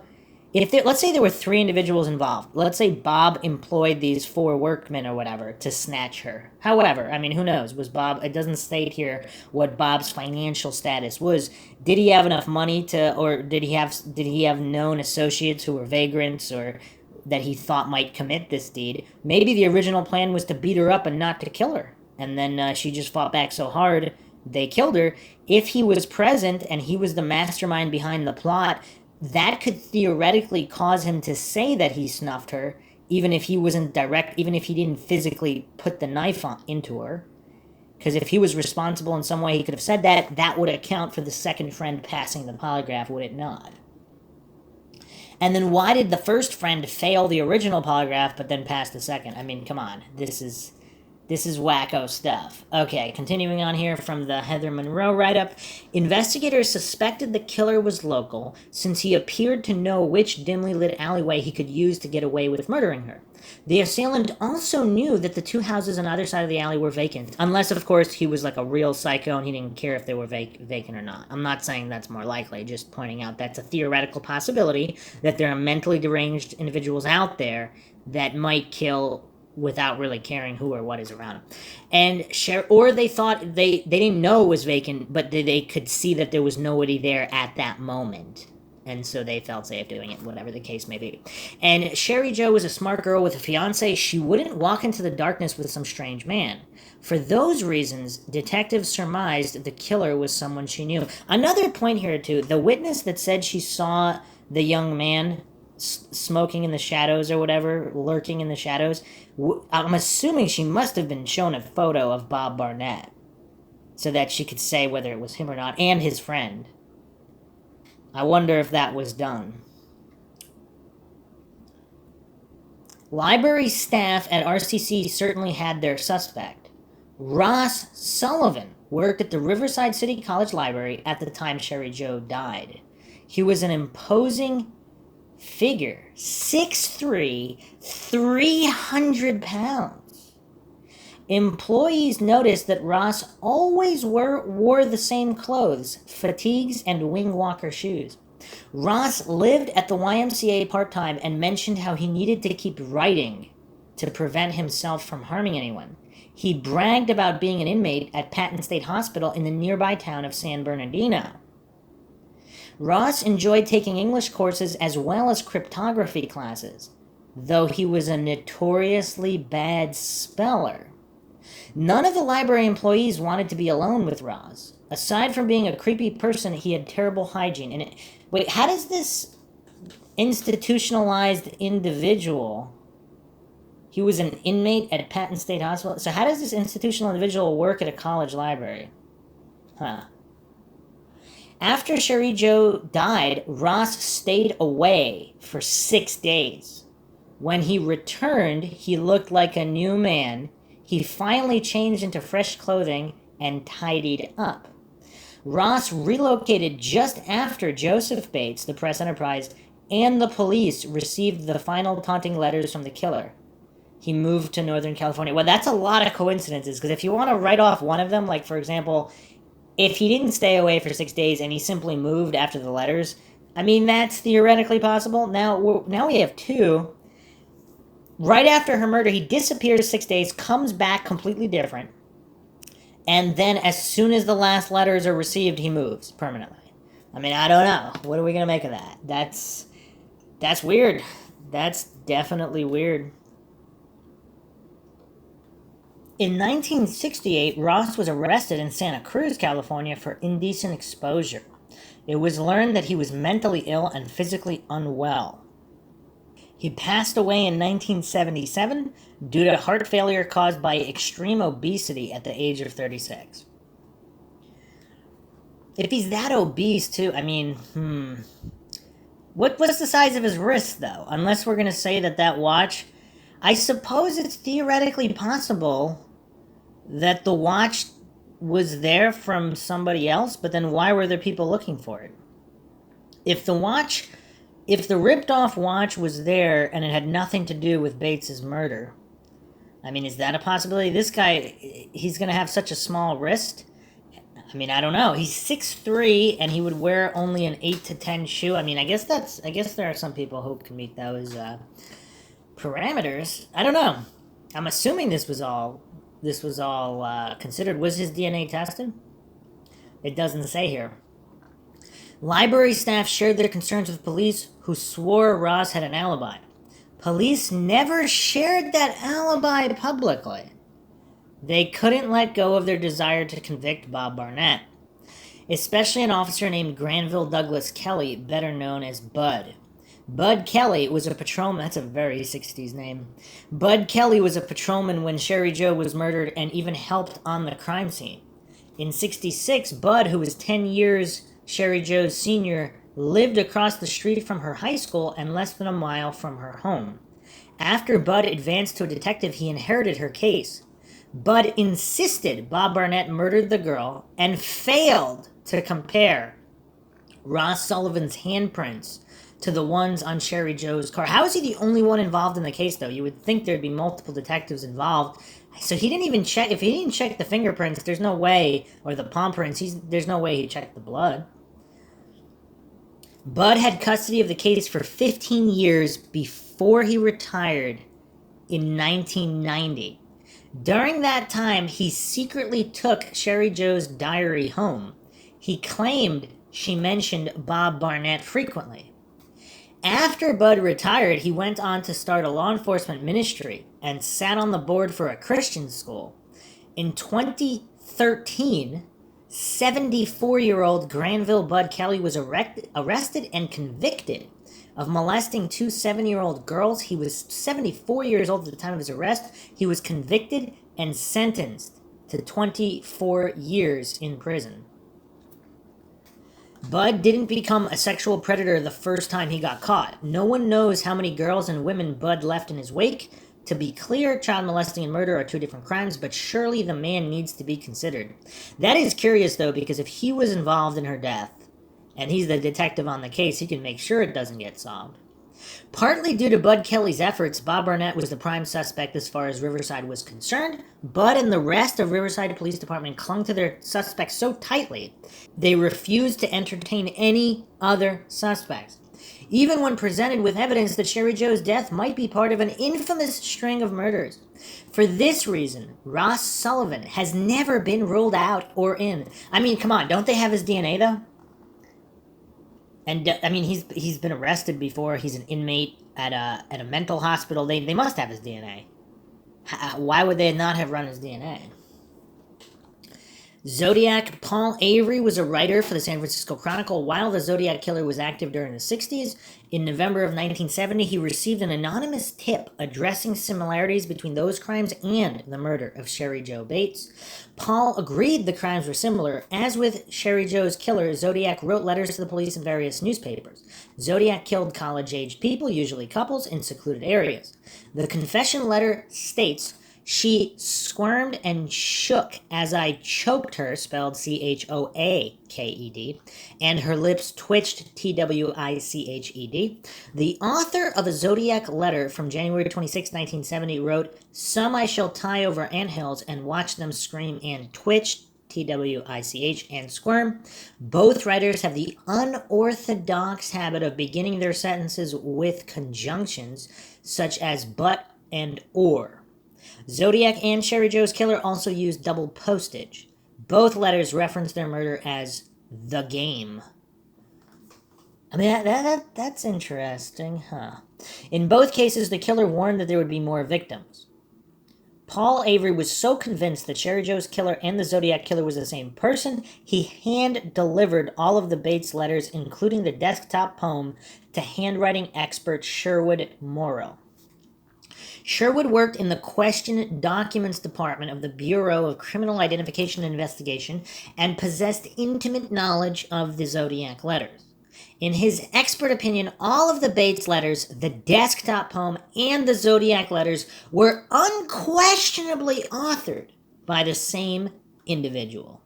let's say there were three individuals involved. Let's say Bob employed these four workmen or whatever to snatch her. However, I mean, who knows? It doesn't state here what Bob's financial status was. Did he have enough money or did he have known associates who were vagrants or that he thought might commit this deed? Maybe the original plan was to beat her up and not to kill her. And then she just fought back so hard they killed her. If he was present and he was the mastermind behind the plot, that could theoretically cause him to say that he snuffed her, even if he didn't physically put the knife into her. Because if he was responsible in some way, he could have said that. That would account for the second friend passing the polygraph, would it not? And then why did the first friend fail the original polygraph but then pass the second? I mean, come on. This is wacko stuff. Okay, continuing on here from the Heather Monroe write-up. Investigators suspected the killer was local since he appeared to know which dimly lit alleyway he could use to get away with murdering her. The assailant also knew that the two houses on either side of the alley were vacant, unless, of course, he was like a real psycho and he didn't care if they were vacant or not. I'm not saying that's more likely, just pointing out that's a theoretical possibility that there are mentally deranged individuals out there that might kill without really caring who or what is around them. And or they thought they didn't know it was vacant, but they could see that there was nobody there at that moment. And so they felt safe doing it, whatever the case may be. And Sherry Jo was a smart girl with a fiance. She wouldn't walk into the darkness with some strange man. For those reasons, detectives surmised the killer was someone she knew. Another point here, too. The witness that said she saw the young man smoking in the shadows or whatever, lurking in the shadows, I'm assuming she must have been shown a photo of Bob Barnett so that she could say whether it was him or not, and his friend. I wonder if that was done. Library staff at RCC certainly had their suspect. Ross Sullivan worked at the Riverside City College Library at the time Sherry Jo died. He was an imposing figure, 6'3", 300 pounds. Employees noticed that Ross always wore the same clothes, fatigues, and wing walker shoes. Ross lived at the YMCA part-time and mentioned how he needed to keep writing to prevent himself from harming anyone. He bragged about being an inmate at Patton State Hospital in the nearby town of San Bernardino. Ross enjoyed taking English courses as well as cryptography classes, though he was a notoriously bad speller. None of the library employees wanted to be alone with Ross. Aside from being a creepy person, he had terrible hygiene. Wait, how does this institutionalized individual... He was an inmate at Patton State Hospital? So how does this institutional individual work at a college library? Huh. After Sherry Jo died, Ross stayed away for 6 days. When he returned, he looked like a new man. He finally changed into fresh clothing and tidied up. Ross relocated just after Joseph Bates, the press enterprise, and the police received the final taunting letters from the killer. He moved to Northern California. Well, that's a lot of coincidences, because if you want to write off one of them, like, for example, if he didn't stay away for 6 days and he simply moved after the letters, I mean, that's theoretically possible. Now we have two. Right after her murder, he disappears 6 days, comes back completely different, and then as soon as the last letters are received, he moves permanently. I mean, I don't know. What are we going to make of that? That's weird. That's definitely weird. In 1968, Ross was arrested in Santa Cruz, California for indecent exposure. It was learned that he was mentally ill and physically unwell. He passed away in 1977 due to heart failure caused by extreme obesity at the age of 36. If he's that obese, too, I mean, What's the size of his wrist, though? Unless we're going to say that watch... I suppose it's theoretically possible that the watch was there from somebody else, but then why were there people looking for it? If the ripped-off watch was there and it had nothing to do with Bates's murder, I mean, is that a possibility? This guy, he's going to have such a small wrist? I mean, I don't know. He's 6'3", and he would wear only an 8 to 10 shoe. I mean, I guess there are some people who can meet those parameters. I don't know. I'm assuming this was all considered. Was his DNA tested? It doesn't say here. Library staff shared their concerns with police, who swore Ross had an alibi. Police never shared that alibi publicly. They couldn't let go of their desire to convict Bob Barnett, especially an officer named Granville Douglas Kelly, better known as Bud. Bud Kelly was a patrolman. That's a very 60s name. Bud Kelly was a patrolman when Sherry Jo was murdered and even helped on the crime scene. In 66, Bud, who was 10 years Sherry Jo's senior, lived across the street from her high school and less than a mile from her home. After Bud advanced to a detective, he inherited her case. Bud insisted Bob Barnett murdered the girl and failed to compare Ross Sullivan's handprints to the ones on Sherry Joe's car. How is he the only one involved in the case, though? You would think there'd be multiple detectives involved. So he didn't even check. If he didn't check the fingerprints, there's no way, or the palm prints, there's no way he checked the blood. Bud had custody of the case for 15 years before he retired in 1990. During that time, he secretly took Sherry Joe's diary home. He claimed she mentioned Bob Barnett frequently. After Bud retired, he went on to start a law enforcement ministry and sat on the board for a Christian school. In 2013, 74-year-old Granville Bud Kelly was arrested and convicted of molesting two 7-year-old girls. He was 74 years old at the time of his arrest. He was convicted and sentenced to 24 years in prison. Bud didn't become a sexual predator the first time he got caught. No one knows how many girls and women Bud left in his wake. To be clear, child molesting and murder are two different crimes, but surely the man needs to be considered. That is curious, though, because if he was involved in her death, and he's the detective on the case, he can make sure it doesn't get solved. Partly due to Bud Kelly's efforts, Bob Barnett was the prime suspect as far as Riverside was concerned. Bud and the rest of Riverside Police Department clung to their suspects so tightly, they refused to entertain any other suspects. Even when presented with evidence that Sherry Joe's death might be part of an infamous string of murders. For this reason, Ross Sullivan has never been ruled out or in. I mean, come on, don't they have his DNA, though? And I mean, he's been arrested before. He's an inmate at a mental hospital. They must have his DNA. Why would they not have run his DNA? Zodiac. Paul Avery was a writer for the San Francisco Chronicle while the Zodiac killer was active during the 60s. In November of 1970, he received an anonymous tip addressing similarities between those crimes and the murder of Sherry Joe Bates. Paul agreed the crimes were similar. As with Sherry Joe's killer, Zodiac wrote letters to the police in various newspapers. Zodiac killed college-aged people, usually couples, in secluded areas. The confession letter states, "She squirmed and shook as I choked her," spelled CHOAKED, and her lips twitched, TWICHED. The author of a Zodiac letter from January 26, 1970 wrote, "Some I shall tie over anthills and watch them scream and twitch," TWICH, and squirm. Both writers have the unorthodox habit of beginning their sentences with conjunctions such as but and or. Zodiac and Sherry Joe's killer also used double postage. Both letters reference their murder as the game. I mean, that's interesting, huh? In both cases, the killer warned that there would be more victims. Paul Avery was so convinced that Sherry Joe's killer and the Zodiac killer was the same person, he hand-delivered all of the Bates letters, including the desktop poem, to handwriting expert Sherwood Morrow. Sherwood worked in the Question Documents Department of the Bureau of Criminal Identification and Investigation and possessed intimate knowledge of the Zodiac letters. In his expert opinion, all of the Bates letters, the desktop poem, and the Zodiac letters were unquestionably authored by the same individual.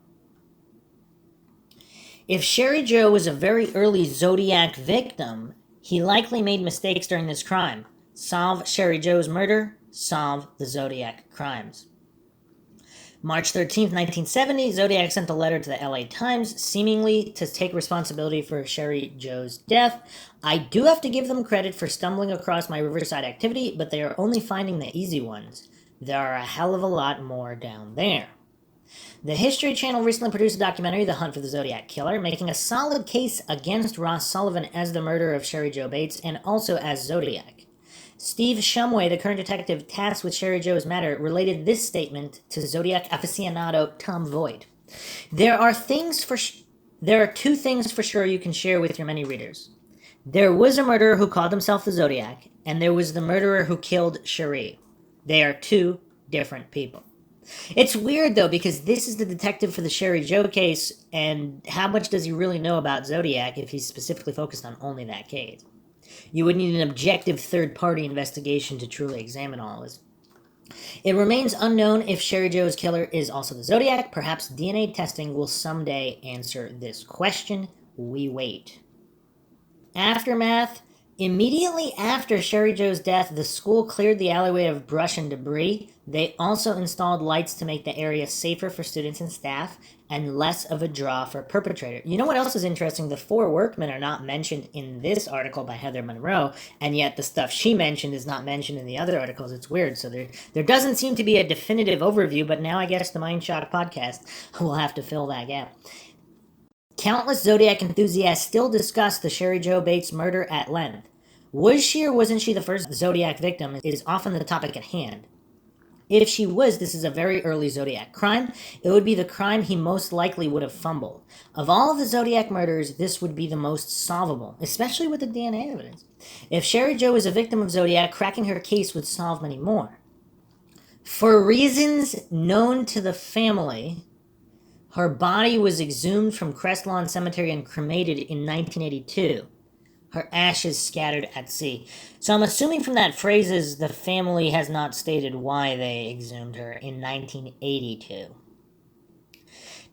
If Sherry Joe was a very early Zodiac victim, he likely made mistakes during this crime. Solve Sherry Joe's murder, solve the Zodiac crimes. March 13th, 1970, Zodiac sent a letter to the LA Times, seemingly to take responsibility for Sherry Joe's death. "I do have to give them credit for stumbling across my Riverside activity, but they are only finding the easy ones. There are a hell of a lot more down there." The History Channel recently produced a documentary, The Hunt for the Zodiac Killer, making a solid case against Ross Sullivan as the murderer of Sherry Joe Bates and also as Zodiac. Steve Shumway, the current detective tasked with Sherry Joe's matter, related this statement to Zodiac aficionado Tom Voigt. There are two things for sure you can share with your many readers. There was a murderer who called himself the Zodiac, and there was the murderer who killed Sherry. They are two different people. It's weird, though, because this is the detective for the Sherry Joe case, and how much does he really know about Zodiac if he's specifically focused on only that case? You would need an objective third-party investigation to truly examine all this. It remains unknown if Sherry Joe's killer is also the Zodiac. Perhaps DNA testing will someday answer this question. We wait. Aftermath. Immediately after Sherry Joe's death, the school cleared the alleyway of brush and debris. They also installed lights to make the area safer for students and staff and less of a draw for a perpetrator. You know what else is interesting? The four workmen are not mentioned in this article by Heather Monroe, and yet the stuff she mentioned is not mentioned in the other articles. It's weird. So there doesn't seem to be a definitive overview, but now I guess the MindShock podcast will have to fill that gap. Countless Zodiac enthusiasts still discuss the Sherry Joe Bates murder at length. Was she or wasn't she the first Zodiac victim is often the topic at hand. If she was, this is a very early Zodiac crime. It would be the crime he most likely would have fumbled. Of all of the Zodiac murders, this would be the most solvable, especially with the DNA evidence. If Sherry Joe is a victim of Zodiac, cracking her case would solve many more. For reasons known to the family, her body was exhumed from Crestlawn Cemetery and cremated in 1982. Her ashes scattered at sea. So I'm assuming from that phrases the family has not stated why they exhumed her in 1982.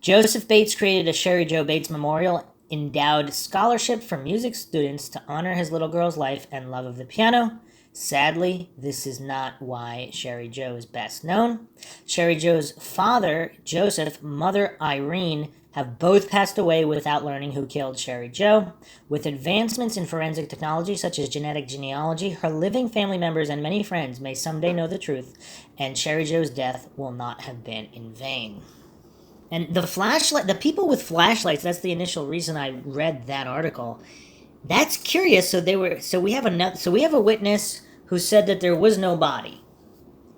Joseph Bates created a Sherry Joe Bates Memorial endowed scholarship for music students to honor his little girl's life and love of the piano. Sadly, this is not why Sherry Joe is best known. Sherry Joe's father, Joseph, mother, Irene, have both passed away without learning who killed Sherry Joe. With advancements in forensic technology such as genetic genealogy, her living family members and many friends may someday know the truth, and Sherry Joe's death will not have been in vain. And the people with flashlights, that's the initial reason I read that article. That's curious. So we have a witness who said that there was no body.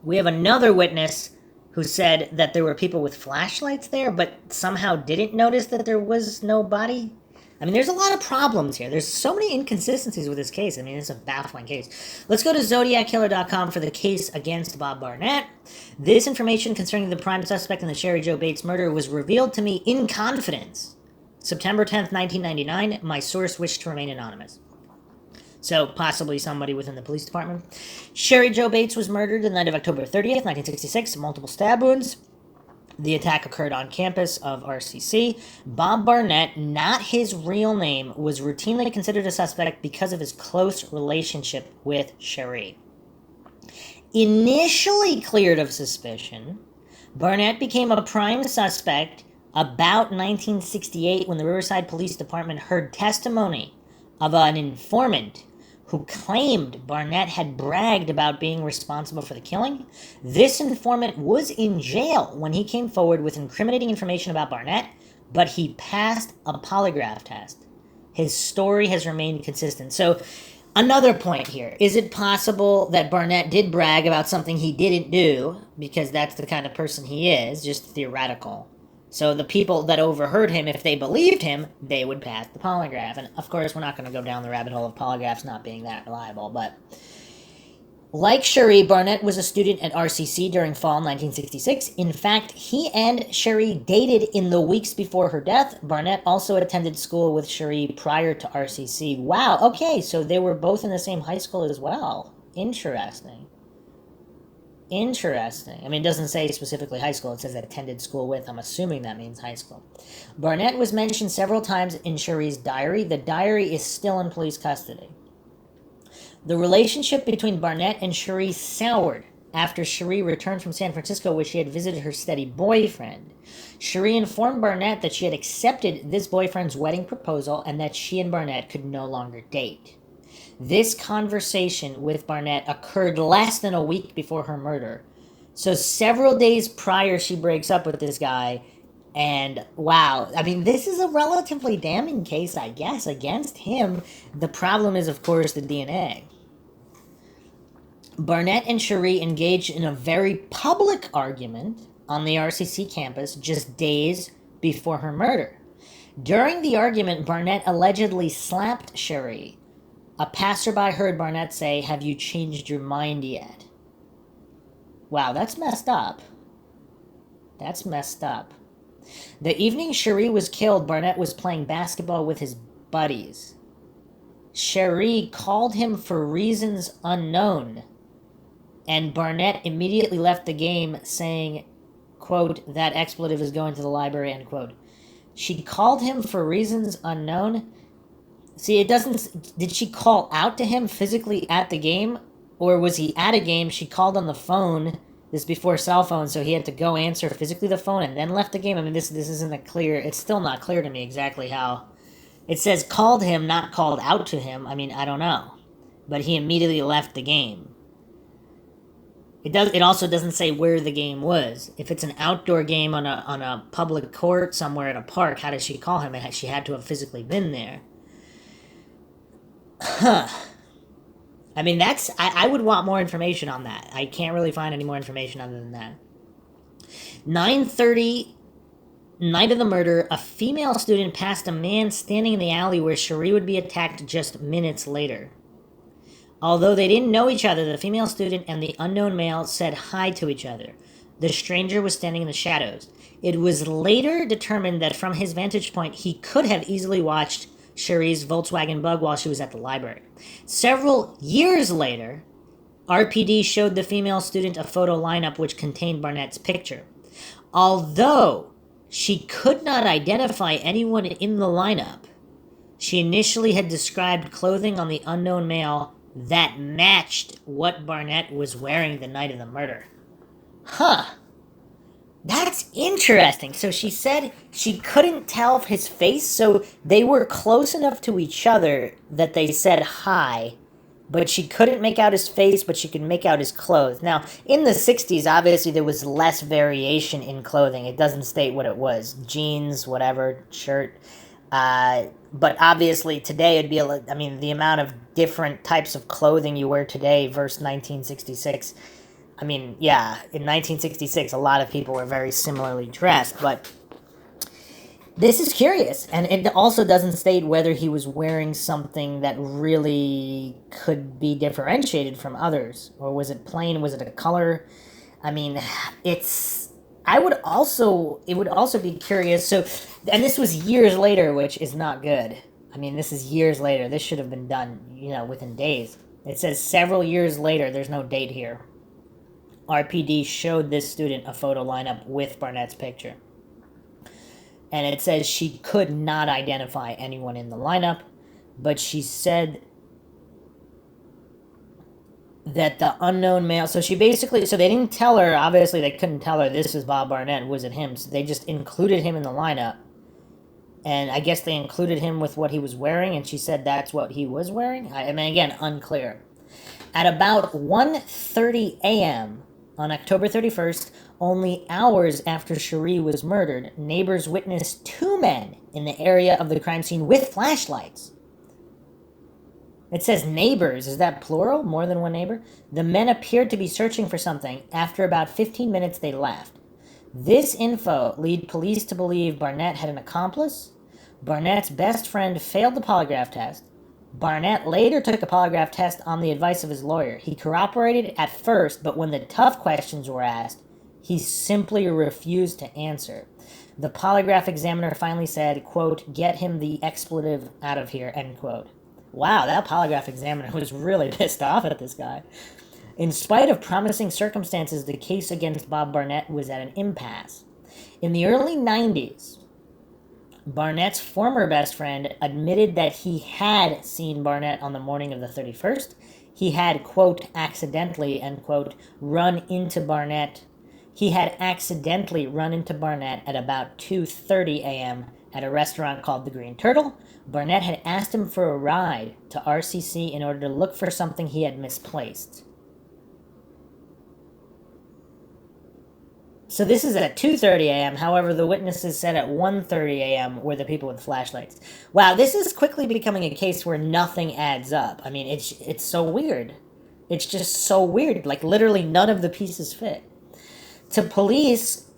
We have another witness who said that there were people with flashlights there, but somehow didn't notice that there was no body. I mean, there's a lot of problems here. There's so many inconsistencies with this case. I mean, it's a baffling case. Let's go to ZodiacKiller.com for the case against Bob Barnett. This information concerning the prime suspect in the Sherry Joe Bates murder was revealed to me in confidence. September 10th, 1999, my source wished to remain anonymous. So, possibly somebody within the police department. Sherry Joe Bates was murdered the night of October 30th, 1966, multiple stab wounds. The attack occurred on campus of RCC. Bob Barnett, not his real name, was routinely considered a suspect because of his close relationship with Sherry. Initially cleared of suspicion, Barnett became a prime suspect about 1968 when the Riverside Police Department heard testimony of an informant who claimed Barnett had bragged about being responsible for the killing. This informant was in jail when he came forward with incriminating information about Barnett, but he passed a polygraph test. His story has remained consistent. So, another point here. Is it possible that Barnett did brag about something he didn't do, because that's the kind of person he is, just theoretical? So the people that overheard him, if they believed him, they would pass the polygraph. And of course, we're not going to go down the rabbit hole of polygraphs not being that reliable. But like Sherry, Barnett was a student at RCC during fall 1966. In fact, he and Sherry dated in the weeks before her death. Barnett also attended school with Sherry prior to RCC. Wow, okay, so they were both in the same high school as well. Interesting. I mean, it doesn't say specifically high school. It says attended school with. I'm assuming that means high school. Barnett was mentioned several times in Sherry's diary. The diary is still in police custody. The relationship between Barnett and Sherry soured after Sherry returned from San Francisco, where she had visited her steady boyfriend. Sherry informed Barnett that she had accepted this boyfriend's wedding proposal and that she and Barnett could no longer date. This conversation with Barnett occurred less than a week before her murder. So several days prior, she breaks up with this guy. And wow, I mean, this is a relatively damning case, I guess, against him. The problem is, of course, the DNA. Barnett and Sherry engaged in a very public argument on the RCC campus just days before her murder. During the argument, Barnett allegedly slapped Sherry. A passerby heard Barnett say, "Have you changed your mind yet?" Wow, that's messed up. That's messed up. The evening Cherie was killed, Barnett was playing basketball with his buddies. Cherie called him for reasons unknown, and Barnett immediately left the game saying, quote, that expletive is going to the library, end quote. She called him for reasons unknown. See, it doesn't... Did she call out to him physically at the game? Or was he at a game, she called on the phone, this before cell phone, so he had to go answer physically the phone and then left the game? I mean, this isn't a clear... It's still not clear to me exactly how... It says called him, not called out to him. I mean, I don't know. But he immediately left the game. It also doesn't say where the game was. If it's an outdoor game on a public court somewhere at a park, how does she call him? She had to have physically been there. Huh. I mean, I would want more information on that. I can't really find any more information other than that. 9:30, night of the murder, a female student passed a man standing in the alley where Cherie would be attacked just minutes later. Although they didn't know each other, the female student and the unknown male said hi to each other. The stranger was standing in the shadows. It was later determined that from his vantage point, he could have easily watched Cherie's Volkswagen Bug while she was at the library. Several years later, RPD showed the female student a photo lineup which contained Barnett's picture. Although she could not identify anyone in the lineup, she initially had described clothing on the unknown male that matched what Barnett was wearing the night of the murder. Huh. That's interesting. So she said she couldn't tell his face, so they were close enough to each other that they said hi, but she couldn't make out his face, but she could make out his clothes. Now, in the 60s, obviously, there was less variation in clothing. It doesn't state what it was. Jeans, whatever, shirt. But obviously, today, it'd be, the amount of different types of clothing you wear today versus 1966. I mean, yeah, in 1966, a lot of people were very similarly dressed, but this is curious. And it also doesn't state whether he was wearing something that really could be differentiated from others. Or was it plain? Was it a color? I mean, it would also be curious. So, and this was years later, which is not good. I mean, this is years later. This should have been done, within days. It says several years later. There's no date here. RPD showed this student a photo lineup with Barnett's picture. And it says she could not identify anyone in the lineup, but she said that the unknown male... So they didn't tell her, obviously they couldn't tell her this is Bob Barnett, was it him? So they just included him in the lineup. And I guess they included him with what he was wearing, and she said that's what he was wearing? I mean, again, unclear. At about 1:30 a.m., on October 31st, only hours after Cherie was murdered, neighbors witnessed two men in the area of the crime scene with flashlights. It says neighbors. Is that plural? More than one neighbor? The men appeared to be searching for something. After about 15 minutes, they left. This info led police to believe Barnett had an accomplice. Barnett's best friend failed the polygraph test. Barnett later took a polygraph test on the advice of his lawyer. He cooperated at first, but when the tough questions were asked, he simply refused to answer. The polygraph examiner finally said, quote, get him the expletive out of here, end quote. Wow, that polygraph examiner was really pissed off at this guy. In spite of promising circumstances, the case against Bob Barnett was at an impasse. In the early 90s, Barnett's former best friend admitted that he had seen Barnett on the morning of the 31st. He had, quote, accidentally, end quote, run into Barnett. He had accidentally run into Barnett at about 2:30 a.m. at a restaurant called the Green Turtle. Barnett had asked him for a ride to RCC in order to look for something he had misplaced. So this is at 2:30 a.m. However, the witnesses said at 1:30 a.m. were the people with flashlights. Wow, this is quickly becoming a case where nothing adds up. I mean, it's so weird. It's just so weird. Like, literally none of the pieces fit. To police,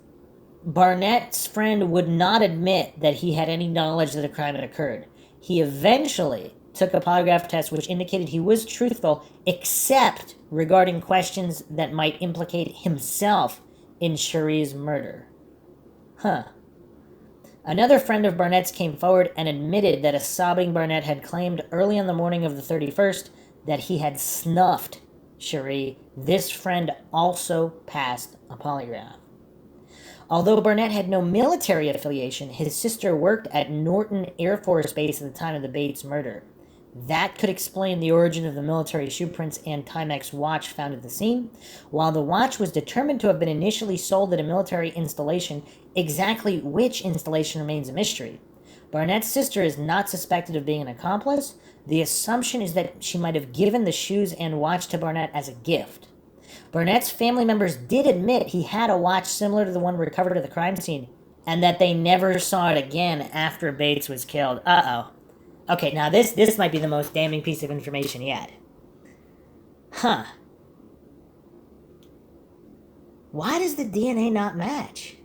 Barnett's friend would not admit that he had any knowledge that a crime had occurred. He eventually took a polygraph test which indicated he was truthful, except regarding questions that might implicate himself in Cherie's murder. Huh. Another friend of Barnett's came forward and admitted that a sobbing Barnett had claimed early on the morning of the 31st that he had snuffed Cherie. This friend also passed a polygraph. Although Barnett had no military affiliation, his sister worked at Norton Air Force Base at the time of the Bates murder. That could explain the origin of the military shoe prints and Timex watch found at the scene. While the watch was determined to have been initially sold at a military installation, exactly which installation remains a mystery. Barnett's sister is not suspected of being an accomplice. The assumption is that she might have given the shoes and watch to Barnett as a gift. Barnett's family members did admit he had a watch similar to the one recovered at the crime scene, and that they never saw it again after Bates was killed. Uh-oh. Okay, now this might be the most damning piece of information yet. Huh. Why does the DNA not match?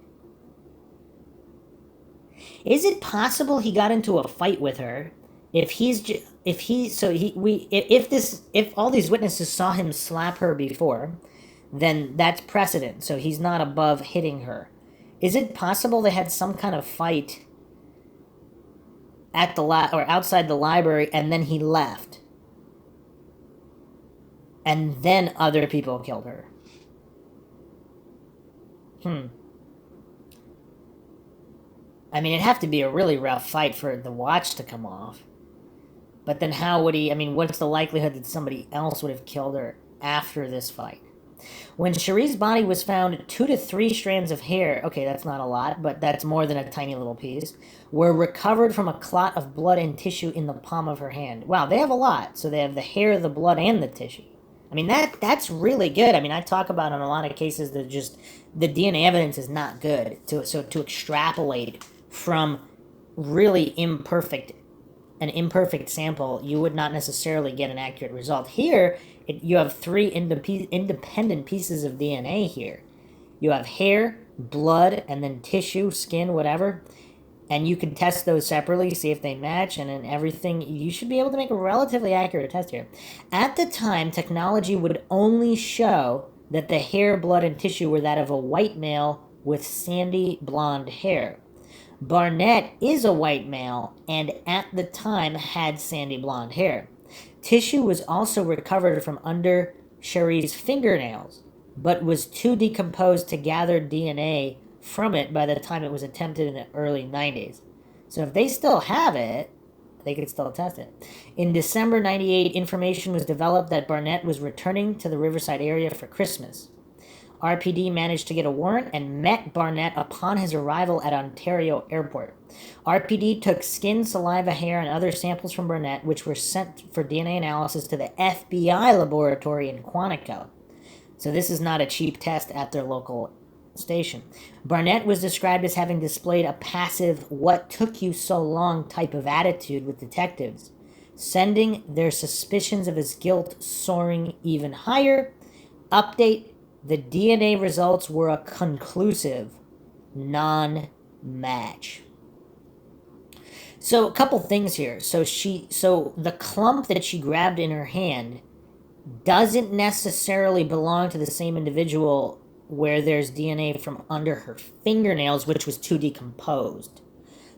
Is it possible he got into a fight with her? If all these witnesses saw him slap her before, then that's precedent. So he's not above hitting her. Is it possible they had some kind of fight at the or outside the library, and then he left, and then other people killed her? I mean, it'd have to be a really rough fight for the watch to come off. But then how would he... I mean, what's the likelihood that somebody else would have killed her after this fight? When Cherie's body was found, 2 to 3 strands of hair, okay, that's not a lot, but that's more than a tiny little piece, were recovered from a clot of blood and tissue in the palm of her hand. Wow, they have a lot. So they have the hair, the blood, and the tissue. I mean, that's really good. I mean, I talk about in a lot of cases that just the DNA evidence is not good. So to extrapolate from really an imperfect sample, you would not necessarily get an accurate result. Here, you have 3 independent pieces of DNA here. You have hair, blood, and then tissue, skin, whatever. And you can test those separately, see if they match, and then everything. You should be able to make a relatively accurate test here. At the time, technology would only show that the hair, blood, and tissue were that of a white male with sandy blonde hair. Barnett is a white male, and at the time had sandy blonde hair. Tissue was also recovered from under Cherie's fingernails, but was too decomposed to gather DNA from it by the time it was attempted in the early 90s. So if they still have it, they could still test it. In December 98, information was developed that Barnett was returning to the Riverside area for Christmas. RPD managed to get a warrant and met Barnett upon his arrival at Ontario Airport. RPD took skin, saliva, hair, and other samples from Barnett, which were sent for DNA analysis to the FBI laboratory in Quantico. So this is not a cheap test at their local station. Barnett was described as having displayed a passive, "what took you so long" type of attitude with detectives, sending their suspicions of his guilt soaring even higher. Update: the DNA results were a conclusive non-match. So a couple things here. So the clump that she grabbed in her hand doesn't necessarily belong to the same individual where there's DNA from under her fingernails, which was too decomposed.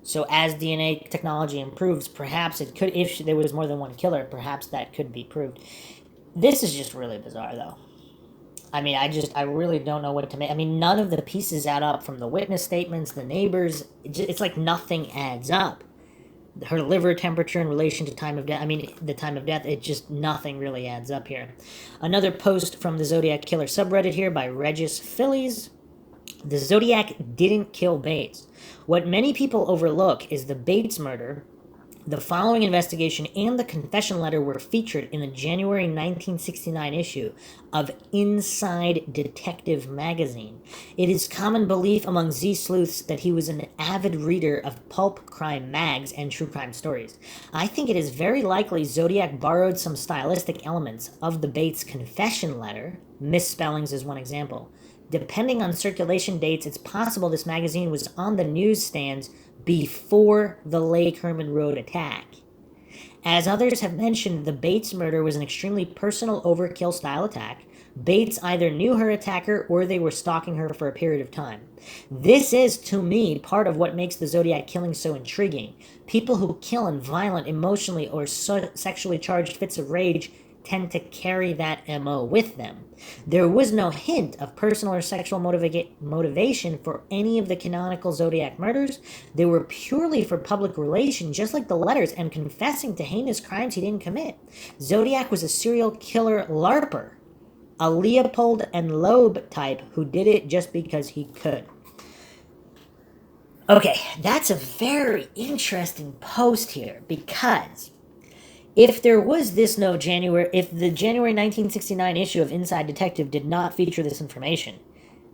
So as DNA technology improves, perhaps it could, if there was more than one killer, perhaps that could be proved. This is just really bizarre, though. I mean, I really don't know what to make. I mean, none of the pieces add up from the witness statements, the neighbors. It's like nothing adds up. Her liver temperature in relation to time of death. I mean, the time of death, it just, nothing really adds up here. Another post from the Zodiac Killer subreddit here by Regis Phillies. The Zodiac didn't kill Bates. What many people overlook is the Bates murder. The following investigation and the confession letter were featured in the January 1969 issue of Inside Detective magazine. It is common belief among Z-sleuths that he was an avid reader of pulp crime mags and true crime stories. I think it is very likely Zodiac borrowed some stylistic elements of the Bates confession letter. Misspellings is one example. Depending on circulation dates, it's possible this magazine was on the newsstands before the Lake Herman Road attack. As others have mentioned, the Bates murder was an extremely personal overkill style attack. Bates either knew her attacker or they were stalking her for a period of time. This is, to me, part of what makes the Zodiac killing so intriguing. People who kill in violent, emotionally, or sexually charged fits of rage tend to carry that MO with them. There was no hint of personal or sexual motivation for any of the canonical Zodiac murders. They were purely for public relation, just like the letters, and confessing to heinous crimes he didn't commit. Zodiac was a serial killer LARPer, a Leopold and Loeb type who did it just because he could. Okay, that's a very interesting post here, because if there was this if the January 1969 issue of Inside Detective did not feature this information,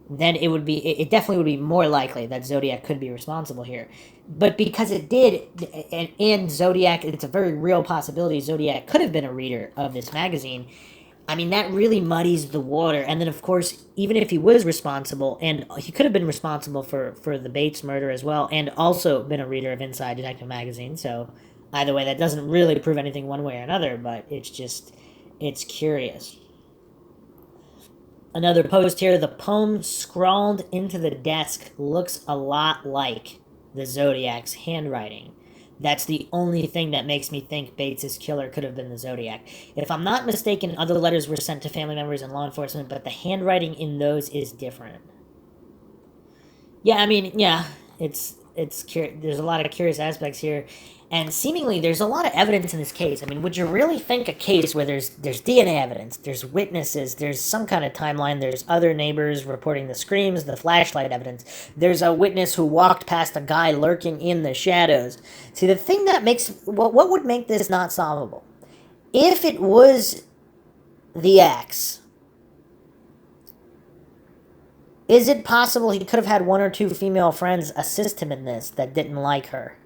then it definitely would be more likely that Zodiac could be responsible here. But because it did, and Zodiac, it's a very real possibility Zodiac could have been a reader of this magazine. I mean, that really muddies the water. And then, of course, even if he was responsible, and he could have been responsible for the Bates murder as well, and also been a reader of Inside Detective magazine, so either way, that doesn't really prove anything one way or another, but it's curious. Another post here, the poem scrawled into the desk looks a lot like the Zodiac's handwriting. That's the only thing that makes me think Bates' killer could have been the Zodiac. If I'm not mistaken, other letters were sent to family members and law enforcement, but the handwriting in those is different. Yeah, I mean, yeah, there's a lot of curious aspects here, and seemingly there's a lot of evidence in this case. I mean, would you really think a case where there's DNA evidence, there's witnesses, there's some kind of timeline, there's other neighbors reporting the screams, the flashlight evidence, there's a witness who walked past a guy lurking in the shadows. See, the thing that makes what would make this not solvable, if it was the ex, is it possible he could have had one or two female friends assist him in this that didn't like her?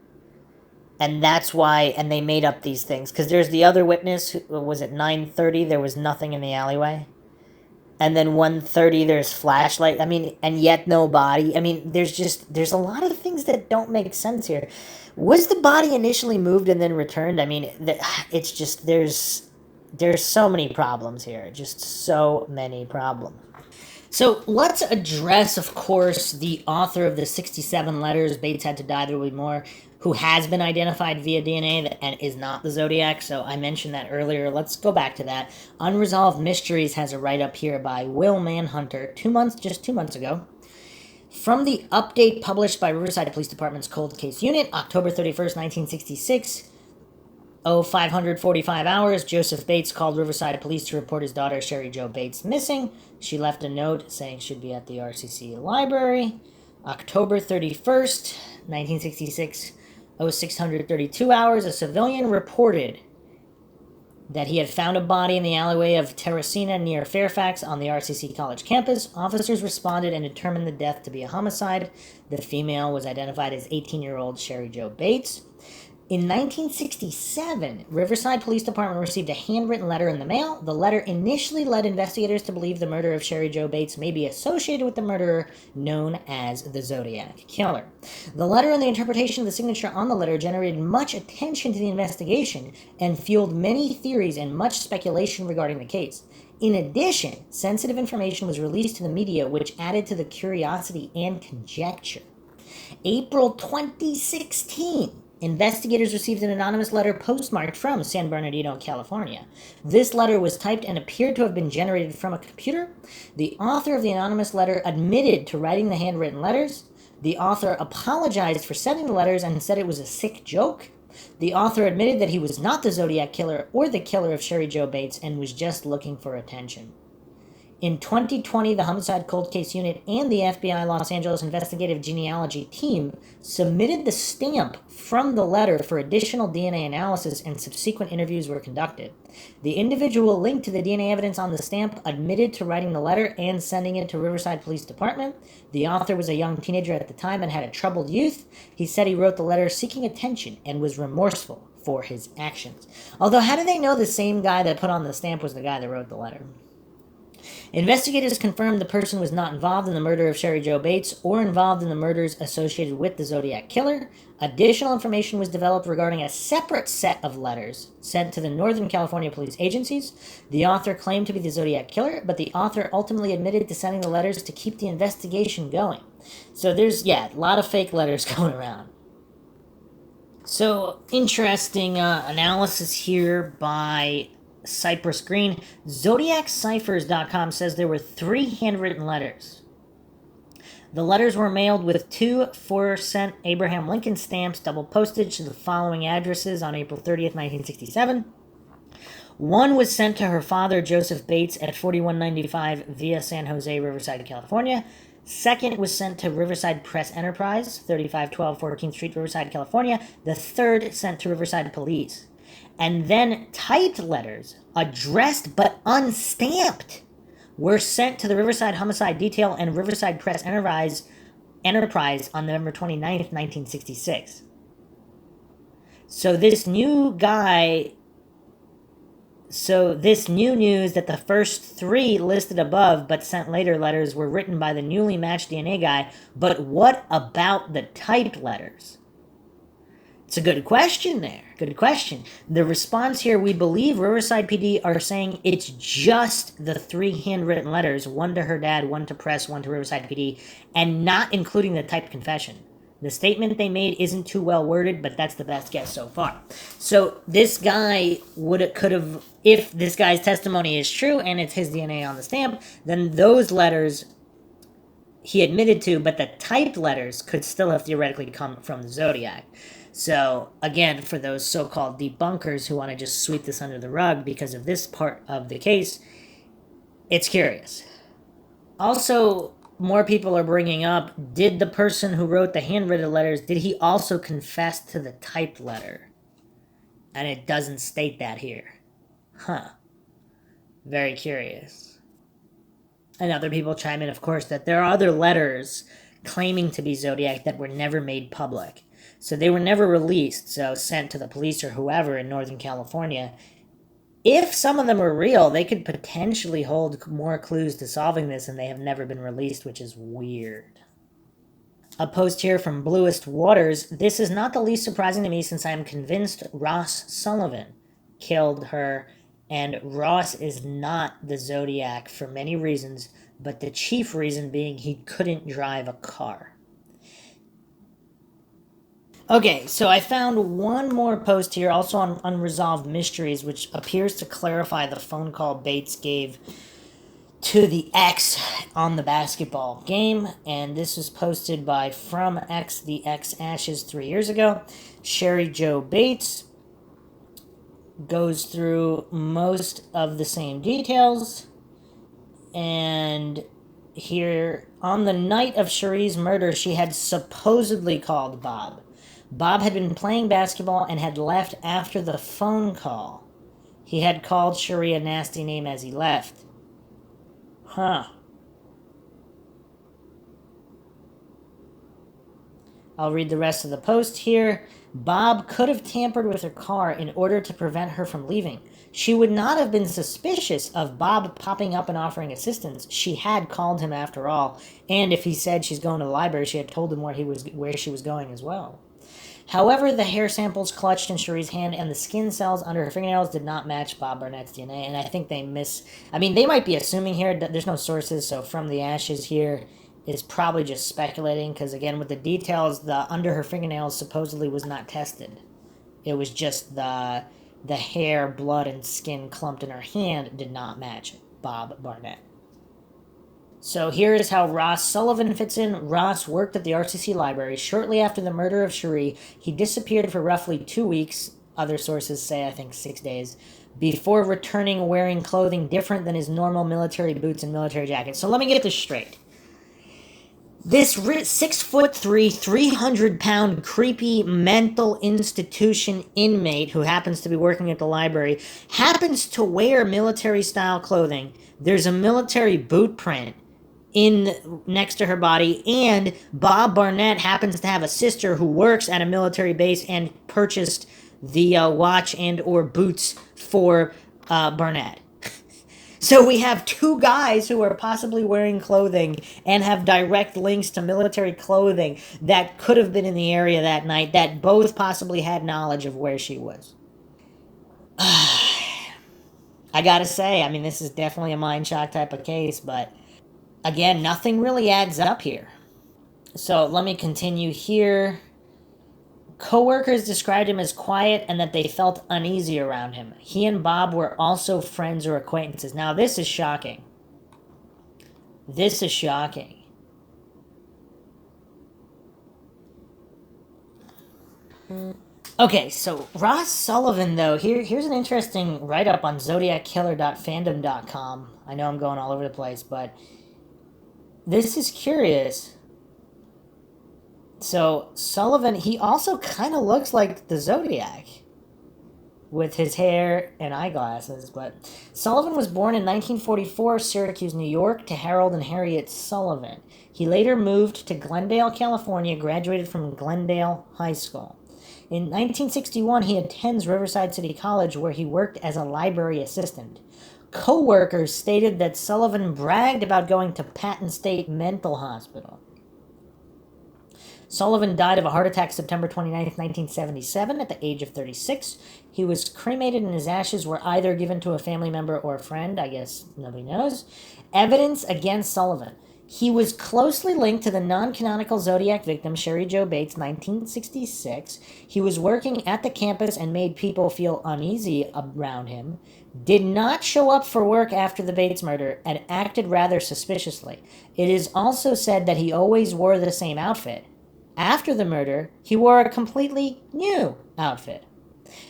And that's why, and they made up these things. Because there's the other witness, was it 9:30, there was nothing in the alleyway? And then 1:30, there's flashlight. I mean, and yet no body. I mean, there's a lot of things that don't make sense here. Was the body initially moved and then returned? I mean, it's just, there's so many problems here. Just so many problems. So let's address, of course, the author of the 67 letters, Bates Had to Die, There Will Be More, who has been identified via DNA and is not the Zodiac. So I mentioned that earlier. Let's go back to that. Unresolved Mysteries has a write-up here by Will Manhunter, just 2 months ago. From the update published by Riverside Police Department's Cold Case Unit, October 31st, 1966, 545 hours, Joseph Bates called Riverside Police to report his daughter, Sherry Jo Bates, missing. She left a note saying she'd be at the RCC library. October 31st, 1966, 632 hours, a civilian reported that he had found a body in the alleyway of Terracina near Fairfax on the RCC College campus. Officers responded and determined the death to be a homicide. The female was identified as 18-year-old Sherry Jo Bates. In 1967, Riverside Police Department received a handwritten letter in the mail. The letter initially led investigators to believe the murder of Sherry Jo Bates may be associated with the murderer known as the Zodiac Killer. The letter and the interpretation of the signature on the letter generated much attention to the investigation and fueled many theories and much speculation regarding the case. In addition, sensitive information was released to the media, which added to the curiosity and conjecture. April 2016. Investigators received an anonymous letter postmarked from San Bernardino, California. This letter was typed and appeared to have been generated from a computer. The author of the anonymous letter admitted to writing the handwritten letters. The author apologized for sending the letters and said it was a sick joke. The author admitted that he was not the Zodiac Killer or the killer of Sherry Jo Bates and was just looking for attention. In 2020, the Homicide Cold Case Unit and the FBI Los Angeles Investigative Genealogy Team submitted the stamp from the letter for additional DNA analysis, and subsequent interviews were conducted. The individual linked to the DNA evidence on the stamp admitted to writing the letter and sending it to Riverside Police Department. The author was a young teenager at the time and had a troubled youth. He said he wrote the letter seeking attention and was remorseful for his actions. Although, how do they know the same guy that put on the stamp was the guy that wrote the letter? Investigators confirmed the person was not involved in the murder of Sherry Jo Bates or involved in the murders associated with the Zodiac killer. Additional information was developed regarding a separate set of letters sent to the Northern California police agencies. The author claimed to be the Zodiac killer, but the author ultimately admitted to sending the letters to keep the investigation going. So there's, a lot of fake letters going around. So, interesting analysis here by Cypress Green. ZodiacCiphers.com says there were 3 handwritten letters. The letters were mailed with 2 4-cent Abraham Lincoln stamps, double postage to the following addresses on April 30th, 1967. One was sent to her father, Joseph Bates, at 4195 Via San Jose, Riverside, California. Second was sent to Riverside Press Enterprise, 3512 14th Street, Riverside, California. The third sent to Riverside Police. And then typed letters, addressed but unstamped, were sent to the Riverside Homicide Detail and Riverside Press Enterprise on November 29th, 1966. So this new news that the first 3 listed above but sent later letters were written by the newly matched DNA guy. But what about the typed letters? It's a good question there. Good question. The response here, we believe Riverside PD are saying it's just the 3 handwritten letters, one to her dad, one to press, one to Riverside PD, and not including the typed confession. The statement they made isn't too well worded, but that's the best guess so far. So this guy could have, if this guy's testimony is true and it's his DNA on the stamp, then those letters he admitted to, but the typed letters could still have theoretically come from the Zodiac. So, again, for those so-called debunkers who want to just sweep this under the rug because of this part of the case, it's curious. Also, more people are bringing up, did the person who wrote the handwritten letters, did he also confess to the typed letter? And it doesn't state that here. Very curious. And other people chime in, of course, that there are other letters claiming to be Zodiac that were never made public. So they were never released, so sent to the police or whoever in Northern California. If some of them were real, they could potentially hold more clues to solving this, and they have never been released, which is weird. A post here from Bluest Waters. This is not the least surprising to me since I am convinced Ross Sullivan killed her, and Ross is not the Zodiac for many reasons, but the chief reason being he couldn't drive a car. Okay, so I found one more post here, also on Unresolved Mysteries, which appears to clarify the phone call Bates gave to the ex on the basketball game, and this was posted by From X, the X Ashes 3 years ago. Sherry Jo Bates goes through most of the same details, and here, on the night of Cherie's murder, she had supposedly called Bob. Bob had been playing basketball and had left after the phone call. He had called Cherie a nasty name as he left. I'll read the rest of the post here. Bob could have tampered with her car in order to prevent her from leaving. She would not have been suspicious of Bob popping up and offering assistance. She had called him after all, and if he said she's going to the library, she had told him where she was going as well. However, the hair samples clutched in Cherie's hand and the skin cells under her fingernails did not match Bob Barnett's DNA, and I think they they might be assuming here that there's no sources, so From the Ashes here is probably just speculating, because again, with the details, the under her fingernails supposedly was not tested. It was just the hair, blood, and skin clumped in her hand did not match Bob Barnett. So here is how Ross Sullivan fits in. Ross worked at the RCC library. Shortly after the murder of Cherie, he disappeared for roughly 2 weeks, other sources say I think 6 days, before returning wearing clothing different than his normal military boots and military jacket. So let me get this straight. This 6'3", 300-pound creepy mental institution inmate who happens to be working at the library happens to wear military-style clothing. There's a military boot print next to her body, and Bob Barnett happens to have a sister who works at a military base and purchased the watch and or boots for Barnett. So we have two guys who are possibly wearing clothing and have direct links to military clothing that could have been in the area that night that both possibly had knowledge of where she was. I gotta say, I mean, this is definitely a mind shock type of case, but again, nothing really adds up here. So let me continue here. Coworkers described him as quiet and that they felt uneasy around him. He and Bob were also friends or acquaintances. Now, this is shocking. This is shocking. Okay, so Ross Sullivan, though, here's an interesting write-up on zodiackiller.fandom.com. I know I'm going all over the place, but this is curious. So Sullivan, he also kind of looks like the Zodiac with his hair and eyeglasses. But Sullivan was born in 1944, Syracuse, New York, to Harold and Harriet Sullivan. He later moved to Glendale, California, graduated from Glendale High School. In 1961, he attends Riverside City College, where he worked as a library assistant. Co-workers stated that Sullivan bragged about going to Patton State Mental Hospital. Sullivan died of a heart attack September 29, 1977, at the age of 36. He was cremated and his ashes were either given to a family member or a friend. I guess nobody knows. Evidence against Sullivan. He was closely linked to the non-canonical Zodiac victim, Sherry Jo Bates, 1966. He was working at the campus and made people feel uneasy around him. Did not show up for work after the Bates murder and acted rather suspiciously. It is also said that he always wore the same outfit. After the murder, he wore a completely new outfit.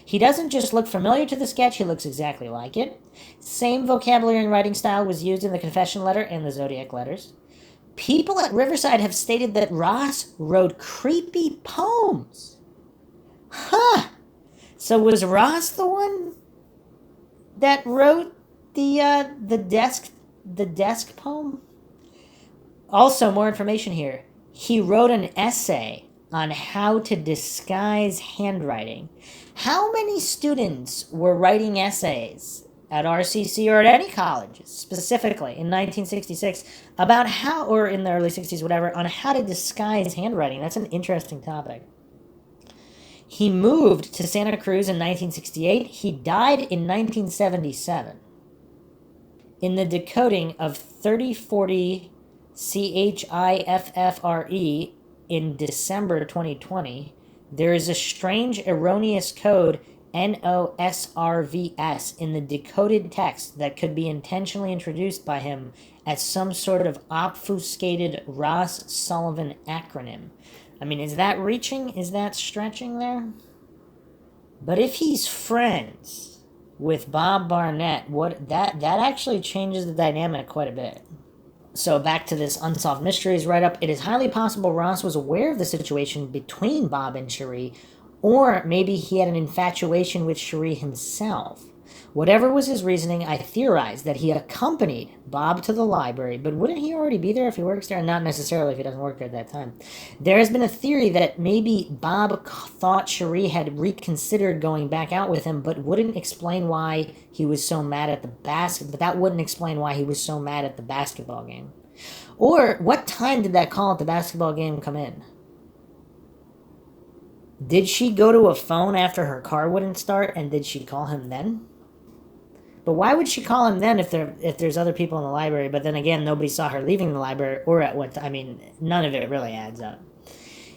He doesn't just look familiar to the sketch, he looks exactly like it. Same vocabulary and writing style was used in the confession letter and the Zodiac letters. People at Riverside have stated that Ross wrote creepy poems. Huh. So was Ross the one that wrote the desk poem? Also, more information here. He wrote an essay on how to disguise handwriting. How many students were writing essays at RCC or at any colleges, specifically in 1966, about how, or in the early 60s, whatever, on how to disguise handwriting? That's an interesting topic. He moved to Santa Cruz in 1968. He died in 1977. In the decoding of 3040 CHIFFRE in December 2020, there is a strange erroneous code NOSRVS in the decoded text that could be intentionally introduced by him as some sort of obfuscated Ross Sullivan acronym. I mean, is that reaching? Is that stretching there? But if he's friends with Bob Barnett, that actually changes the dynamic quite a bit. So back to this Unsolved Mysteries write-up. It is highly possible Ross was aware of the situation between Bob and Cherie, or maybe he had an infatuation with Cherie himself. Whatever was his reasoning, I theorized that he accompanied Bob to the library, but wouldn't he already be there if he works there? Not necessarily if he doesn't work there at that time. There has been a theory that maybe Bob thought Cherie had reconsidered going back out with him, but wouldn't explain why he was so mad at the but that wouldn't explain why he was so mad at the basketball game. Or what time did that call at the basketball game come in? Did she go to a phone after her car wouldn't start, and did she call him then? But why would she call him then if there's other people in the library? But then again, nobody saw her leaving the library or at what time. I mean, none of it really adds up.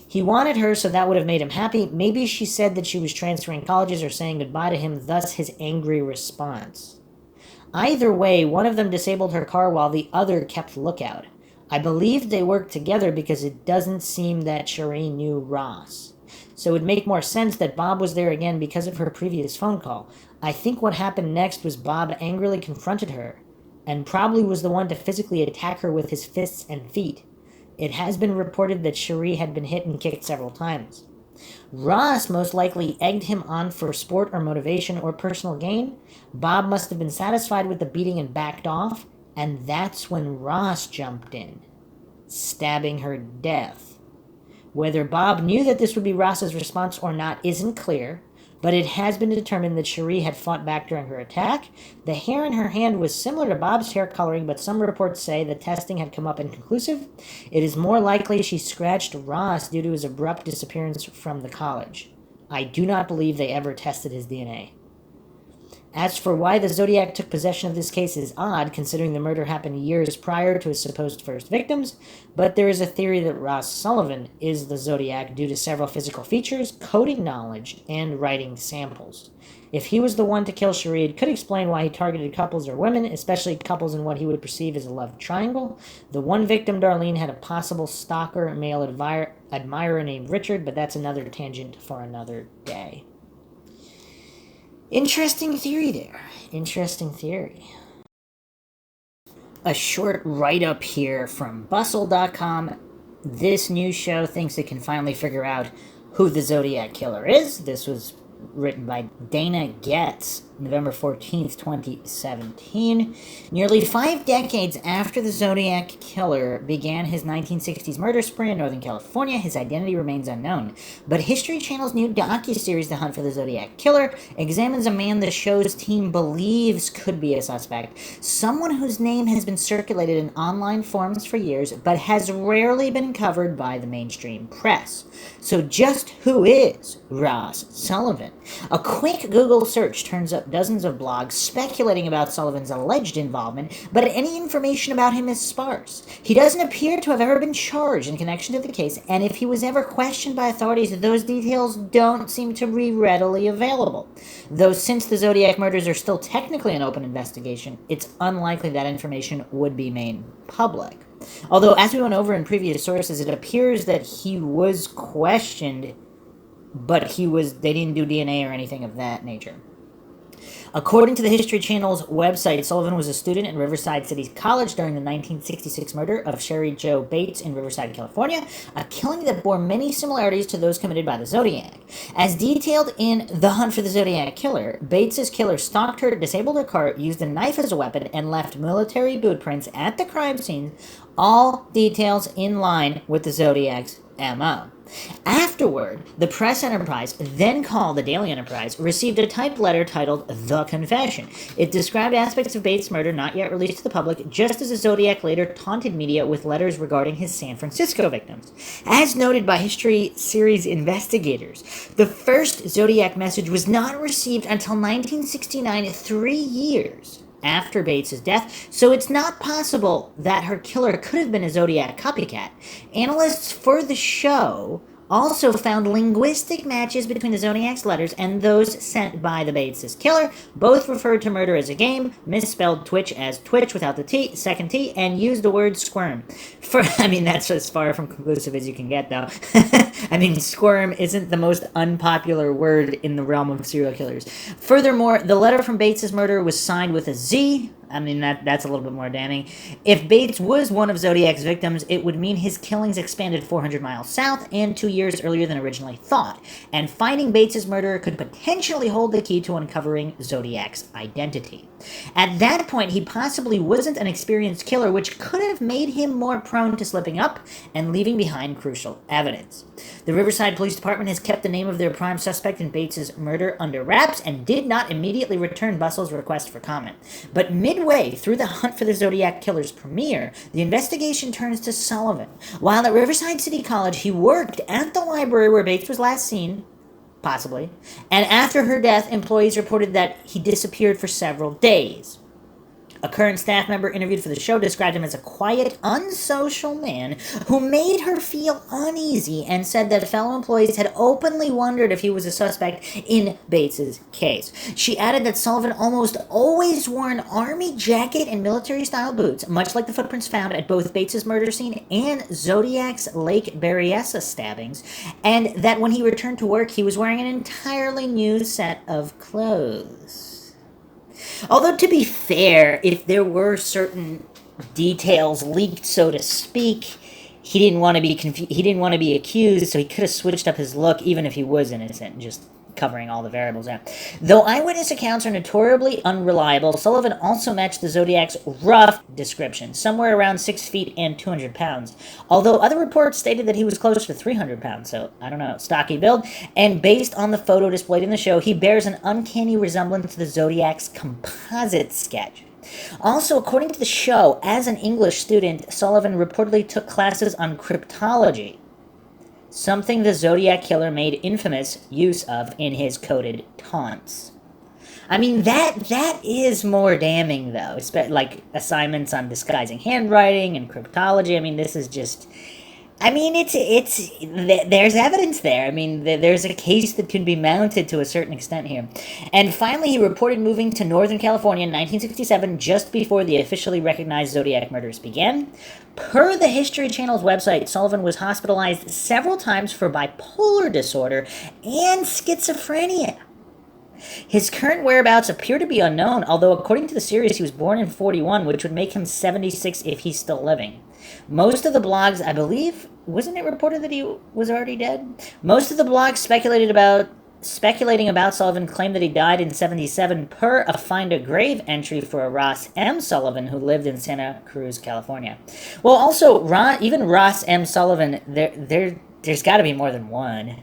He wanted her, so that would have made him happy. Maybe she said that she was transferring colleges or saying goodbye to him, thus his angry response. Either way, one of them disabled her car while the other kept lookout. I believe they worked together because it doesn't seem that Cherie knew Ross. So it would make more sense that Bob was there again because of her previous phone call. I think what happened next was Bob angrily confronted her, and probably was the one to physically attack her with his fists and feet. It has been reported that Cherie had been hit and kicked several times. Ross most likely egged him on for sport or motivation or personal gain. Bob must have been satisfied with the beating and backed off, and that's when Ross jumped in, stabbing her to death. Whether Bob knew that this would be Ross's response or not isn't clear. but it has been determined that Cherie had fought back during her attack. The hair in her hand was similar to Bob's hair coloring, but some reports say the testing had come up inconclusive. It is more likely she scratched Ross due to his abrupt disappearance from the college. I do not believe they ever tested his DNA. As for why the Zodiac took possession of this case is odd, considering the murder happened years prior to his supposed first victims, but there is a theory that Ross Sullivan is the Zodiac due to several physical features, coding knowledge, and writing samples. If he was the one to kill Cherie, it could explain why he targeted couples or women, especially couples in what he would perceive as a love triangle. The one victim, Darlene, had a possible stalker, male admirer named Richard, but that's another tangent for another day. Interesting theory there. Interesting theory. A short write-up here from Bustle.com. This news show thinks it can finally figure out who the Zodiac Killer is. This was written by Dana Getz, November 14th, 2017. Nearly 5 decades after the Zodiac Killer began his 1960s murder spree in Northern California, his identity remains unknown. But History Channel's new docuseries, The Hunt for the Zodiac Killer, examines a man the show's team believes could be a suspect, someone whose name has been circulated in online forums for years, but has rarely been covered by the mainstream press. So just who is Ross Sullivan? A quick Google search turns up dozens of blogs speculating about Sullivan's alleged involvement, but any information about him is sparse. He doesn't appear to have ever been charged in connection to the case, and if he was ever questioned by authorities, those details don't seem to be readily available. Though since the Zodiac murders are still technically an open investigation, it's unlikely that information would be made public. Although, as we went over in previous sources, it appears that he was questioned, but they didn't do DNA or anything of that nature. According to the History Channel's website, Sullivan was a student at Riverside City College during the 1966 murder of Sherry Jo Bates in Riverside, California, a killing that bore many similarities to those committed by the Zodiac. As detailed in The Hunt for the Zodiac Killer, Bates's killer stalked her, disabled her car, used a knife as a weapon, and left military boot prints at the crime scene, all details in line with the Zodiac's MO. Afterward, the press enterprise, then called the Daily Enterprise, received a typed letter titled The Confession. It described aspects of Bates' murder not yet released to the public, just as the Zodiac later taunted media with letters regarding his San Francisco victims. As noted by History series investigators, the first Zodiac message was not received until 1969, 3 years after Bates' death, so it's not possible that her killer could have been a Zodiac copycat. Analysts for the show also found linguistic matches between the Zodiac's letters and those sent by the Bates' killer. Both referred to murder as a game, misspelled Twitch as Twitch without the T, second T, and used the word squirm. That's as far from conclusive as you can get, though. Squirm isn't the most unpopular word in the realm of serial killers. Furthermore, the letter from Bates' murder was signed with a Z. That's a little bit more damning. If Bates was one of Zodiac's victims, it would mean his killings expanded 400 miles south and 2 years earlier than originally thought, and finding Bates' murderer could potentially hold the key to uncovering Zodiac's identity. At that point, he possibly wasn't an experienced killer, which could have made him more prone to slipping up and leaving behind crucial evidence. The Riverside Police Department has kept the name of their prime suspect in Bates' murder under wraps and did not immediately return Bustle's request for comment. But midway through the Hunt for the Zodiac Killer's premiere, the investigation turns to Sullivan. While at Riverside City College, he worked at the library where Bates was last seen, possibly, and after her death, employees reported that he disappeared for several days. A current staff member interviewed for the show described him as a quiet, unsocial man who made her feel uneasy and said that fellow employees had openly wondered if he was a suspect in Bates's case. She added that Sullivan almost always wore an army jacket and military-style boots, much like the footprints found at both Bates's murder scene and Zodiac's Lake Berryessa stabbings, and that when he returned to work, he was wearing an entirely new set of clothes. Although, to be fair, if there were certain details leaked, so to speak, he didn't want to be accused, so he could have switched up his look even if he was innocent and just covering all the variables now. Though eyewitness accounts are notoriously unreliable, Sullivan also matched the Zodiac's rough description, somewhere around 6 feet and 200 pounds. Although other reports stated that he was closer to 300 pounds, so I don't know, stocky build. And based on the photo displayed in the show, he bears an uncanny resemblance to the Zodiac's composite sketch. Also, according to the show, as an English student, Sullivan reportedly took classes on cryptology, something the Zodiac Killer made infamous use of in his coded taunts. I mean, that is more damning, though. Like assignments on disguising handwriting and cryptology. I mean, this is just... I mean, there's evidence there. I mean, there's a case that can be mounted to a certain extent here. And finally, he reported moving to Northern California in 1967, just before the officially recognized Zodiac murders began. Per the History Channel's website, Sullivan was hospitalized several times for bipolar disorder and schizophrenia. His current whereabouts appear to be unknown, although according to the series, he was born in 41, which would make him 76 if he's still living. Most of the blogs, I believe, wasn't it reported that he was already dead? Most of the blogs speculating about Sullivan claimed that he died in 77 per a Find a Grave entry for a Ross M. Sullivan who lived in Santa Cruz, California. Well, also, even Ross M. Sullivan, there's got to be more than one.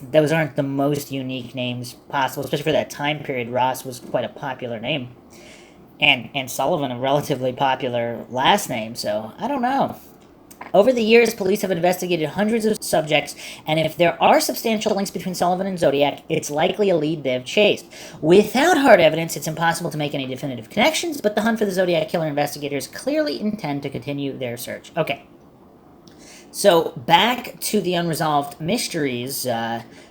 Those aren't the most unique names possible, especially for that time period. Ross was quite a popular name. And Sullivan, a relatively popular last name, so I don't know. Over the years, police have investigated hundreds of subjects, and if there are substantial links between Sullivan and Zodiac, it's likely a lead they've chased. Without hard evidence, it's impossible to make any definitive connections, but the hunt for the Zodiac Killer investigators clearly intend to continue their search. Okay. So, back to the Unresolved Mysteries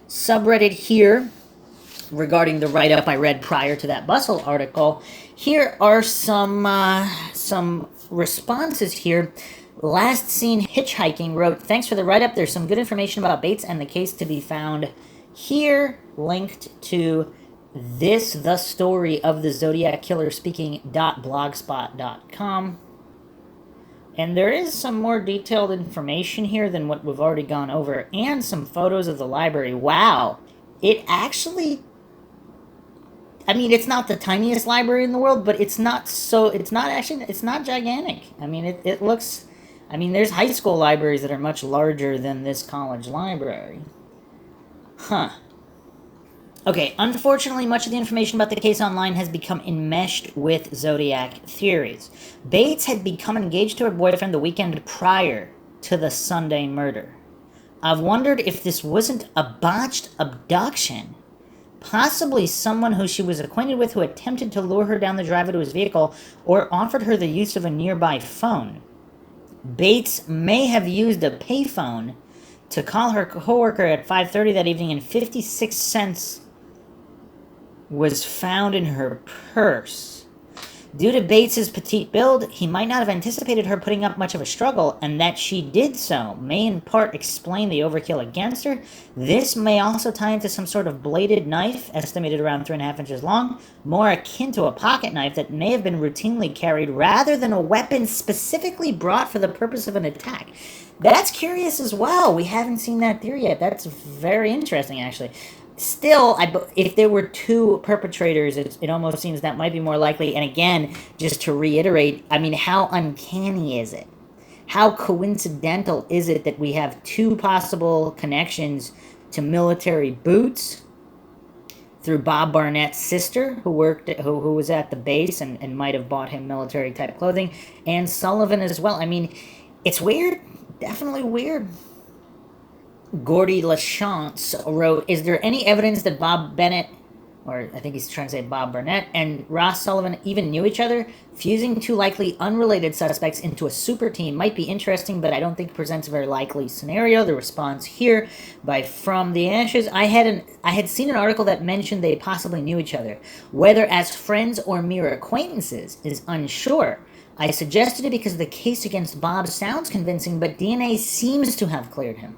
subreddit here regarding the write-up I read prior to that Bustle article. Here are some responses here. Last Seen Hitchhiking wrote, "Thanks for the write-up. There's some good information about Bates and the case to be found here, linked to this, the story of the Zodiac Killer speaking.blogspot.com. And there is some more detailed information here than what we've already gone over, and some photos of the library. Wow. It actually... I mean, it's not the tiniest library in the world, but it's not gigantic. I mean, it looks... I mean, there's high school libraries that are much larger than this college library. Huh. Okay, unfortunately, much of the information about the case online has become enmeshed with Zodiac theories. Bates had become engaged to her boyfriend the weekend prior to the Sunday murder. I've wondered if this wasn't a botched abduction. Possibly someone who she was acquainted with who attempted to lure her down the driveway to his vehicle or offered her the use of a nearby phone. Bates may have used a payphone to call her coworker at 5:30 that evening, and 56 cents was found in her purse. Due to Bates's petite build, he might not have anticipated her putting up much of a struggle, and that she did so may in part explain the overkill against her. This may also tie into some sort of bladed knife, estimated around 3.5 inches long, more akin to a pocket knife that may have been routinely carried rather than a weapon specifically brought for the purpose of an attack. That's curious as well. We haven't seen that theory yet. That's very interesting, actually. Still, if there were two perpetrators, it almost seems that might be more likely. And again, just to reiterate, I mean, how uncanny is it? How coincidental is it that we have two possible connections to military boots through Bob Barnett's sister, who was at the base and might have bought him military-type clothing, and Sullivan as well? I mean, it's weird. Definitely weird. Gordy LaChance wrote, "Is there any evidence that Bob Bennett, or I think he's trying to say Bob Burnett, and Ross Sullivan even knew each other? Fusing two likely unrelated suspects into a super team might be interesting, but I don't think presents a very likely scenario." The response here by From the Ashes, I had seen an article that mentioned they possibly knew each other. Whether as friends or mere acquaintances is unsure. I suggested it because the case against Bob sounds convincing, but DNA seems to have cleared him.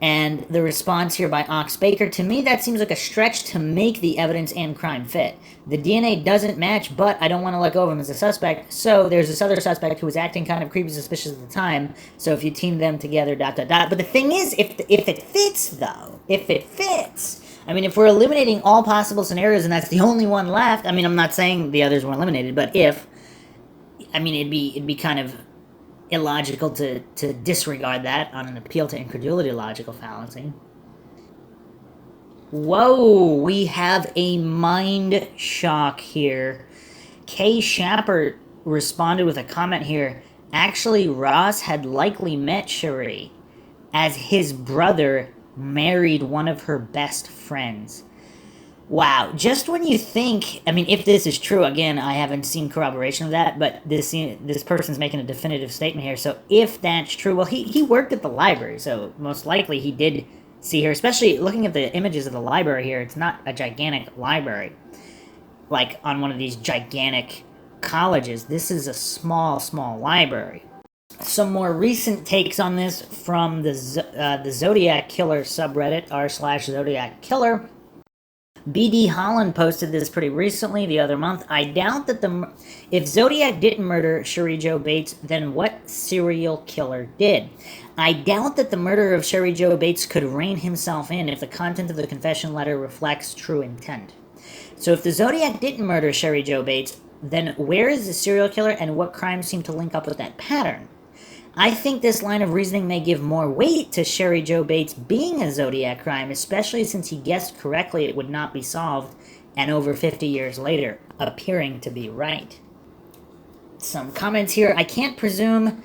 And the response here by Ox Baker, "To me, that seems like a stretch to make the evidence and crime fit. The DNA doesn't match, but I don't want to let go of him as a suspect. So there's this other suspect who was acting kind of creepy suspicious at the time. So if you team them together, ... But the thing is, if it fits, though, if it fits, I mean, if we're eliminating all possible scenarios and that's the only one left, I mean, I'm not saying the others were eliminated, but if, I mean, it'd be kind of illogical to disregard that on an appeal to incredulity logical fallacy. Whoa, we have a mind shock here. Kay Shapper responded with a comment here. Actually, Ross had likely met Cherie, as his brother married one of her best friends. Wow, just when you think, I mean, if this is true, again, I haven't seen corroboration of that, but this person's making a definitive statement here. So if that's true, well, he worked at the library, so most likely he did see her, especially looking at the images of the library here. It's not a gigantic library, like on one of these gigantic colleges. This is a small library. Some more recent takes on this from the Zodiac Killer subreddit, r/Zodiac Killer. BD Holland posted this pretty recently, the other month. I doubt that if Zodiac didn't murder Cherie Jo Bates, then what serial killer did? I doubt that the murder of Cherie Jo Bates could rein himself in if the content of the confession letter reflects true intent. So if the Zodiac didn't murder Cherie Jo Bates, then where is the serial killer and what crimes seem to link up with that pattern? I think this line of reasoning may give more weight to Cherie Jo Bates being a Zodiac crime, especially since he guessed correctly it would not be solved, and over 50 years later, appearing to be right. Some comments here. I can't presume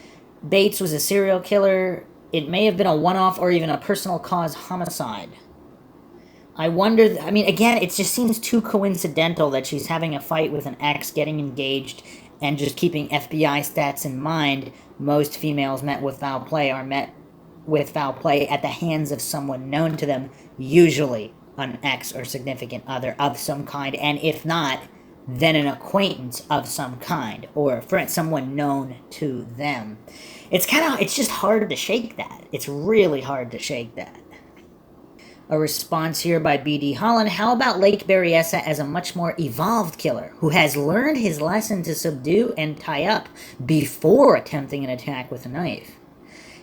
Bates was a serial killer. It may have been a one-off or even a personal cause homicide. I wonder, I mean, again, it just seems too coincidental that she's having a fight with an ex, getting engaged, and just keeping FBI stats in mind. Most females met with foul play are met with foul play at the hands of someone known to them, usually an ex or significant other of some kind, and if not, then an acquaintance of some kind, or friend, someone known to them. It's just hard to shake that. It's really hard to shake that. A response here by BD Holland. How about Lake Berryessa as a much more evolved killer who has learned his lesson to subdue and tie up before attempting an attack with a knife?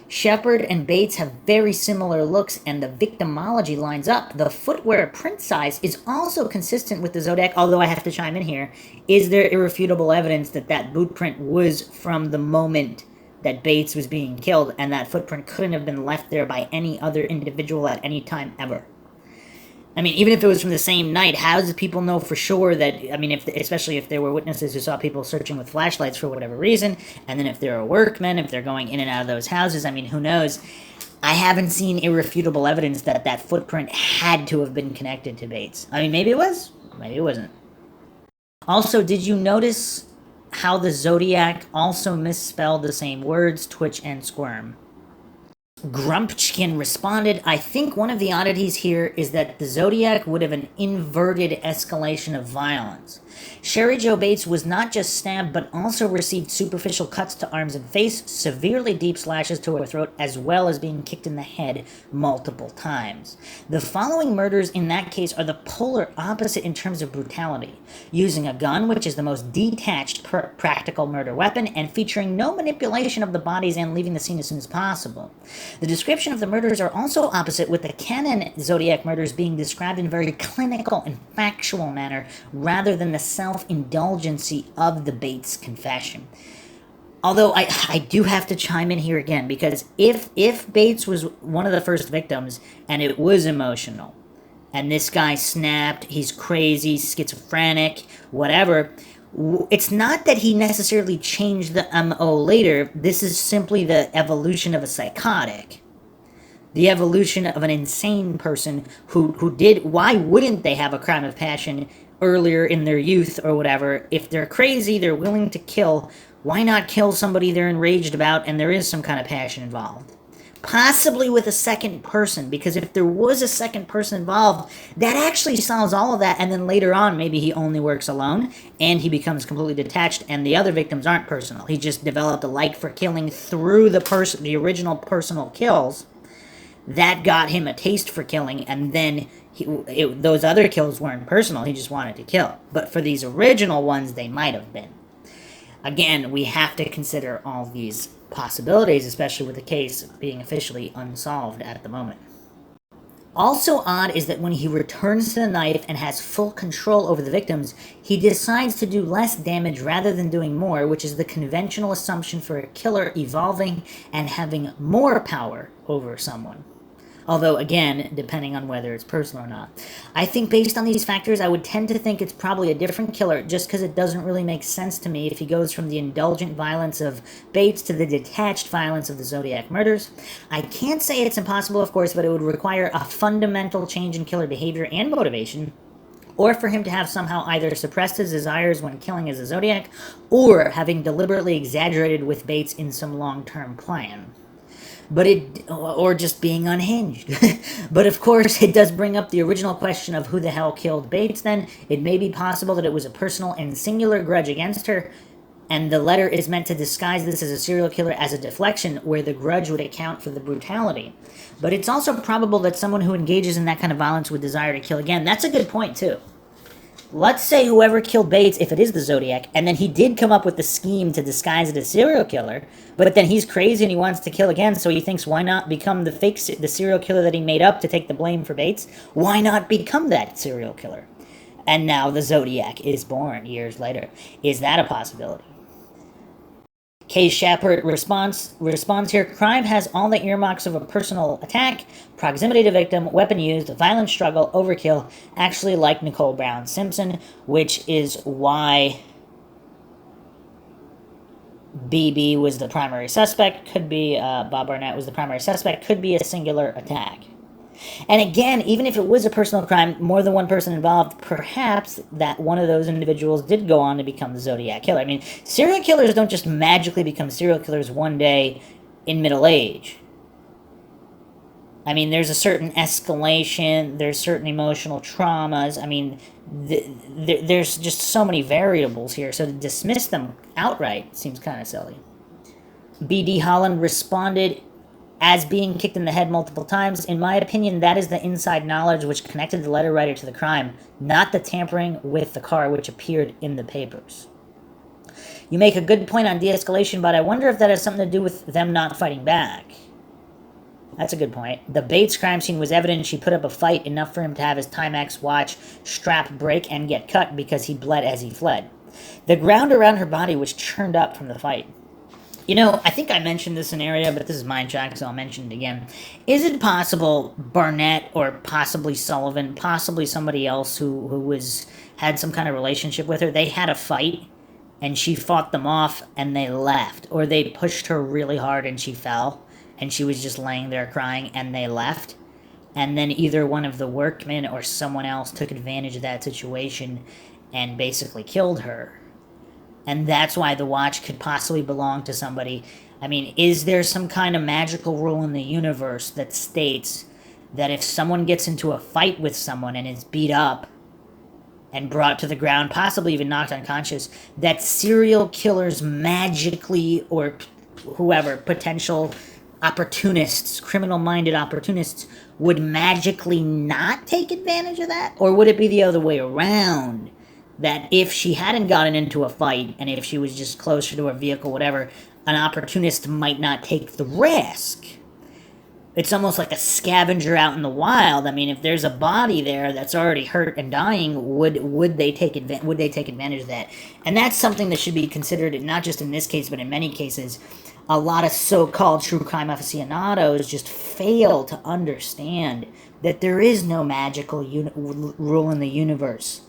Shepard and Bates have very similar looks and the victimology lines up. The footwear print size is also consistent with the Zodiac, although I have to chime in here. Is there irrefutable evidence that that boot print was from the moment that Bates was being killed, and that footprint couldn't have been left there by any other individual at any time ever? I mean, even if it was from the same night, how does people know for sure that, I mean, especially if there were witnesses who saw people searching with flashlights for whatever reason, and then if there are workmen, if they're going in and out of those houses, I mean, who knows? I haven't seen irrefutable evidence that that footprint had to have been connected to Bates. I mean, maybe it was, maybe it wasn't. Also, did you notice how the Zodiac also misspelled the same words, twitch and squirm? Grumpchkin responded, I think one of the oddities here is that the Zodiac would have an inverted escalation of violence. Cherie Jo Bates was not just stabbed, but also received superficial cuts to arms and face, severely deep slashes to her throat, as well as being kicked in the head multiple times. The following murders in that case are the polar opposite in terms of brutality, using a gun, which is the most detached practical murder weapon, and featuring no manipulation of the bodies and leaving the scene as soon as possible. The description of the murders are also opposite, with the canon Zodiac murders being described in a very clinical and factual manner, rather than the self-indulgency of the Bates confession. Although I do have to chime in here again, because if Bates was one of the first victims, and it was emotional, and this guy snapped, he's crazy, schizophrenic, whatever, it's not that he necessarily changed the MO later. This is simply the evolution of a psychotic. The evolution of an insane person who did... Why wouldn't they have a crime of passion earlier in their youth or whatever? If they're crazy, they're willing to kill. Why not kill somebody they're enraged about and there is some kind of passion involved? Possibly with a second person, because if there was a second person involved, that actually solves all of that, and then later on, maybe he only works alone, and he becomes completely detached, and the other victims aren't personal. He just developed a like for killing through the original personal kills. That got him a taste for killing, and then those other kills weren't personal, he just wanted to kill. But for these original ones, they might have been. Again, we have to consider all these possibilities, especially with the case being officially unsolved at the moment. Also odd is that when he returns to the knife and has full control over the victims, he decides to do less damage rather than doing more, which is the conventional assumption for a killer evolving and having more power over someone. Although, again, depending on whether it's personal or not. I think based on these factors, I would tend to think it's probably a different killer, just because it doesn't really make sense to me if he goes from the indulgent violence of Bates to the detached violence of the Zodiac murders. I can't say it's impossible, of course, but it would require a fundamental change in killer behavior and motivation, or for him to have somehow either suppressed his desires when killing as a Zodiac, or having deliberately exaggerated with Bates in some long-term plan. Or just being unhinged. But of course, it does bring up the original question of who the hell killed Bates then. It may be possible that it was a personal and singular grudge against her, and the letter is meant to disguise this as a serial killer as a deflection, where the grudge would account for the brutality. But it's also probable that someone who engages in that kind of violence would desire to kill again. That's a good point, too. Let's say whoever killed Bates, if it is the Zodiac, and then he did come up with the scheme to disguise it as serial killer, but then he's crazy and he wants to kill again, so he thinks, why not become the serial killer that he made up to take the blame for Bates? Why not become that serial killer? And now the Zodiac is born years later. Is that a possibility? Kay Shepard responds here, crime has all the earmarks of a personal attack, proximity to victim, weapon used, violent struggle, overkill, actually like Nicole Brown Simpson, which is why BB was the primary suspect, could be Bob Barnett was the primary suspect, could be a singular attack. And again, even if it was a personal crime, more than one person involved, perhaps that one of those individuals did go on to become the Zodiac Killer. I mean, serial killers don't just magically become serial killers one day in middle age. I mean, there's a certain escalation, there's certain emotional traumas. I mean, there's just so many variables here, so to dismiss them outright seems kind of silly. B.D. Holland responded, as being kicked in the head multiple times. In my opinion, that is the inside knowledge which connected the letter writer to the crime, not the tampering with the car which appeared in the papers. You make a good point on de-escalation, but I wonder if that has something to do with them not fighting back. That's a good point. The Bates crime scene was evident she put up a fight enough for him to have his Timex watch strap break and get cut because he bled as he fled. The ground around her body was churned up from the fight. You know, I think I mentioned this scenario, but this is MINDSHOCK, so I'll mention it again. Is it possible Barnett, or possibly Sullivan, possibly somebody else who had some kind of relationship with her, they had a fight, and she fought them off, and they left? Or they pushed her really hard, and she fell, and she was just laying there crying, and they left? And then either one of the workmen or someone else took advantage of that situation and basically killed her. And that's why the watch could possibly belong to somebody. I mean, is there some kind of magical rule in the universe that states that if someone gets into a fight with someone and is beat up and brought to the ground, possibly even knocked unconscious, that serial killers magically, or whoever, potential opportunists, criminal-minded opportunists, would magically not take advantage of that? Or would it be the other way around? That if she hadn't gotten into a fight, and if she was just closer to her vehicle, whatever, an opportunist might not take the risk. It's almost like a scavenger out in the wild. I mean, if there's a body there that's already hurt and dying, would they take advantage of that? And that's something that should be considered, not just in this case, but in many cases. A lot of so-called true crime aficionados just fail to understand that there is no magical rule in the universe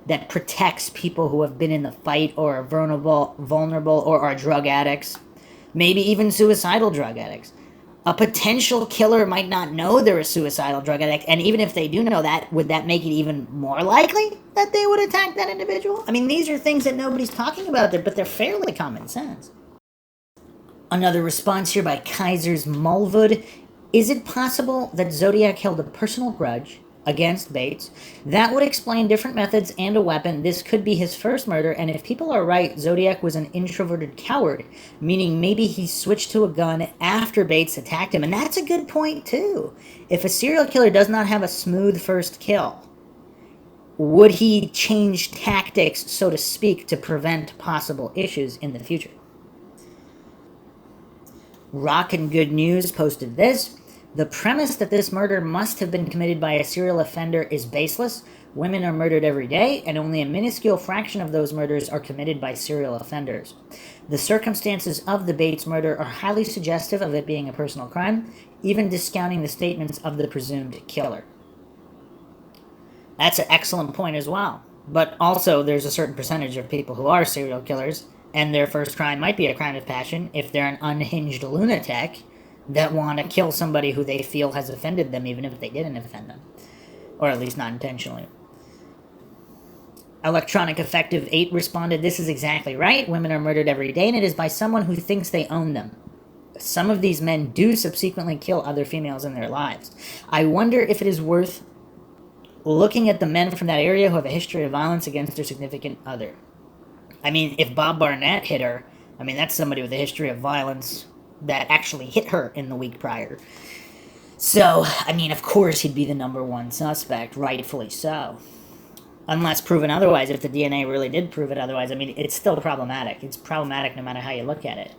that protects people who have been in the fight or are vulnerable or are drug addicts, maybe even suicidal drug addicts. A potential killer might not know they're a suicidal drug addict, and even if they do know that, would that make it even more likely that they would attack that individual? I mean, these are things that nobody's talking about there, but they're fairly common sense. Another response here by Kaiser's Mulwood. Is it possible that Zodiac held a personal grudge against Bates? That would explain different methods and a weapon. This could be his first murder, and if people are right, Zodiac was an introverted coward, meaning maybe he switched to a gun after Bates attacked him. And that's a good point, too. If a serial killer does not have a smooth first kill, would he change tactics, so to speak, to prevent possible issues in the future? Rock and Good News posted this. The premise that this murder must have been committed by a serial offender is baseless. Women are murdered every day, and only a minuscule fraction of those murders are committed by serial offenders. The circumstances of the Bates murder are highly suggestive of it being a personal crime, even discounting the statements of the presumed killer. That's an excellent point as well. But also, there's a certain percentage of people who are serial killers, and their first crime might be a crime of passion if they're an unhinged lunatic that want to kill somebody who they feel has offended them, even if they didn't offend them. Or at least not intentionally. Electronic Effective 8 responded, "This is exactly right. Women are murdered every day, and it is by someone who thinks they own them. Some of these men do subsequently kill other females in their lives. I wonder if it is worth looking at the men from that area who have a history of violence against their significant other." I mean, if Bob Barnett hit her, I mean, that's somebody with a history of violence that actually hit her in the week prior. So, I mean, of course he'd be the number one suspect, rightfully so. Unless proven otherwise, if the DNA really did prove it otherwise, I mean, it's still problematic. It's problematic no matter how you look at it.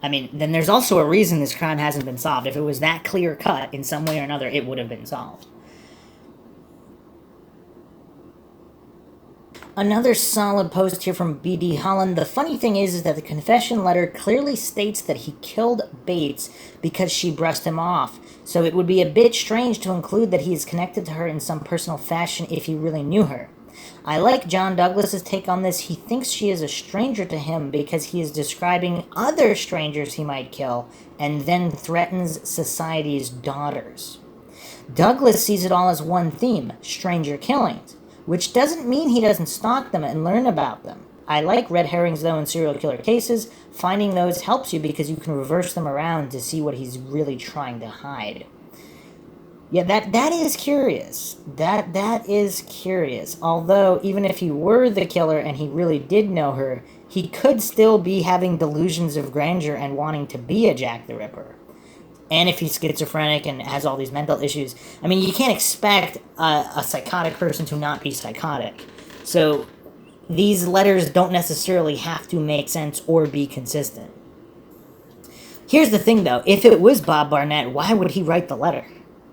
I mean, then there's also a reason this crime hasn't been solved. If it was that clear-cut in some way or another, it would have been solved. Another solid post here from B.D. Holland. "The funny thing is that the confession letter clearly states that he killed Bates because she brushed him off. So it would be a bit strange to include that he is connected to her in some personal fashion if he really knew her. I like John Douglas's take on this. He thinks she is a stranger to him because he is describing other strangers he might kill and then threatens society's daughters. Douglas sees it all as one theme, stranger killings, which doesn't mean he doesn't stalk them and learn about them. I like red herrings, though, in serial killer cases. Finding those helps you because you can reverse them around to see what he's really trying to hide." Yeah, that is curious. That is curious. Although, even if he were the killer and he really did know her, he could still be having delusions of grandeur and wanting to be a Jack the Ripper. And if he's schizophrenic and has all these mental issues, I mean, you can't expect a psychotic person to not be psychotic. So these letters don't necessarily have to make sense or be consistent. Here's the thing, though. If it was Bob Barnett, why would he write the letter?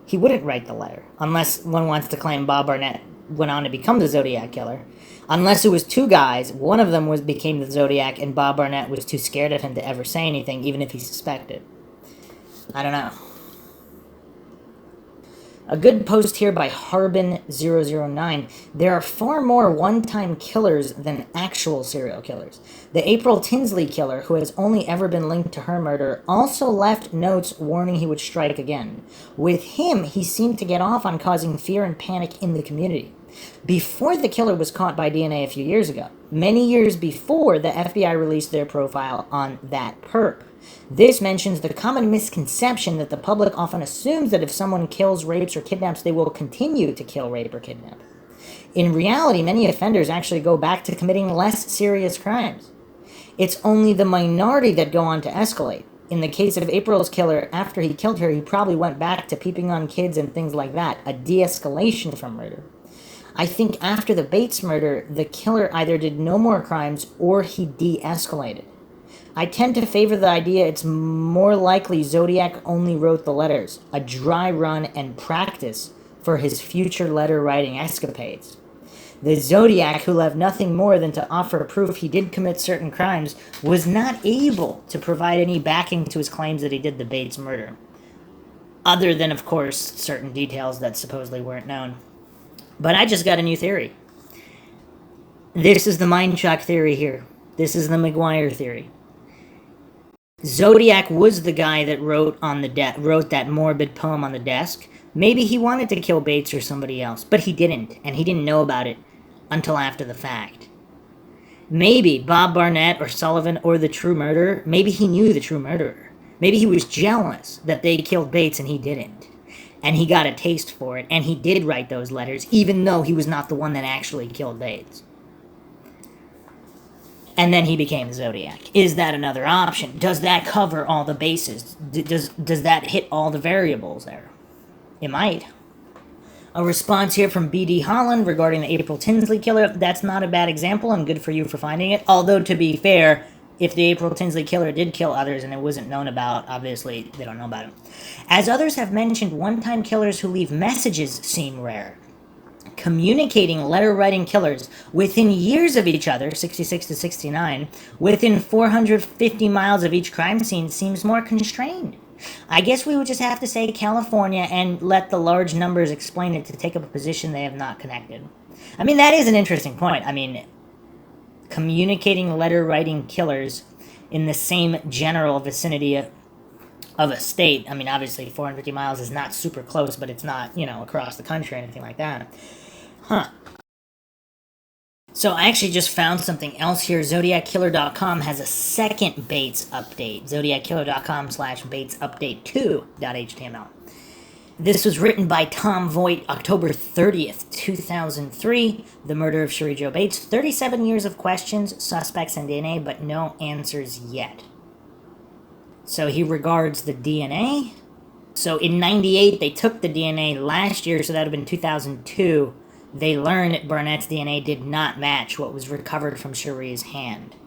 He wouldn't write the letter, unless one wants to claim Bob Barnett went on to become the Zodiac killer. Unless it was two guys, one of them became the Zodiac, and Bob Barnett was too scared of him to ever say anything, even if he suspected. I don't know. A good post here by Harbin009. "There are far more one-time killers than actual serial killers. The April Tinsley killer, who has only ever been linked to her murder, also left notes warning he would strike again. With him, he seemed to get off on causing fear and panic in the community. Before the killer was caught by DNA a few years ago, many years before the FBI released their profile on that perp. This mentions the common misconception that the public often assumes that if someone kills, rapes, or kidnaps, they will continue to kill, rape, or kidnap. In reality, many offenders actually go back to committing less serious crimes. It's only the minority that go on to escalate. In the case of April's killer, after he killed her, he probably went back to peeping on kids and things like that, a de-escalation from murder. I think after the Bates murder, the killer either did no more crimes or he de-escalated. I tend to favor the idea it's more likely Zodiac only wrote the letters, a dry run and practice for his future letter-writing escapades. The Zodiac, who left nothing more than to offer proof he did commit certain crimes, was not able to provide any backing to his claims that he did the Bates murder. Other than, of course, certain details that supposedly weren't known. But I just got a new theory. This is the MINDSHOCK theory here. This is the McGuire theory. Zodiac was the guy that wrote that morbid poem on the desk. Maybe he wanted to kill Bates or somebody else, but he didn't, and he didn't know about it until after the fact. Maybe Bob Barnett or Sullivan or the true murderer, maybe he knew the true murderer. Maybe he was jealous that they killed Bates and he didn't. And he got a taste for it, and he did write those letters, even though he was not the one that actually killed Bates. And then he became the Zodiac. Is that another option? Does that cover all the bases? Does that hit all the variables there? It might. A response here from B.D. Holland regarding the April Tinsley killer. That's not a bad example, and good for you for finding it. Although, to be fair, if the April Tinsley killer did kill others and it wasn't known about, obviously they don't know about it. As others have mentioned, one-time killers who leave messages seem rare. Communicating letter-writing killers within years of each other, 66 to 69, within 450 miles of each crime scene seems more constrained. I guess we would just have to say California and let the large numbers explain it to take up a position they have not connected. I mean, that is an interesting point. I mean, communicating letter-writing killers in the same general vicinity of a state. I mean, obviously 450 miles is not super close, but it's not, across the country or anything like that. Huh. So I actually just found something else here. ZodiacKiller.com has a second Bates update. ZodiacKiller.com/BatesUpdate2.html. This was written by Tom Voigt, October 30th, 2003. The murder of Cherie Jo Bates. 37 years of questions, suspects, and DNA, but no answers yet. So he regards the DNA. So in 98, they took the DNA last year, so that would have been 2002. They learned Barnett's DNA did not match what was recovered from Cherie's hand.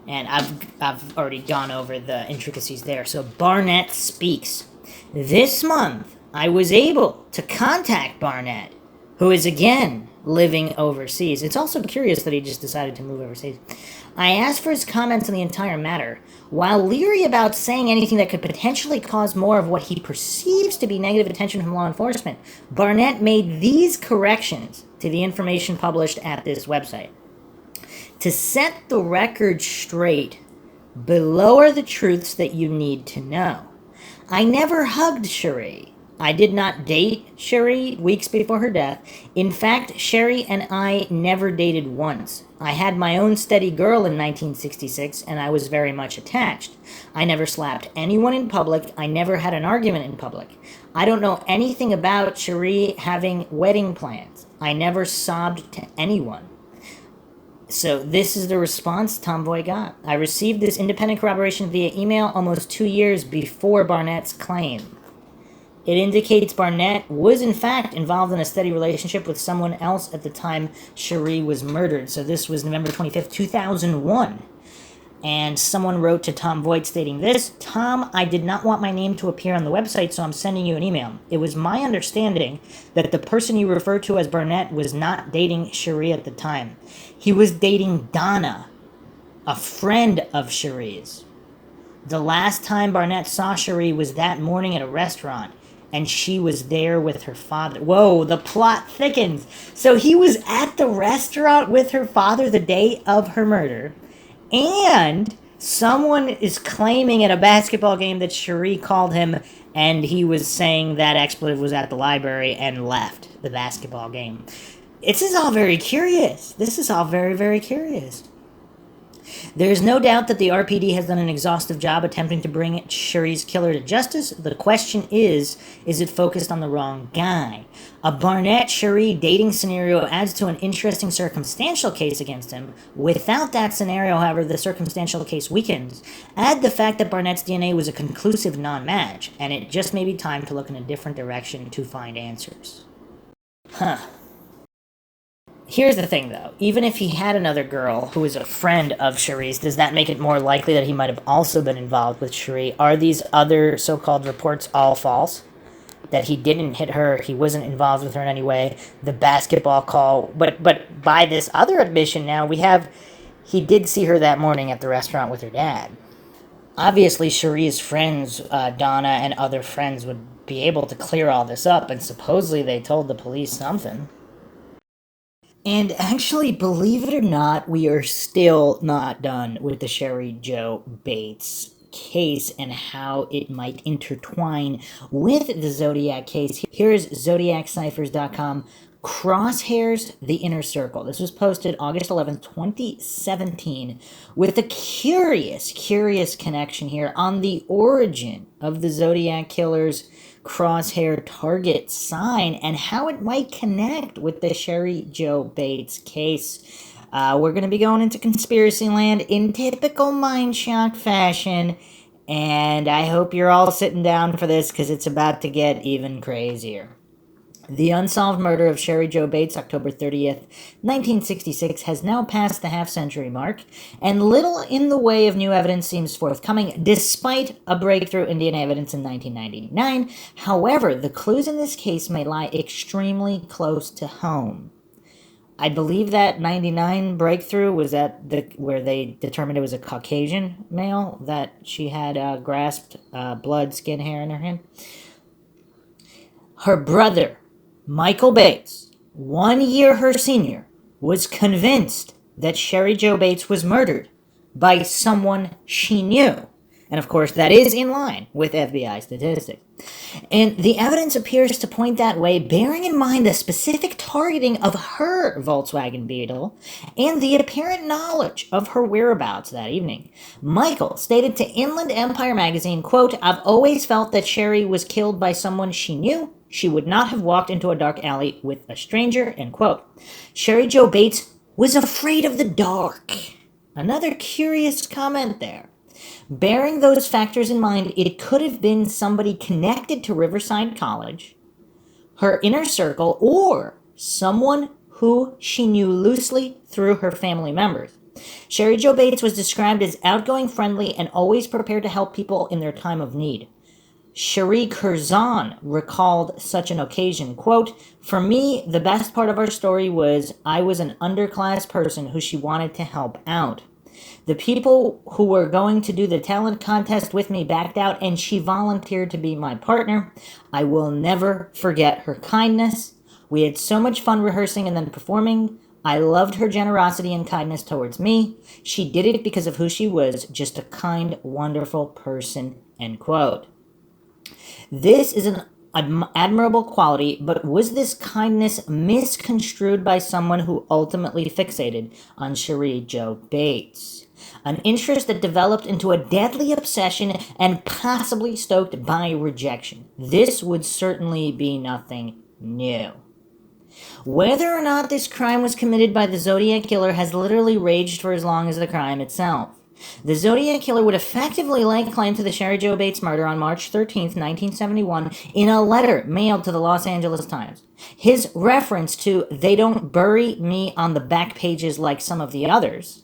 And I've already gone over the intricacies there. So Barnett speaks. This month, I was able to contact Barnett, who is again living overseas. It's also curious that he just decided to move overseas. I asked for his comments on the entire matter. While leery about saying anything that could potentially cause more of what he perceives to be negative attention from law enforcement, Barnett made these corrections to the information published at this website. To set the record straight, below are the truths that you need to know. I never hugged Cherie. I did not date Cherie weeks before her death. In fact, Cherie and I never dated once. I had my own steady girl in 1966, and I was very much attached. I never slapped anyone in public. I never had an argument in public. I don't know anything about Cherie having wedding plans. I never sobbed to anyone. So this is the response Tom Voigt got. I received this independent corroboration via email almost 2 years before Barnett's claim. It indicates Barnett was, in fact, involved in a steady relationship with someone else at the time Cherie was murdered. So this was November 25th, 2001. And someone wrote to Tom Voigt stating this: Tom, I did not want my name to appear on the website, so I'm sending you an email. It was my understanding that the person you refer to as Barnett was not dating Cherie at the time. He was dating Donna, a friend of Cherie's. The last time Barnett saw Cherie was that morning at a restaurant, and she was there with her father. Whoa, the plot thickens. So he was at the restaurant with her father the day of her murder, and someone is claiming at a basketball game that Cherie called him, and he was saying that expletive was at the library and left the basketball game. This is all very curious. This is all very, very curious. There is no doubt that the RPD has done an exhaustive job attempting to bring Cherie's killer to justice. The question is it focused on the wrong guy? A Barnett-Cherie dating scenario adds to an interesting circumstantial case against him. Without that scenario, however, the circumstantial case weakens. Add the fact that Barnett's DNA was a conclusive non-match, and it just may be time to look in a different direction to find answers. Huh. Here's the thing, though. Even if he had another girl who was a friend of Cherie's, does that make it more likely that he might have also been involved with Cherie? Are these other so-called reports all false? That he didn't hit her, he wasn't involved with her in any way, the basketball call. But by this other admission now, he did see her that morning at the restaurant with her dad. Obviously, Cherie's friends, Donna and other friends, would be able to clear all this up, and supposedly they told the police something. And actually, believe it or not, we are still not done with the Cherie Jo Bates case and how it might intertwine with the Zodiac case. Here's ZodiacCyphers.com. Crosshairs, the Inner Circle. This was posted August 11th, 2017, with a curious connection here on the origin of the Zodiac killer's crosshair target sign and how it might connect with the Cherie Jo Bates case. We're going to be going into conspiracy land in typical MINDSHOCK fashion, and I hope you're all sitting down for this because it's about to get even crazier. The unsolved murder of Sherry Jo Bates, October 30th, 1966, has now passed the half-century mark, and little in the way of new evidence seems forthcoming, despite a breakthrough in DNA evidence in 1999. However, the clues in this case may lie extremely close to home. I believe that 99 breakthrough was where they determined it was a Caucasian male that she had grasped blood, skin, hair in her hand. Her brother, Michael Bates, 1 year her senior, was convinced that Sherry Jo Bates was murdered by someone she knew. And of course, that is in line with FBI statistics. And the evidence appears to point that way, bearing in mind the specific targeting of her Volkswagen Beetle and the apparent knowledge of her whereabouts that evening. Michael stated to Inland Empire magazine, quote, "I've always felt that Sherry was killed by someone she knew. She would not have walked into a dark alley with a stranger," end quote. Sherry Jo Bates was afraid of the dark. Another curious comment there. Bearing those factors in mind, it could have been somebody connected to Riverside College, her inner circle, or someone who she knew loosely through her family members. Sherry Jo Bates was described as outgoing, friendly, and always prepared to help people in their time of need. Cherie Curzon recalled such an occasion, quote, "For me, the best part of our story was I was an underclass person who she wanted to help out. The people who were going to do the talent contest with me backed out, and she volunteered to be my partner. I will never forget her kindness. We had so much fun rehearsing and then performing. I loved her generosity and kindness towards me. She did it because of who she was, just a kind, wonderful person," end quote. This is an admirable quality, but was this kindness misconstrued by someone who ultimately fixated on Sherry Jo Bates? An interest that developed into a deadly obsession and possibly stoked by rejection. This would certainly be nothing new. Whether or not this crime was committed by the Zodiac Killer has literally raged for as long as the crime itself. The Zodiac Killer would effectively lay claim to the Sherry Jo Bates murder on March 13th, 1971, in a letter mailed to the Los Angeles Times. His reference to "they don't bury me on the back pages like some of the others"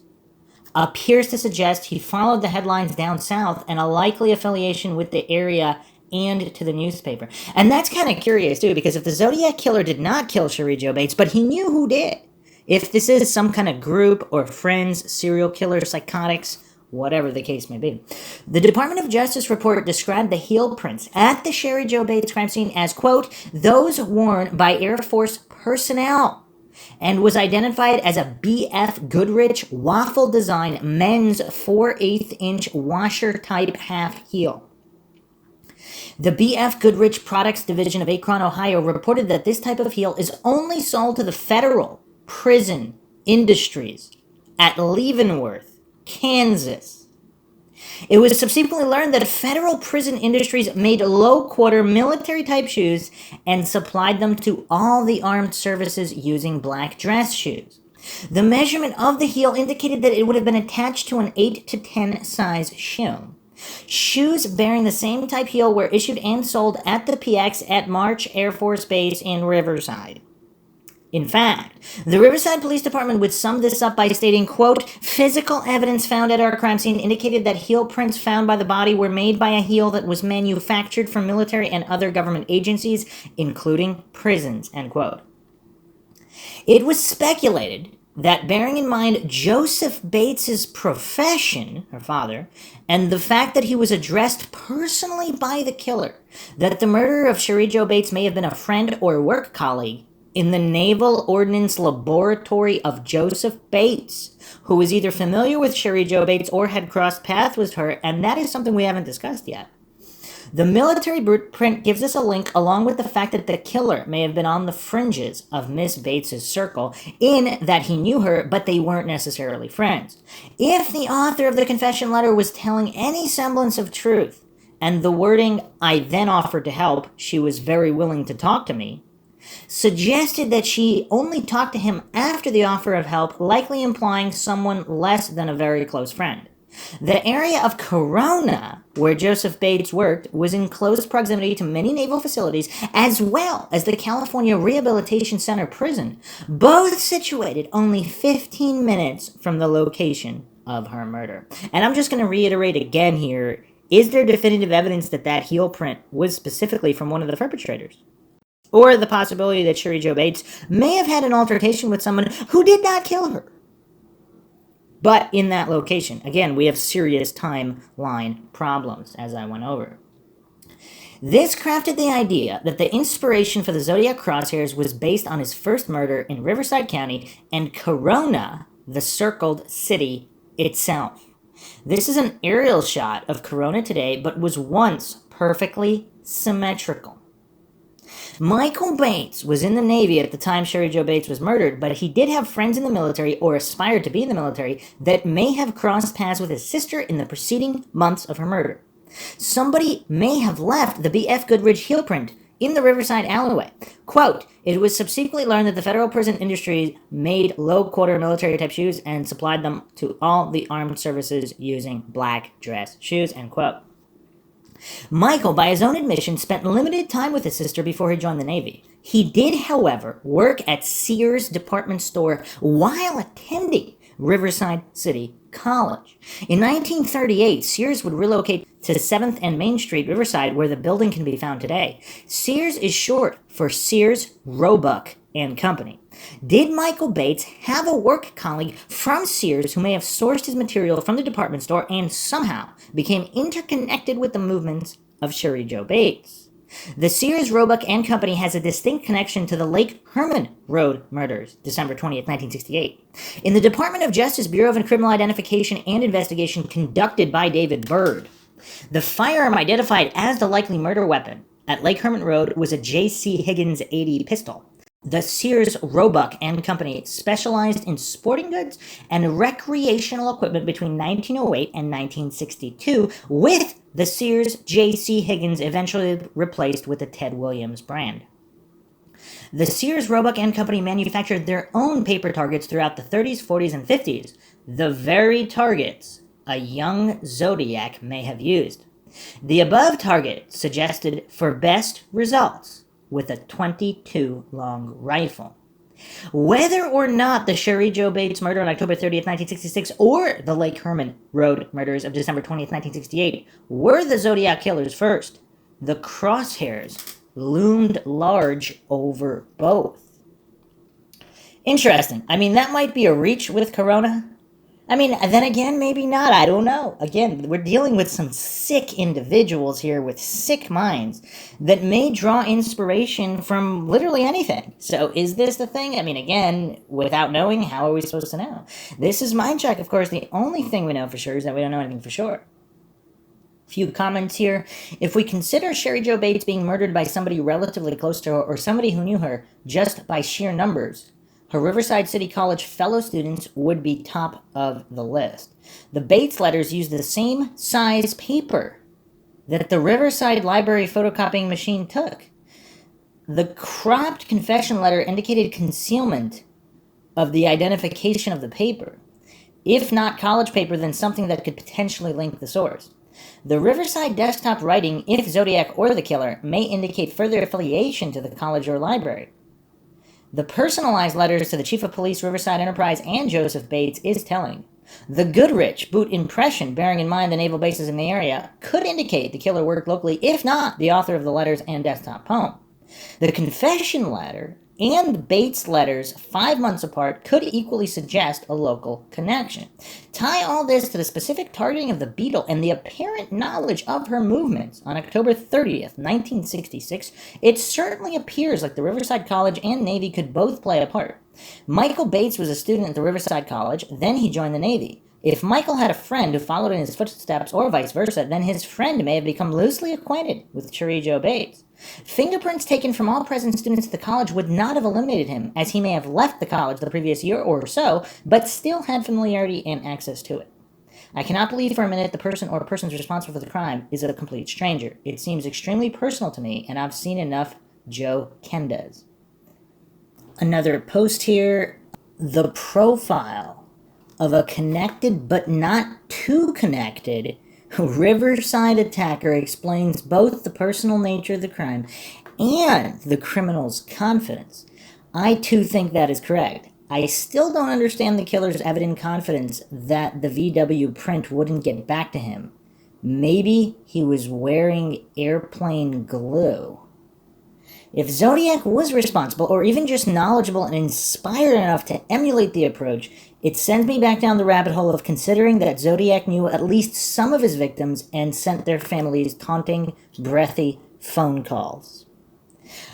appears to suggest he followed the headlines down south and a likely affiliation with the area and to the newspaper. And that's kind of curious, too, because if the Zodiac Killer did not kill Sherry Jo Bates, but he knew who did, if this is some kind of group or friends, serial killer, psychotics, whatever the case may be. The Department of Justice report described the heel prints at the Sherry Jo Bates crime scene as, quote, "those worn by Air Force personnel," and was identified as a B.F. Goodrich waffle design men's 4/8 inch washer type half heel. The B.F. Goodrich Products Division of Akron, Ohio reported that this type of heel is only sold to the federal prison industries at Leavenworth, Kansas. It was subsequently learned that federal prison industries made low-quarter military-type shoes and supplied them to all the armed services using black dress shoes. The measurement of the heel indicated that it would have been attached to an 8 to 10 size shoe. Shoes bearing the same type heel were issued and sold at the PX at March Air Force Base in Riverside. In fact, the Riverside Police Department would sum this up by stating, quote, "physical evidence found at our crime scene indicated that heel prints found by the body were made by a heel that was manufactured for military and other government agencies, including prisons," end quote. It was speculated that, bearing in mind Joseph Bates's profession, her father, and the fact that he was addressed personally by the killer, that the murderer of Sherry Jo Bates may have been a friend or work colleague in the Naval Ordnance Laboratory of Joseph Bates, who was either familiar with Sherry Jo Bates or had crossed paths with her, and that is something we haven't discussed yet. The military blueprint gives us a link along with the fact that the killer may have been on the fringes of Miss Bates's circle, in that he knew her, but they weren't necessarily friends. If the author of the confession letter was telling any semblance of truth, and the wording, "I then offered to help, she was very willing to talk to me," suggested that she only talked to him after the offer of help, likely implying someone less than a very close friend. The area of Corona, where Joseph Bates worked, was in close proximity to many naval facilities, as well as the California Rehabilitation Center prison, both situated only 15 minutes from the location of her murder. And I'm just going to reiterate again here, is there definitive evidence that that heel print was specifically from one of the perpetrators? Or the possibility that Sherry Jo Bates may have had an altercation with someone who did not kill her, but in that location. Again, we have serious timeline problems, as I went over. This crafted the idea that the inspiration for the Zodiac crosshairs was based on his first murder in Riverside County and Corona, the circled city itself. This is an aerial shot of Corona today, but was once perfectly symmetrical. Michael Bates was in the Navy at the time Sherry Jo Bates was murdered, but he did have friends in the military or aspired to be in the military that may have crossed paths with his sister in the preceding months of her murder. Somebody may have left the B.F. Goodrich heel print in the Riverside alleyway. Quote, "It was subsequently learned that the federal prison industry made low-quarter military-type shoes and supplied them to all the armed services using black dress shoes," end quote. Michael, by his own admission, spent limited time with his sister before he joined the Navy. He did, however, work at Sears department store while attending Riverside City College. In 1938, Sears would relocate to 7th and Main Street, Riverside, where the building can be found today. Sears is short for Sears, Roebuck and Company. Did Michael Bates have a work colleague from Sears who may have sourced his material from the department store and somehow became interconnected with the movements of Sherry Jo Bates? The Sears, Roebuck and Company has a distinct connection to the Lake Herman Road murders, December 20th, 1968. In the Department of Justice Bureau of Criminal Identification and Investigation conducted by David Byrd, the firearm identified as the likely murder weapon at Lake Herman Road was a J.C. Higgins 80 pistol. The Sears, Roebuck and Company specialized in sporting goods and recreational equipment between 1908 and 1962, with the Sears J.C. Higgins eventually replaced with the Ted Williams brand. The Sears, Roebuck and Company manufactured their own paper targets throughout the 30s, 40s, and 50s, the very targets a young Zodiac may have used. The above target suggested for best results with a .22 long rifle. Whether or not the Sherry Jo Bates murder on October 30th, 1966, or the Lake Herman Road murders of December 20th, 1968, were the Zodiac killers first, the crosshairs loomed large over both. Interesting. I mean, that might be a reach with Corona. I mean, then again, maybe not. I don't know. Again, we're dealing with some sick individuals here with sick minds that may draw inspiration from literally anything. So is this the thing? I mean, again, without knowing, how are we supposed to know? This is MINDSHOCK, of course. The only thing we know for sure is that we don't know anything for sure. Few comments here. If we consider Sherry Jo Bates being murdered by somebody relatively close to her or somebody who knew her just by sheer numbers, her Riverside City College fellow students would be top of the list. The Bates letters used the same size paper that the Riverside Library photocopying machine took. The cropped confession letter indicated concealment of the identification of the paper. If not college paper, then something that could potentially link the source. The Riverside desktop writing, if Zodiac or the killer, may indicate further affiliation to the college or library. The personalized letters to the Chief of Police, Riverside Enterprise, and Joseph Bates is telling. The Goodrich boot impression, bearing in mind the naval bases in the area, could indicate the killer worked locally, if not the author of the letters and desktop poem. The confession letter and Bates' letters 5 months apart could equally suggest a local connection. Tie all this to the specific targeting of the beetle and the apparent knowledge of her movements on October 30th, 1966, it certainly appears like the Riverside College and Navy could both play a part. Michael Bates was a student at the Riverside College, then he joined the Navy. If Michael had a friend who followed in his footsteps or vice versa, then his friend may have become loosely acquainted with Sherry Jo Bates. Fingerprints taken from all present students at the college would not have eliminated him, as he may have left the college the previous year or so, but still had familiarity and access to it. I cannot believe for a minute the person or persons responsible for the crime is a complete stranger. It seems extremely personal to me, and I've seen enough Joe Kendas. Another post here. The profile of a connected but not too connected Riverside attacker explains both the personal nature of the crime and the criminal's confidence. I too think that is correct. I still don't understand the killer's evident confidence that the VW print wouldn't get back to him. Maybe he was wearing airplane glue. If Zodiac was responsible, or even just knowledgeable and inspired enough to emulate the approach, it sends me back down the rabbit hole of considering that Zodiac knew at least some of his victims and sent their families taunting, breathy phone calls.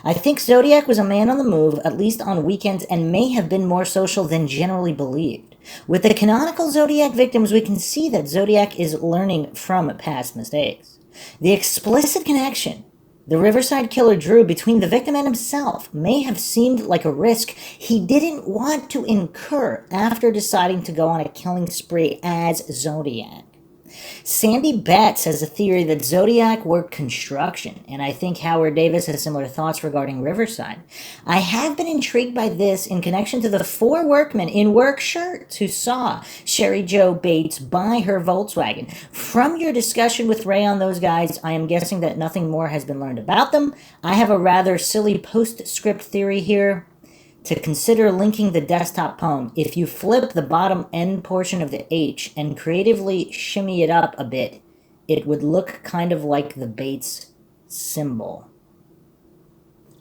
I think Zodiac was a man on the move, at least on weekends, and may have been more social than generally believed. With the canonical Zodiac victims, we can see that Zodiac is learning from past mistakes. The explicit connection the Riverside killer drew between the victim and himself may have seemed like a risk he didn't want to incur after deciding to go on a killing spree as Zodiac. Sandy Betts has a theory that Zodiac worked construction, and I think Howard Davis has similar thoughts regarding Riverside. I have been intrigued by this in connection to the 4 workmen in work shirts who saw Sherry Jo Bates buy her Volkswagen. From your discussion with Ray on those guys, I am guessing that nothing more has been learned about them. I have a rather silly postscript theory here. To consider linking the desktop poem, if you flip the bottom end portion of the H and creatively shimmy it up a bit, it would look kind of like the Bates symbol.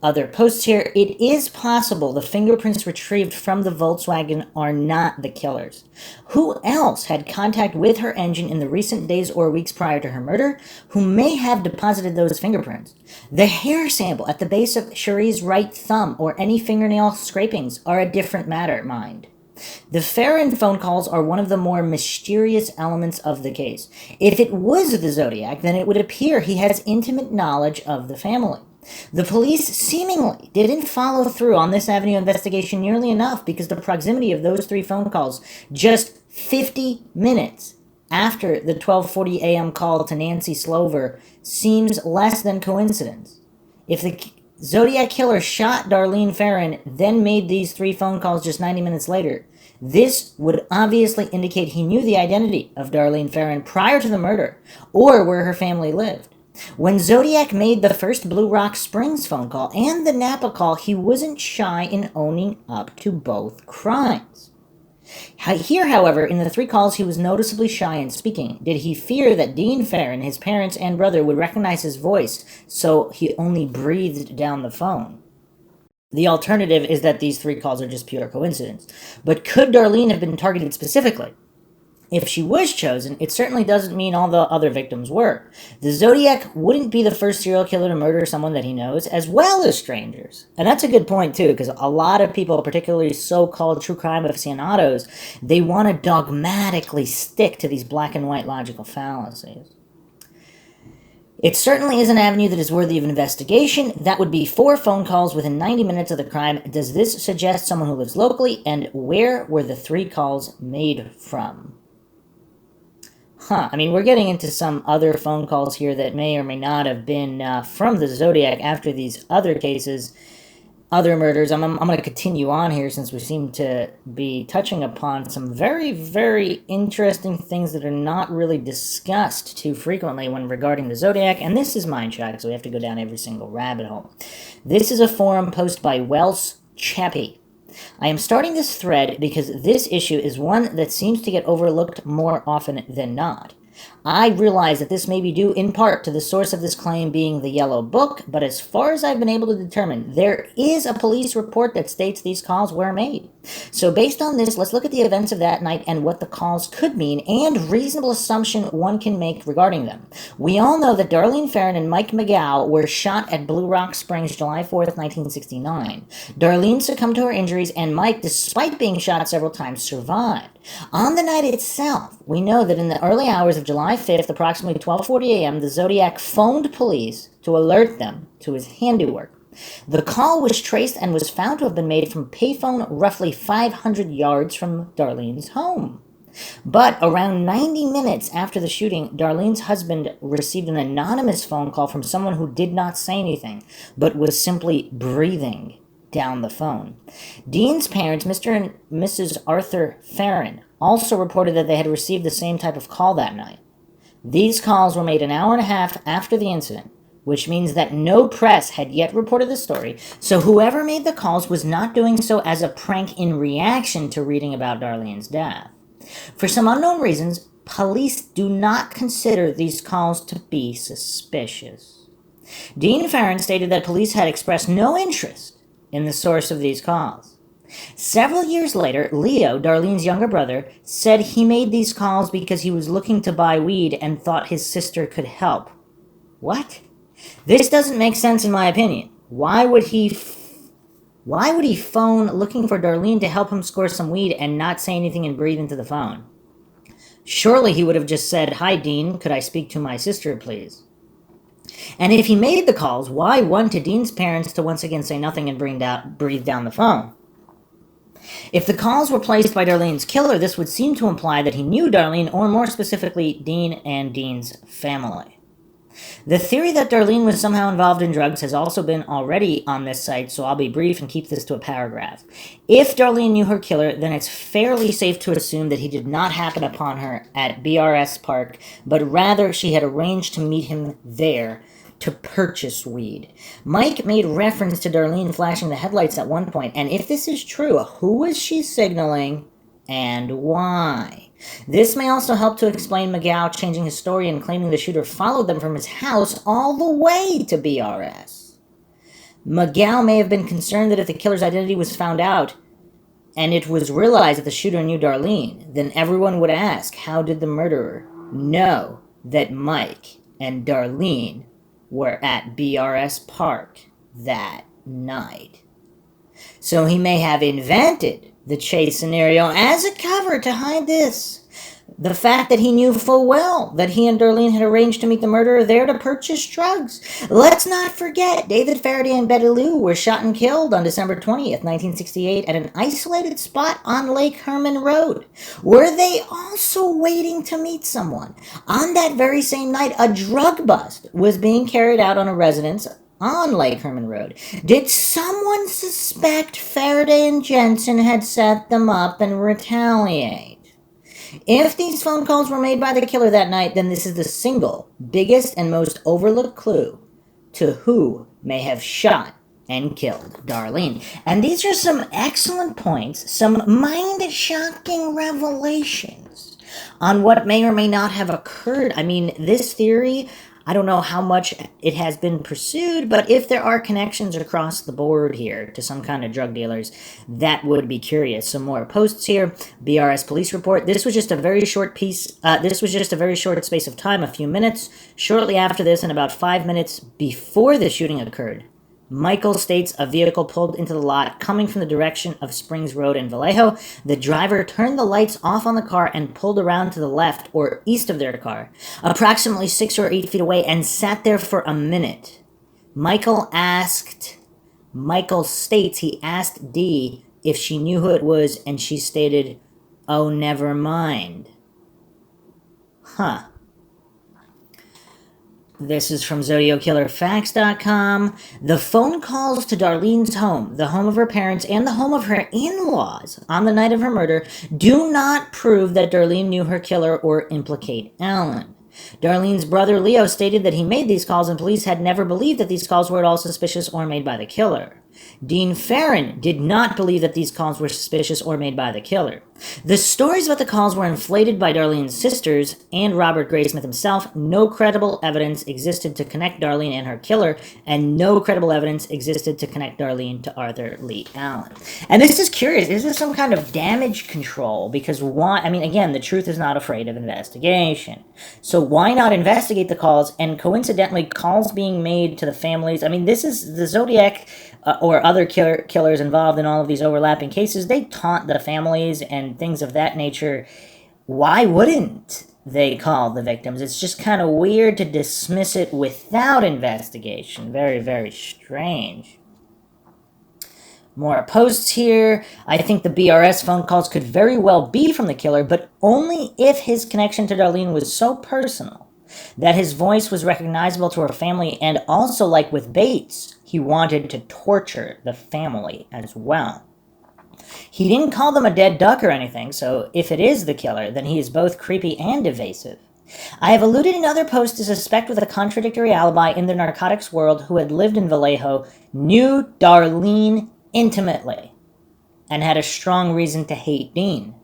Other posts here. It is possible the fingerprints retrieved from the Volkswagen are not the killer's. Who else had contact with her engine in the recent days or weeks prior to her murder who may have deposited those fingerprints? The hair sample at the base of Cherie's right thumb or any fingernail scrapings are a different matter, mind. The Farron phone calls are one of the more mysterious elements of the case. If it was the Zodiac, then it would appear he has intimate knowledge of the family. The police seemingly didn't follow through on this avenue investigation nearly enough because the proximity of those 3 phone calls just 50 minutes after the 12:40 a.m. call to Nancy Slover seems less than coincidence. If the Zodiac killer shot Darlene Farron, then made these 3 phone calls just 90 minutes later, this would obviously indicate he knew the identity of Darlene Farron prior to the murder or where her family lived. When Zodiac made the first Blue Rock Springs phone call and the Napa call, he wasn't shy in owning up to both crimes. Here, however, in the 3 calls, he was noticeably shy in speaking. Did he fear that Dean Farron, his parents and brother, would recognize his voice, so he only breathed down the phone? The alternative is that these 3 calls are just pure coincidence. But could Darlene have been targeted specifically? If she was chosen, it certainly doesn't mean all the other victims were. The Zodiac wouldn't be the first serial killer to murder someone that he knows, as well as strangers. And that's a good point, too, because a lot of people, particularly so-called true crime aficionados, they want to dogmatically stick to these black and white logical fallacies. It certainly is an avenue that is worthy of investigation. That would be 4 phone calls within 90 minutes of the crime. Does this suggest someone who lives locally? And where were the 3 calls made from? I mean, we're getting into some other phone calls here that may or may not have been from the Zodiac after these other cases, other murders. I'm going to continue on here since we seem to be touching upon some very, very interesting things that are not really discussed too frequently when regarding the Zodiac. And this is MINDSHOCK, so we have to go down every single rabbit hole. This is a forum post by Wells Chappie. I am starting this thread because this issue is one that seems to get overlooked more often than not. I realize that this may be due in part to the source of this claim being the Yellow Book, but as far as I've been able to determine, there is a police report that states these calls were made. So based on this, let's look at the events of that night and what the calls could mean and reasonable assumption one can make regarding them. We all know that Darlene Farron and Mike McGow were shot at Blue Rock Springs July 4th, 1969. Darlene succumbed to her injuries and Mike, despite being shot several times, survived. On the night itself, we know that in the early hours of July 5th, approximately 12:40 a.m., the Zodiac phoned police to alert them to his handiwork. The call was traced and was found to have been made from a payphone roughly 500 yards from Darlene's home. But around 90 minutes after the shooting, Darlene's husband received an anonymous phone call from someone who did not say anything, but was simply breathing down the phone. Dean's parents, Mr. and Mrs. Arthur Farron, also reported that they had received the same type of call that night. These calls were made an hour and a half after the incident, which means that no press had yet reported the story, so whoever made the calls was not doing so as a prank in reaction to reading about Darlene's death. For some unknown reasons, police do not consider these calls to be suspicious. Dean Farron stated that police had expressed no interest in the source of these calls. Several years later, Leo, Darlene's younger brother, said he made these calls because he was looking to buy weed and thought his sister could help. What? This doesn't make sense in my opinion. Why would he phone looking for Darlene to help him score some weed and not say anything and breathe into the phone? Surely he would have just said, "Hi, Dean, could I speak to my sister, please?" And if he made the calls, why one to Dean's parents to once again say nothing and breathe down the phone? If the calls were placed by Darlene's killer, this would seem to imply that he knew Darlene, or more specifically, Dean and Dean's family. The theory that Darlene was somehow involved in drugs has also been already on this site, so I'll be brief and keep this to a paragraph. If Darlene knew her killer, then it's fairly safe to assume that he did not happen upon her at BRS Park, but rather she had arranged to meet him there to purchase weed. Mike made reference to Darlene flashing the headlights at one point, and if this is true, who was she signaling and why? This may also help to explain McGow changing his story and claiming the shooter followed them from his house all the way to BRS. McGow may have been concerned that if the killer's identity was found out and it was realized that the shooter knew Darlene, then everyone would ask, how did the murderer know that Mike and Darlene were at BRS Park that night? So he may have invented the chase scenario as a cover to hide this. The fact that he knew full well that he and Darlene had arranged to meet the murderer there to purchase drugs. Let's not forget, David Faraday and Betty Lou were shot and killed on December 20th, 1968 at an isolated spot on Lake Herman Road. Were they also waiting to meet someone? On that very same night, a drug bust was being carried out on a residence on Lake Herman Road. Did someone suspect Faraday and Jensen had set them up and retaliate? If these phone calls were made by the killer that night, then this is the single biggest and most overlooked clue to who may have shot and killed Darlene. And these are some excellent points, some mind-shocking revelations on what may or may not have occurred. I mean, this theory, I don't know how much it has been pursued, but if there are connections across the board here to some kind of drug dealers, that would be curious. Some more posts here. BRS police report. This was just a very short piece. This was just a very short space of time, a few minutes. Shortly after this, and about 5 minutes before the shooting occurred, Michael states a vehicle pulled into the lot coming from the direction of Springs Road in Vallejo. The driver turned the lights off on the car and pulled around to the left or east of their car, approximately 6 or 8 feet away, and sat there for a minute. Michael states he asked Dee if she knew who it was, and she stated, "Oh, never mind." Huh. This is from ZodiacKillerFacts.com. The phone calls to Darlene's home, the home of her parents, and the home of her in-laws on the night of her murder do not prove that Darlene knew her killer or implicate Alan. Darlene's brother Leo stated that he made these calls and police had never believed that these calls were at all suspicious or made by the killer. Dean Farron did not believe that these calls were suspicious or made by the killer. The stories about the calls were inflated by Darlene's sisters and Robert Graysmith himself. No credible evidence existed to connect Darlene and her killer, and no credible evidence existed to connect Darlene to Arthur Lee Allen. And this is curious. Is this some kind of damage control? Because why? I mean, again, the truth is not afraid of investigation. So why not investigate the calls, and coincidentally, calls being made to the families? I mean, this is the Zodiac or other killers involved in all of these overlapping cases. They taunt the families and things of that nature. Why wouldn't they call the victims? It's just kind of weird to dismiss it without investigation. Very, very strange. More posts here. I think the BRS phone calls could very well be from the killer, but only if his connection to Darlene was so personal that his voice was recognizable to her family, and also, like with Bates, he wanted to torture the family as well. He didn't call them a dead duck or anything, so if it is the killer, then he is both creepy and evasive. I have alluded in other posts to suspect with a contradictory alibi in the narcotics world who had lived in Vallejo knew Darlene intimately and had a strong reason to hate Dean.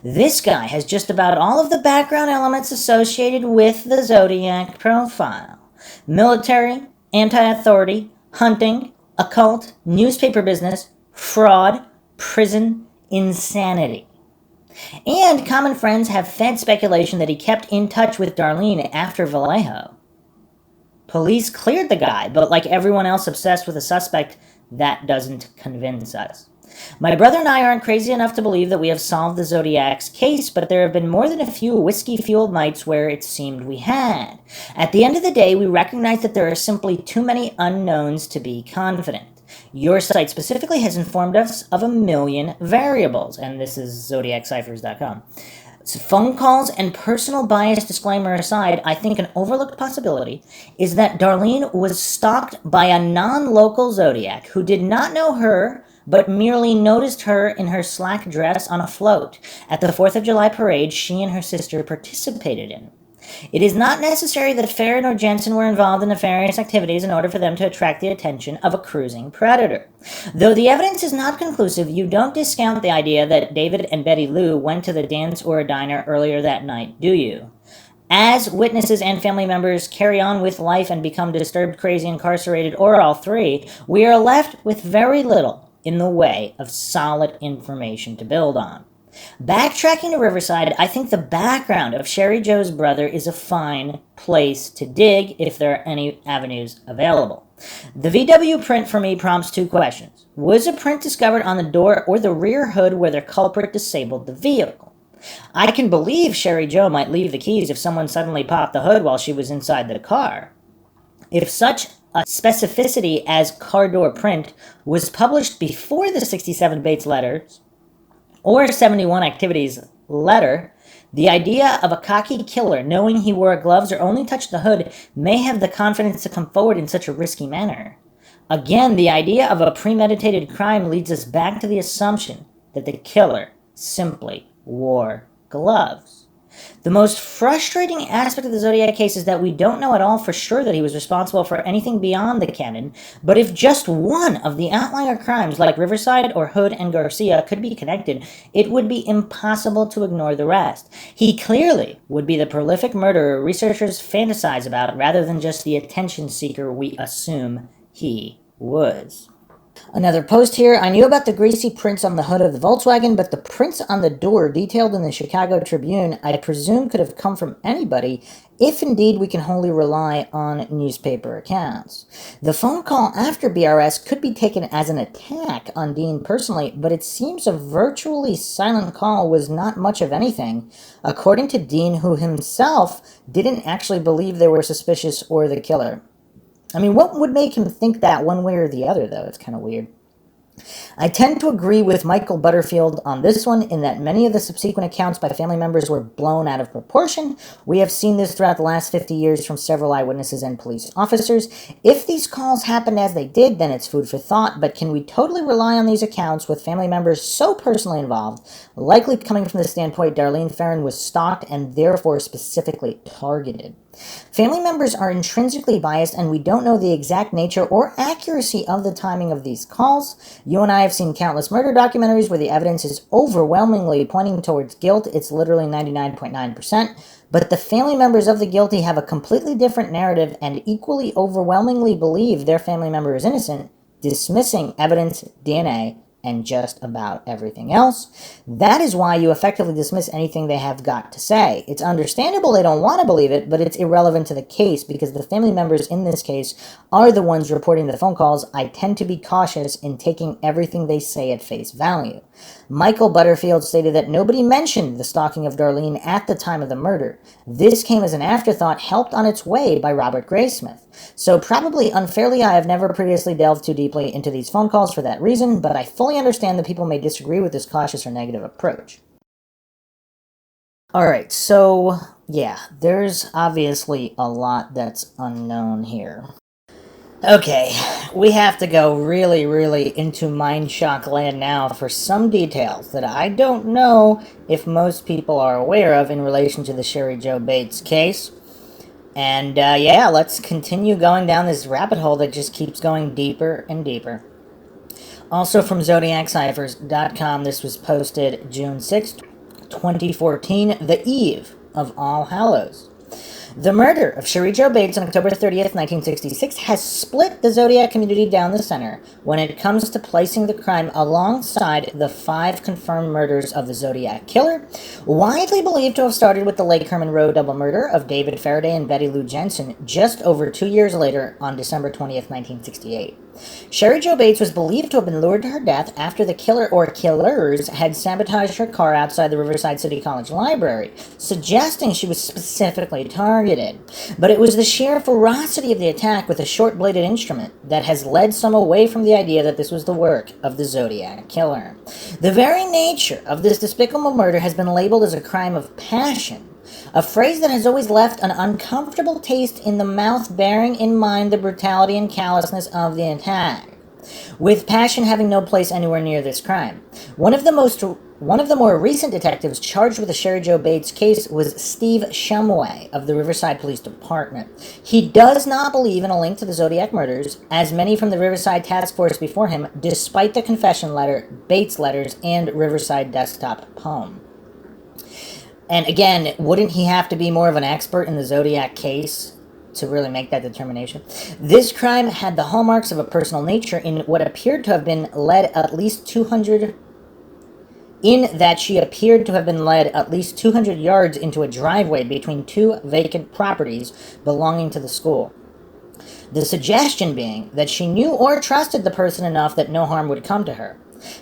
This guy has just about all of the background elements associated with the Zodiac profile: military, anti-authority, hunting, occult, newspaper business, fraud, prison, insanity. And common friends have fed speculation that he kept in touch with Darlene after Vallejo. Police cleared the guy, but like everyone else obsessed with a suspect, that doesn't convince us. My brother and I aren't crazy enough to believe that we have solved the Zodiac's case, but there have been more than a few whiskey-fueled nights where it seemed we had. At the end of the day, we recognize that there are simply too many unknowns to be confident. Your site specifically has informed us of a million variables, and this is zodiacciphers.com. So phone calls and personal bias disclaimer aside, I think an overlooked possibility is that Darlene was stalked by a non-local Zodiac who did not know her, but merely noticed her in her slack dress on a float at the 4th of July parade she and her sister participated in. It is not necessary that Farron or Jensen were involved in nefarious activities in order for them to attract the attention of a cruising predator. Though the evidence is not conclusive, you don't discount the idea that David and Betty Lou went to the dance or a diner earlier that night, do you? As witnesses and family members carry on with life and become disturbed, crazy, incarcerated, or all three, we are left with very little in the way of solid information to build on. Backtracking to Riverside, I think the background of Sherry Joe's brother is a fine place to dig if there are any avenues available. The VW print for me prompts two questions. Was a print discovered on the door or the rear hood where the culprit disabled the vehicle? I can believe Sherry Joe might leave the keys if someone suddenly popped the hood while she was inside the car. If such a specificity as car door print was published before the 67 Bates letters or 71 Activities letter, the idea of a cocky killer knowing he wore gloves or only touched the hood may have the confidence to come forward in such a risky manner. Again, the idea of a premeditated crime leads us back to the assumption that the killer simply wore gloves. The most frustrating aspect of the Zodiac case is that we don't know at all for sure that he was responsible for anything beyond the canon, but if just one of the outlier crimes like Riverside or Hood and Garcia could be connected, it would be impossible to ignore the rest. He clearly would be the prolific murderer researchers fantasize about rather than just the attention seeker we assume he was. Another post here. I knew about the greasy prints on the hood of the Volkswagen, but the prints on the door detailed in the Chicago Tribune I presume could have come from anybody, if indeed we can wholly rely on newspaper accounts. The phone call after BRS could be taken as an attack on Dean personally, but it seems a virtually silent call was not much of anything, according to Dean, who himself didn't actually believe they were suspicious or the killer. I mean, what would make him think that one way or the other, though? It's kind of weird. I tend to agree with Michael Butterfield on this one in that many of the subsequent accounts by family members were blown out of proportion. We have seen this throughout the last 50 years from several eyewitnesses and police officers. If these calls happened as they did, then it's food for thought, but can we totally rely on these accounts with family members so personally involved, likely coming from the standpoint Darlene Ferrin was stalked and therefore specifically targeted? Family members are intrinsically biased, and we don't know the exact nature or accuracy of the timing of these calls. You and I have seen countless murder documentaries where the evidence is overwhelmingly pointing towards guilt. It's literally 99.9%. But the family members of the guilty have a completely different narrative and equally overwhelmingly believe their family member is innocent, dismissing evidence, DNA, and just about everything else. That is why you effectively dismiss anything they have got to say. It's understandable they don't want to believe it, but it's irrelevant to the case because the family members in this case are the ones reporting the phone calls. I tend to be cautious in taking everything they say at face value. Michael Butterfield stated that nobody mentioned the stalking of Darlene at the time of the murder. This came as an afterthought helped on its way by Robert Graysmith. So probably unfairly, I have never previously delved too deeply into these phone calls for that reason, but I fully understand that people may disagree with this cautious or negative approach. Alright, so yeah, there's obviously a lot that's unknown here. Okay, we have to go really, really into mind shock land now for some details that I don't know if most people are aware of in relation to the Sherry Joe Bates case. And yeah, let's continue going down this rabbit hole that just keeps going deeper and deeper. Also from ZodiacCiphers.com, this was posted June 6th, 2014, the eve of All Hallows. The murder of Sherry Joe Bates on October 30th, 1966 has split the Zodiac community down the center when it comes to placing the crime alongside the 5 confirmed murders of the Zodiac Killer, widely believed to have started with the Lake Herman Road double murder of David Faraday and Betty Lou Jensen just over 2 years later on December 20th, 1968. Sherry Joe Bates was believed to have been lured to her death after the killer or killers had sabotaged her car outside the Riverside City College library, suggesting she was specifically targeted. But it was the sheer ferocity of the attack with a short-bladed instrument that has led some away from the idea that this was the work of the Zodiac Killer. The very nature of this despicable murder has been labeled as a crime of passion, a phrase that has always left an uncomfortable taste in the mouth, bearing in mind the brutality and callousness of the attack, with passion having no place anywhere near this crime. One of the more recent detectives charged with the Sherry Joe Bates case was Steve Shumway of the Riverside Police Department. He does not believe in a link to the Zodiac murders, as many from the Riverside Task Force before him, despite the confession letter, Bates letters, and Riverside desktop poem. And again, wouldn't he have to be more of an expert in the Zodiac case to really make that determination? This crime had the hallmarks of a personal nature in what appeared to have been led at least 200 yards into a driveway between 2 vacant properties belonging to the school. The suggestion being that she knew or trusted the person enough that no harm would come to her.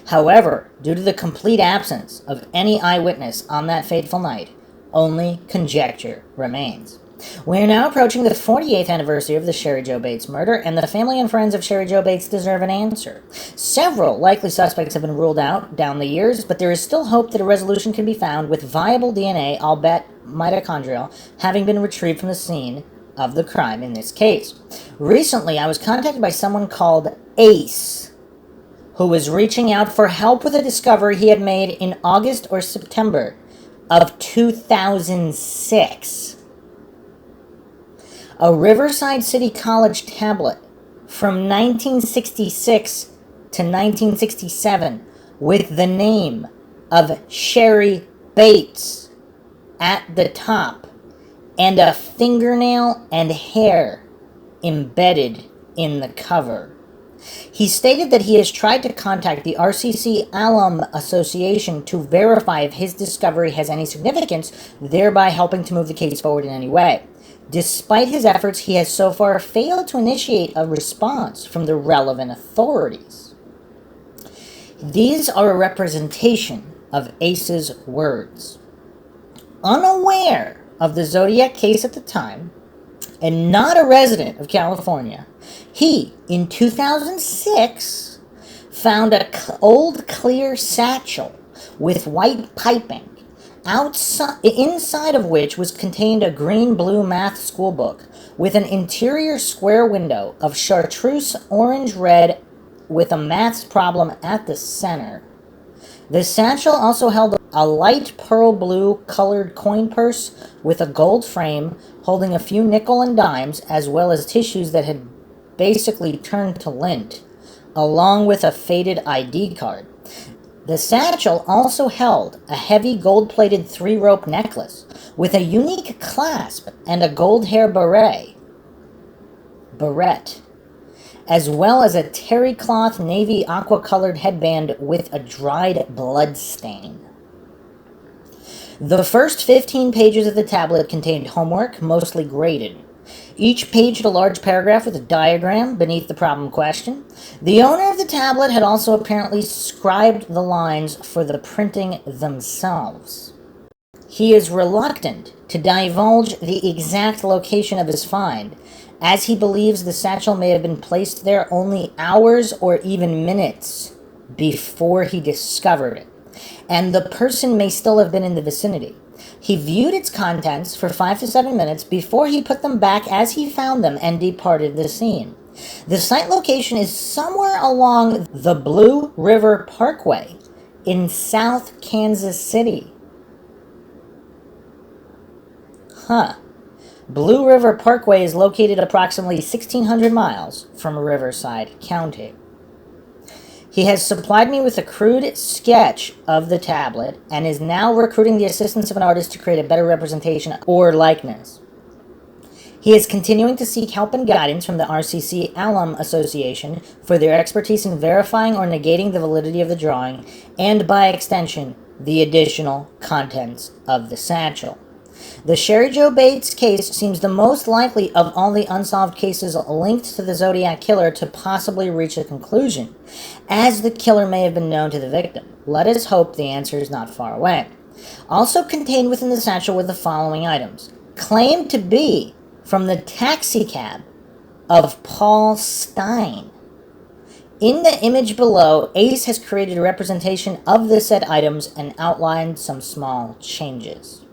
However, due to the complete absence of any eyewitness on that fateful night, only conjecture remains. We are now approaching the 48th anniversary of the Sherry Joe Bates murder, and the family and friends of Sherry Joe Bates deserve an answer. Several likely suspects have been ruled out down the years, but there is still hope that a resolution can be found with viable DNA, albeit mitochondrial, having been retrieved from the scene of the crime in this case. Recently, I was contacted by someone called Ace, who was reaching out for help with a discovery he had made in August or September of 2006. A Riverside City College tablet from 1966 to 1967 with the name of Sherry Bates at the top and a fingernail and hair embedded in the cover. He stated that he has tried to contact the RCC Alum Association to verify if his discovery has any significance, thereby helping to move the case forward in any way. Despite his efforts, he has so far failed to initiate a response from the relevant authorities. These are a representation of Ace's words. Unaware of the Zodiac case at the time, and not a resident of California, he, in 2006, found an old clear satchel with white piping, inside of which was contained a green-blue math school book with an interior square window of chartreuse orange-red with a maths problem at the center. The satchel also held a light pearl blue colored coin purse with a gold frame holding a few nickel and dimes, as well as tissues that had basically turned to lint, along with a faded ID card. The satchel also held a heavy gold-plated 3-rope necklace with a unique clasp and a gold hair barrette, as well as a terry cloth navy aqua-colored headband with a dried blood stain. The first 15 pages of the tablet contained homework, mostly graded. Each page had a large paragraph with a diagram beneath the problem question. The owner of the tablet had also apparently scribed the lines for the printing themselves. He is reluctant to divulge the exact location of his find, as he believes the satchel may have been placed there only hours or even minutes before he discovered it, and the person may still have been in the vicinity. He viewed its contents for 5 to 7 minutes before he put them back as he found them and departed the scene. The site location is somewhere along the Blue River Parkway in South Kansas City. Huh. Blue River Parkway is located approximately 1,600 miles from Riverside County. He has supplied me with a crude sketch of the tablet and is now recruiting the assistance of an artist to create a better representation or likeness. He is continuing to seek help and guidance from the RCC Alum Association for their expertise in verifying or negating the validity of the drawing and, by extension, the additional contents of the satchel. The Sherry Jo Bates case seems the most likely of all the unsolved cases linked to the Zodiac killer to possibly reach a conclusion, as the killer may have been known to the victim. Let us hope the answer is not far away. Also contained within the satchel were the following items, claimed to be from the taxicab of Paul Stein. In the image below, Ace has created a representation of the said items and outlined some small changes.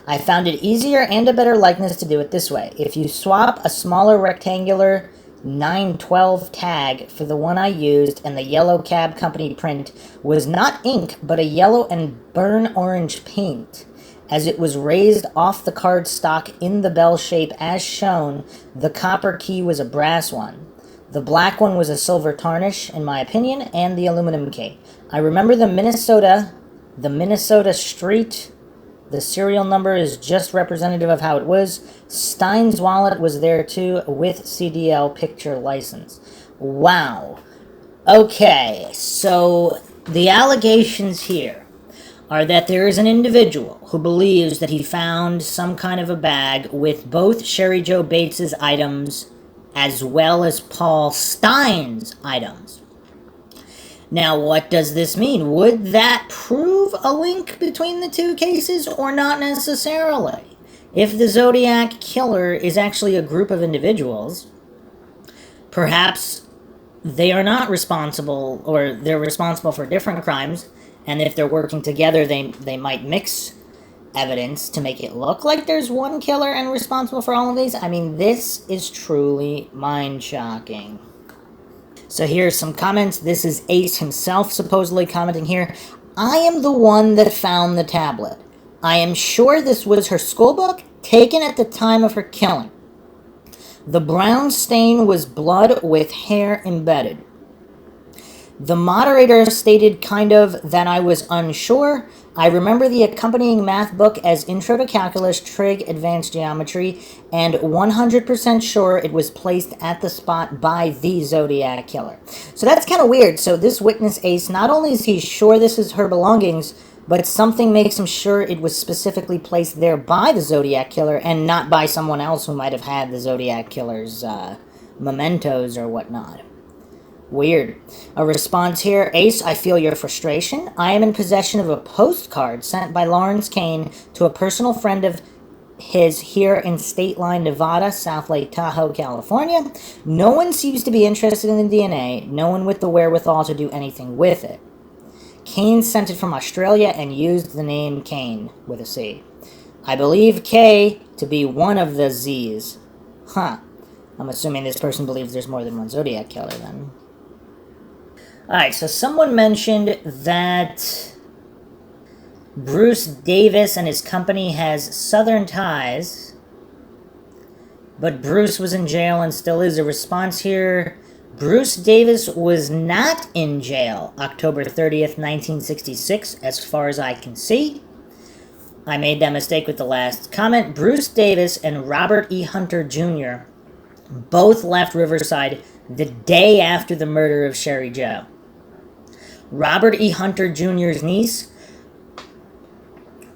I found it easier and a better likeness to do it this way. If you swap a smaller rectangular 912 tag for the one I used, and the yellow cab company print was not ink but a yellow and burn orange paint, as it was raised off the card stock in the bell shape as shown, the copper key was a brass one. The black one was a silver tarnish, in my opinion, and the aluminum key. I remember the Minnesota Street. The serial number is just representative of how it was. Stein's wallet was there too, with CDL picture license. Wow. Okay, so the allegations here are that there is an individual who believes that he found some kind of a bag with both Sherry Jo Bates' items as well as Paul Stein's items. Now, what does this mean? Would that prove a link between the two cases or not necessarily? If the Zodiac killer is actually a group of individuals, perhaps they are not responsible, or they're responsible for different crimes, and if they're working together, they might mix evidence to make it look like there's one killer and responsible for all of these. I mean, this is truly mind-shocking. So here's some comments. This is Ace himself supposedly commenting here. I am the one that found the tablet. I am sure this was her schoolbook taken at the time of her killing. The brown stain was blood with hair embedded. The moderator stated kind of that I was unsure. I remember the accompanying math book as Intro to Calculus, Trig, Advanced Geometry, and 100% sure it was placed at the spot by the Zodiac killer. So that's kind of weird. So this witness, Ace, not only is he sure this is her belongings, but something makes him sure it was specifically placed there by the Zodiac killer and not by someone else who might have had the Zodiac killer's mementos or whatnot. Weird. A response here. Ace, I feel your frustration. I am in possession of a postcard sent by Lawrence Kane to a personal friend of his here in State Line, Nevada, South Lake Tahoe, California. No one seems to be interested in the DNA. No one with the wherewithal to do anything with it. Kane sent it from Australia and used the name Kane with a C. I believe K to be one of the Z's. Huh. I'm assuming this person believes there's more than one Zodiac killer then. Alright, so someone mentioned that Bruce Davis and his company has Southern ties, but Bruce was in jail and still is. A response here. Bruce Davis was not in jail October 30th, 1966, as far as I can see. I made that mistake with the last comment. Bruce Davis and Robert E. Hunter Jr. both left Riverside the day after the murder of Sherry Jo. Robert E. Hunter Jr.'s niece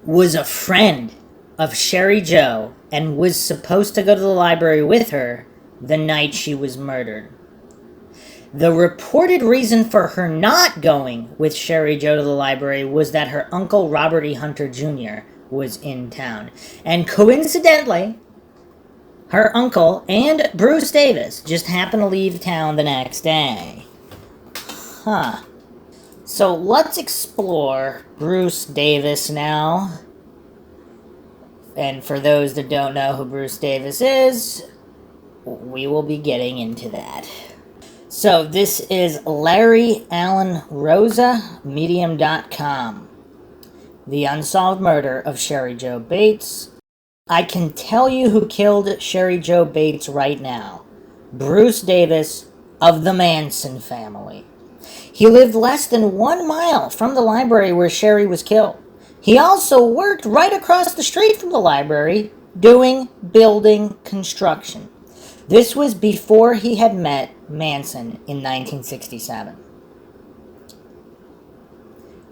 was a friend of Sherry Jo and was supposed to go to the library with her the night she was murdered. The reported reason for her not going with Sherry Jo to the library was that her uncle Robert E. Hunter Jr. was in town. And coincidentally, her uncle and Bruce Davis just happened to leave town the next day. Huh. So let's explore Bruce Davis now. And for those that don't know who Bruce Davis is, we will be getting into that. So this is Larry Allen Rosa, Medium.com. The Unsolved Murder of Sherry Jo Bates. I can tell you who killed Sherry Jo Bates right now. Bruce Davis of the Manson family. He lived less than 1 mile from the library where Sherry was killed. He also worked right across the street from the library doing building construction. This was before he had met Manson in 1967.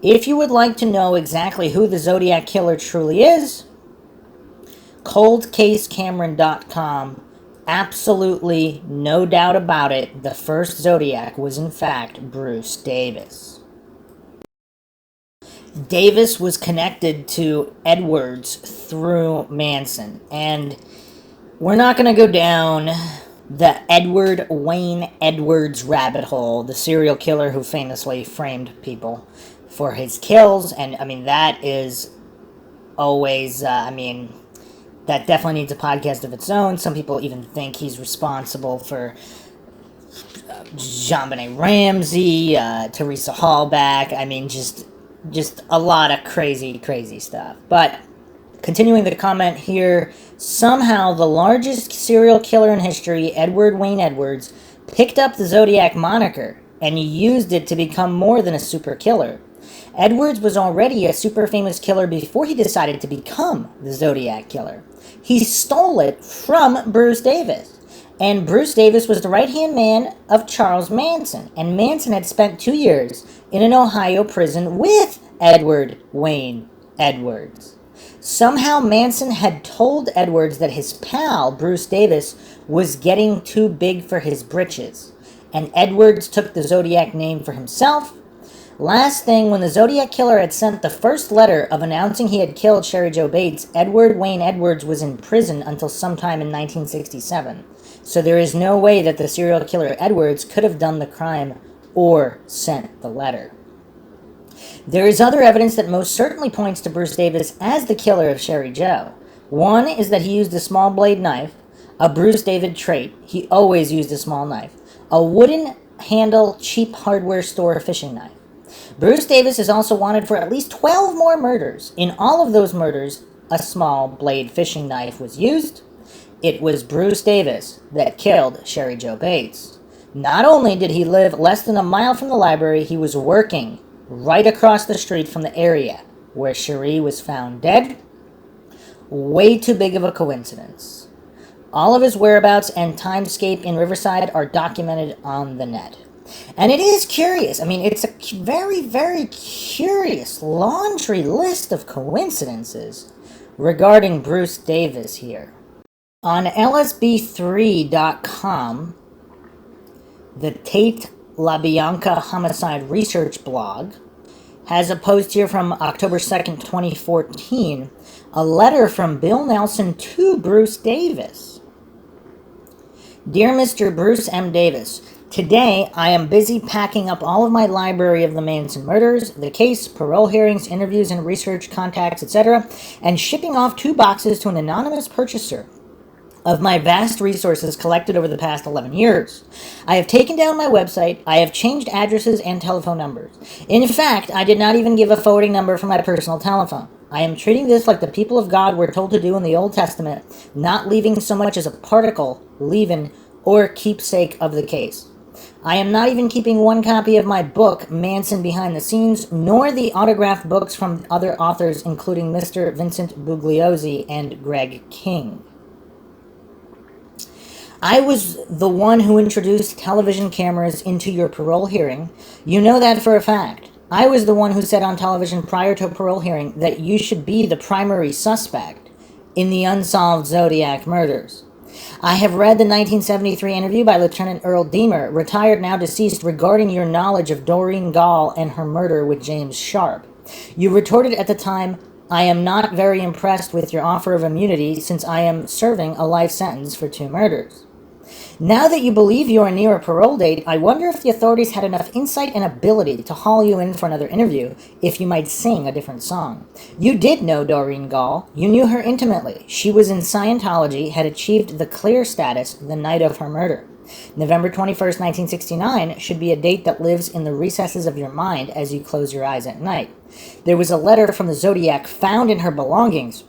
If you would like to know exactly who the Zodiac Killer truly is, ColdCaseCameron.com, absolutely no doubt about it, the first Zodiac was in fact Bruce Davis. Davis was connected to Edwards through Manson, and we're not going to go down the Edward Wayne Edwards rabbit hole, the serial killer who famously framed people for his kills, and I mean, that is always, that definitely needs a podcast of its own. Some people even think he's responsible for JonBenet Ramsey, Teresa Hallback. I mean, just a lot of crazy stuff. But continuing the comment here, somehow the largest serial killer in history, Edward Wayne Edwards, picked up the Zodiac moniker and used it to become more than a super killer. Edwards was already a super famous killer before he decided to become the Zodiac Killer. He stole it from Bruce Davis. And Bruce Davis was the right-hand man of Charles Manson. And Manson had spent 2 years in an Ohio prison with Edward Wayne Edwards. Somehow Manson had told Edwards that his pal, Bruce Davis, was getting too big for his britches. And Edwards took the Zodiac name for himself. Last thing, when the Zodiac Killer had sent the first letter of announcing he had killed Sherry Jo Bates, Edward Wayne Edwards was in prison until sometime in 1967. So there is no way that the serial killer Edwards could have done the crime or sent the letter. There is other evidence that most certainly points to Bruce Davis as the killer of Sherry Jo. One is that he used a small blade knife, a Bruce David trait. He always used a small knife. A wooden handle, cheap hardware store fishing knife. Bruce Davis is also wanted for at least 12 more murders. In all of those murders, a small blade fishing knife was used. It was Bruce Davis that killed Sherry Jo Bates. Not only did he live less than a mile from the library, he was working right across the street from the area where Sherry was found dead. Way too big of a coincidence. All of his whereabouts and timescape in Riverside are documented on the net. And it is curious. I mean, it's a very curious laundry list of coincidences regarding Bruce Davis here. On LSB3.com, the Tate LaBianca Homicide Research blog has a post here from October 2nd, 2014, a letter from Bill Nelson to Bruce Davis. Dear Mr. Bruce M. Davis, today, I am busy packing up all of my library of the Manson murders, the case, parole hearings, interviews and research, contacts, etc., and shipping off 2 boxes to an anonymous purchaser of my vast resources collected over the past 11 years. I have taken down my website, I have changed addresses and telephone numbers. In fact, I did not even give a forwarding number for my personal telephone. I am treating this like the people of God were told to do in the Old Testament, not leaving so much as a particle, leaven, or keepsake of the case. I am not even keeping 1 copy of my book, Manson Behind the Scenes, nor the autographed books from other authors, including Mr. Vincent Bugliosi and Greg King. I was the one who introduced television cameras into your parole hearing. You know that for a fact. I was the one who said on television prior to a parole hearing that you should be the primary suspect in the unsolved Zodiac murders. I have read the 1973 interview by Lieutenant Earl Deemer, retired now deceased, regarding your knowledge of Doreen Gall and her murder with James Sharp. You retorted at the time, I am not very impressed with your offer of immunity since I am serving a life sentence for 2 murders. Now that you believe you are near a parole date, I wonder if the authorities had enough insight and ability to haul you in for another interview if you might sing a different song. You did know Doreen Gall. You knew her intimately. She was in Scientology, had achieved the clear status the night of her murder. November 21st, 1969 should be a date that lives in the recesses of your mind as you close your eyes at night. There was a letter from the Zodiac found in her belongings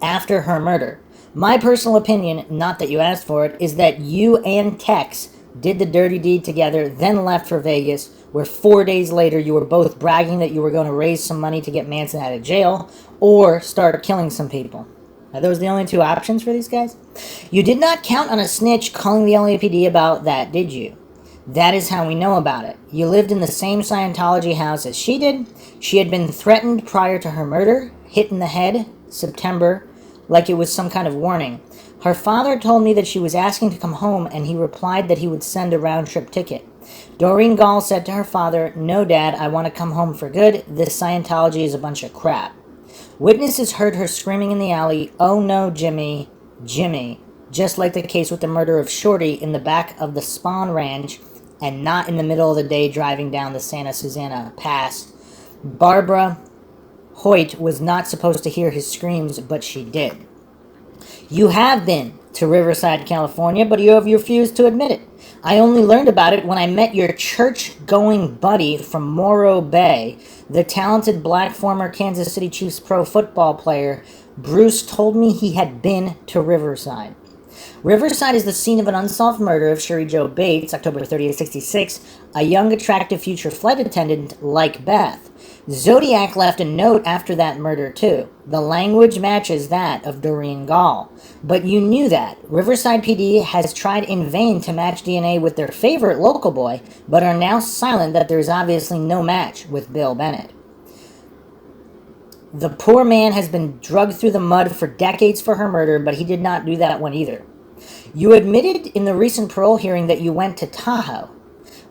after her murder. My personal opinion, not that you asked for it, is that you and Tex did the dirty deed together, then left for Vegas, where 4 days later you were both bragging that you were going to raise some money to get Manson out of jail, or start killing some people. Are those the only two options for these guys? You did not count on a snitch calling the LAPD about that, did you? That is how we know about it. You lived in the same Scientology house as she did. She had been threatened prior to her murder, hit in the head, September, like it was some kind of warning. Her father told me that she was asking to come home, and he replied that he would send a round-trip ticket. Doreen Gall said to her father, "No, Dad, I want to come home for good. This Scientology is a bunch of crap." Witnesses heard her screaming in the alley, "Oh no, Jimmy, Jimmy," just like the case with the murder of Shorty in the back of the Spawn Ranch and not in the middle of the day driving down the Santa Susana Pass. Barbara Hoyt was not supposed to hear his screams, but she did. You have been to Riverside, California, but you have refused to admit it. I only learned about it when I met your church-going buddy from Morro Bay, the talented black former Kansas City Chiefs pro football player. Bruce told me he had been to Riverside. Riverside is the scene of an unsolved murder of Sherry Jo Bates, October 30th, 1966, a young, attractive future flight attendant like Beth. Zodiac left a note after that murder, too. The language matches that of Doreen Gall. But you knew that. Riverside PD has tried in vain to match DNA with their favorite local boy, but are now silent that there is obviously no match with Bill Bennett. The poor man has been drugged through the mud for decades for her murder, but he did not do that one either. You admitted in the recent parole hearing that you went to Tahoe.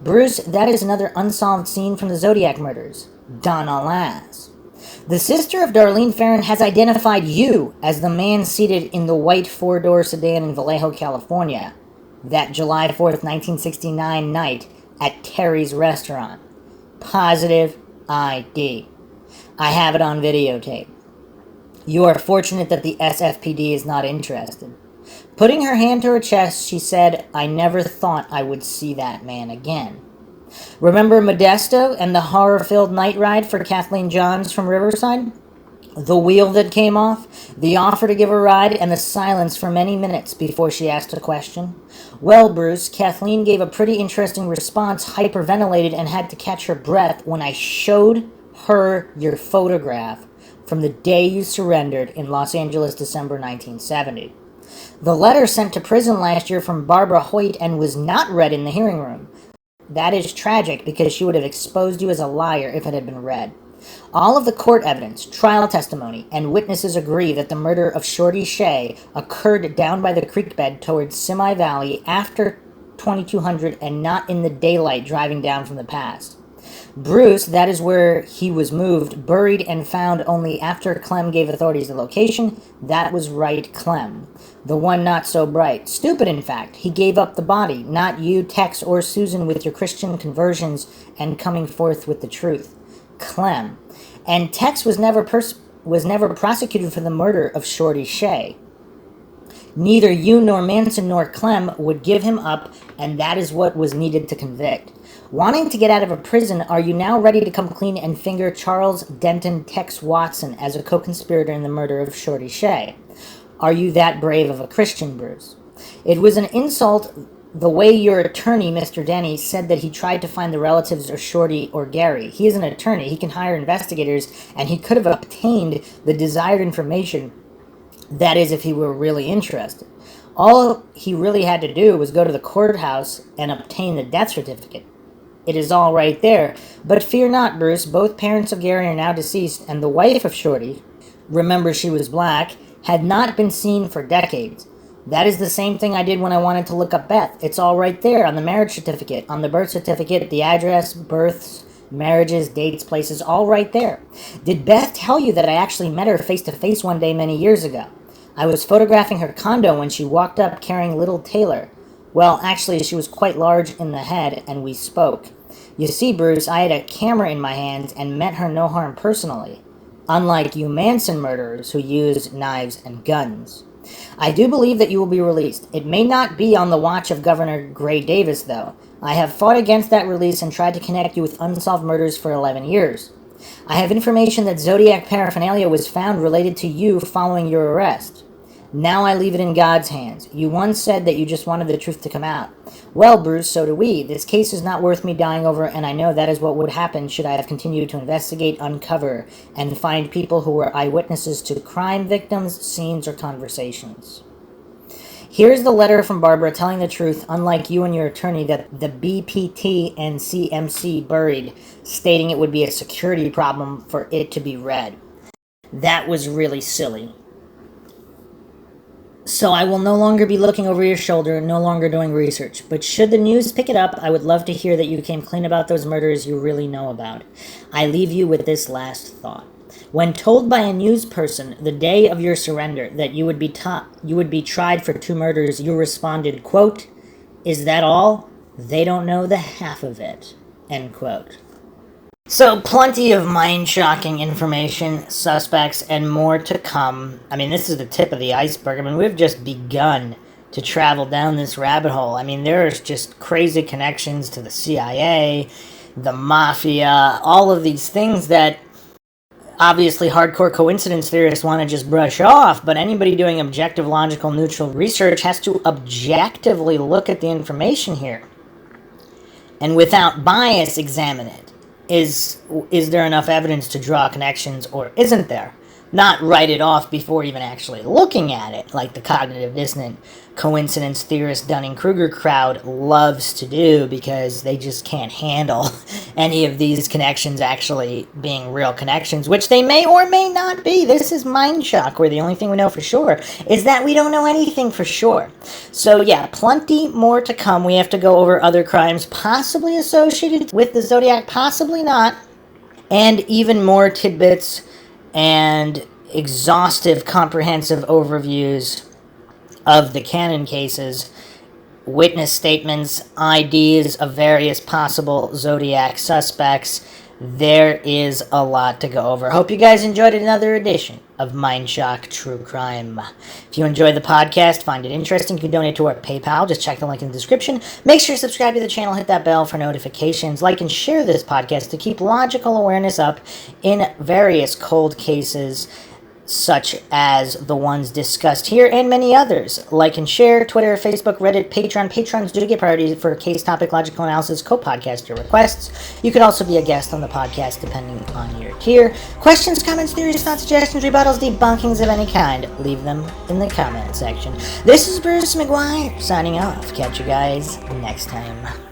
Bruce, that is another unsolved scene from the Zodiac murders. Donna Lass. The sister of Darlene Ferrin has identified you as the man seated in the white four-door sedan in Vallejo, California, that July 4th, 1969 night at Terry's restaurant. Positive ID. I have it on videotape. You are fortunate that the SFPD is not interested. Putting her hand to her chest, she said, "I never thought I would see that man again." Remember Modesto and the horror-filled night ride for Kathleen Johns from Riverside? The wheel that came off, the offer to give a ride, and the silence for many minutes before she asked a question? Well, Bruce, Kathleen gave a pretty interesting response, hyperventilated, and had to catch her breath when I showed her your photograph from the day you surrendered in Los Angeles, December 1970. The letter sent to prison last year from Barbara Hoyt and was not read in the hearing room. That is tragic because she would have exposed you as a liar if it had been read. All of the court evidence, trial testimony, and witnesses agree that the murder of Shorty Shea occurred down by the creek bed towards Simi Valley after 2200 and not in the daylight driving down from the pass. Bruce, that is where he was moved, buried, and found only after Clem gave authorities the location. That was right, Clem. The one not so bright. Stupid, in fact. He gave up the body, not you, Tex, or Susan with your Christian conversions and coming forth with the truth. Clem. And Tex was never prosecuted for the murder of Shorty Shea. Neither you nor Manson nor Clem would give him up, and that is what was needed to convict. Wanting to get out of a prison, are you now ready to come clean and finger Charles Denton Tex Watson as a co-conspirator in the murder of Shorty Shea? Are you that brave of a Christian, Bruce? It was an insult the way your attorney, Mr. Denny, said that he tried to find the relatives of Shorty or Gary. He is an attorney. He can hire investigators, and he could have obtained the desired information. That is, if he were really interested. All he really had to do was go to the courthouse and obtain the death certificate. It is all right there. But fear not, Bruce. Both parents of Gary are now deceased, and the wife of Shorty, remember she was black, had not been seen for decades. That is the same thing I did when I wanted to look up Beth. It's all right there on the marriage certificate, on the birth certificate, the address, births, marriages, dates, places, all right there. Did Beth tell you that I actually met her face-to-face one day many years ago? I was photographing her condo when she walked up carrying little Taylor. Well, actually, she was quite large in the head, and we spoke. You see, Bruce, I had a camera in my hands and meant her no harm personally, unlike you Manson murderers who used knives and guns. I do believe that you will be released. It may not be on the watch of Governor Gray Davis, though. I have fought against that release and tried to connect you with unsolved murders for 11 years. I have information that Zodiac paraphernalia was found related to you following your arrest. Now I leave it in God's hands. You once said that you just wanted the truth to come out. Well, Bruce, so do we. This case is not worth me dying over, and I know that is what would happen should I have continued to investigate, uncover, and find people who were eyewitnesses to crime victims, scenes, or conversations. Here's the letter from Barbara telling the truth, unlike you and your attorney that the BPT and CMC buried, stating it would be a security problem for it to be read. That was really silly. So I will no longer be looking over your shoulder, no longer doing research. But should the news pick it up, I would love to hear that you came clean about those murders you really know about. I leave you with this last thought. When told by a news person the day of your surrender that you would be tried for 2 murders, you responded, quote, "Is that all? They don't know the half of it," end quote. So, plenty of mind-shocking information, suspects, and more to come. I mean, this is the tip of the iceberg. I mean, we've just begun to travel down this rabbit hole. I mean, there's just crazy connections to the CIA, the mafia, all of these things that obviously hardcore coincidence theorists want to just brush off, but anybody doing objective, logical, neutral research has to objectively look at the information here. And without bias, examine it. Is there enough evidence to draw connections, or isn't there? Not write it off before even actually looking at it, like the cognitive dissonant coincidence theorist Dunning-Kruger crowd loves to do, because they just can't handle any of these connections actually being real connections, which they may or may not be. This is MINDSHOCK, where the only thing we know for sure is that we don't know anything for sure. So yeah, plenty more to come. We have to go over other crimes possibly associated with the Zodiac, possibly not, and even more tidbits and exhaustive, comprehensive overviews of the canon cases, witness statements, IDs of various possible Zodiac suspects. There is a lot to go over. Hope you guys enjoyed another edition of MINDSHOCK True Crime. If you enjoyed the podcast, find it interesting, you can donate to our PayPal. Just check the link in the description. Make sure to subscribe to the channel, hit that bell for notifications, like and share this podcast to keep logical awareness up in various cold cases, such as the ones discussed here and many others. Like and share, Twitter, Facebook, Reddit, Patreon. Patrons do get priority for case topic, logical analysis, co-podcaster requests. You could also be a guest on the podcast depending on your tier. Questions, comments, theories, thoughts, suggestions, rebuttals, debunkings of any kind, leave them in the comment section. This is Bruce McGuire signing off. Catch you guys next time.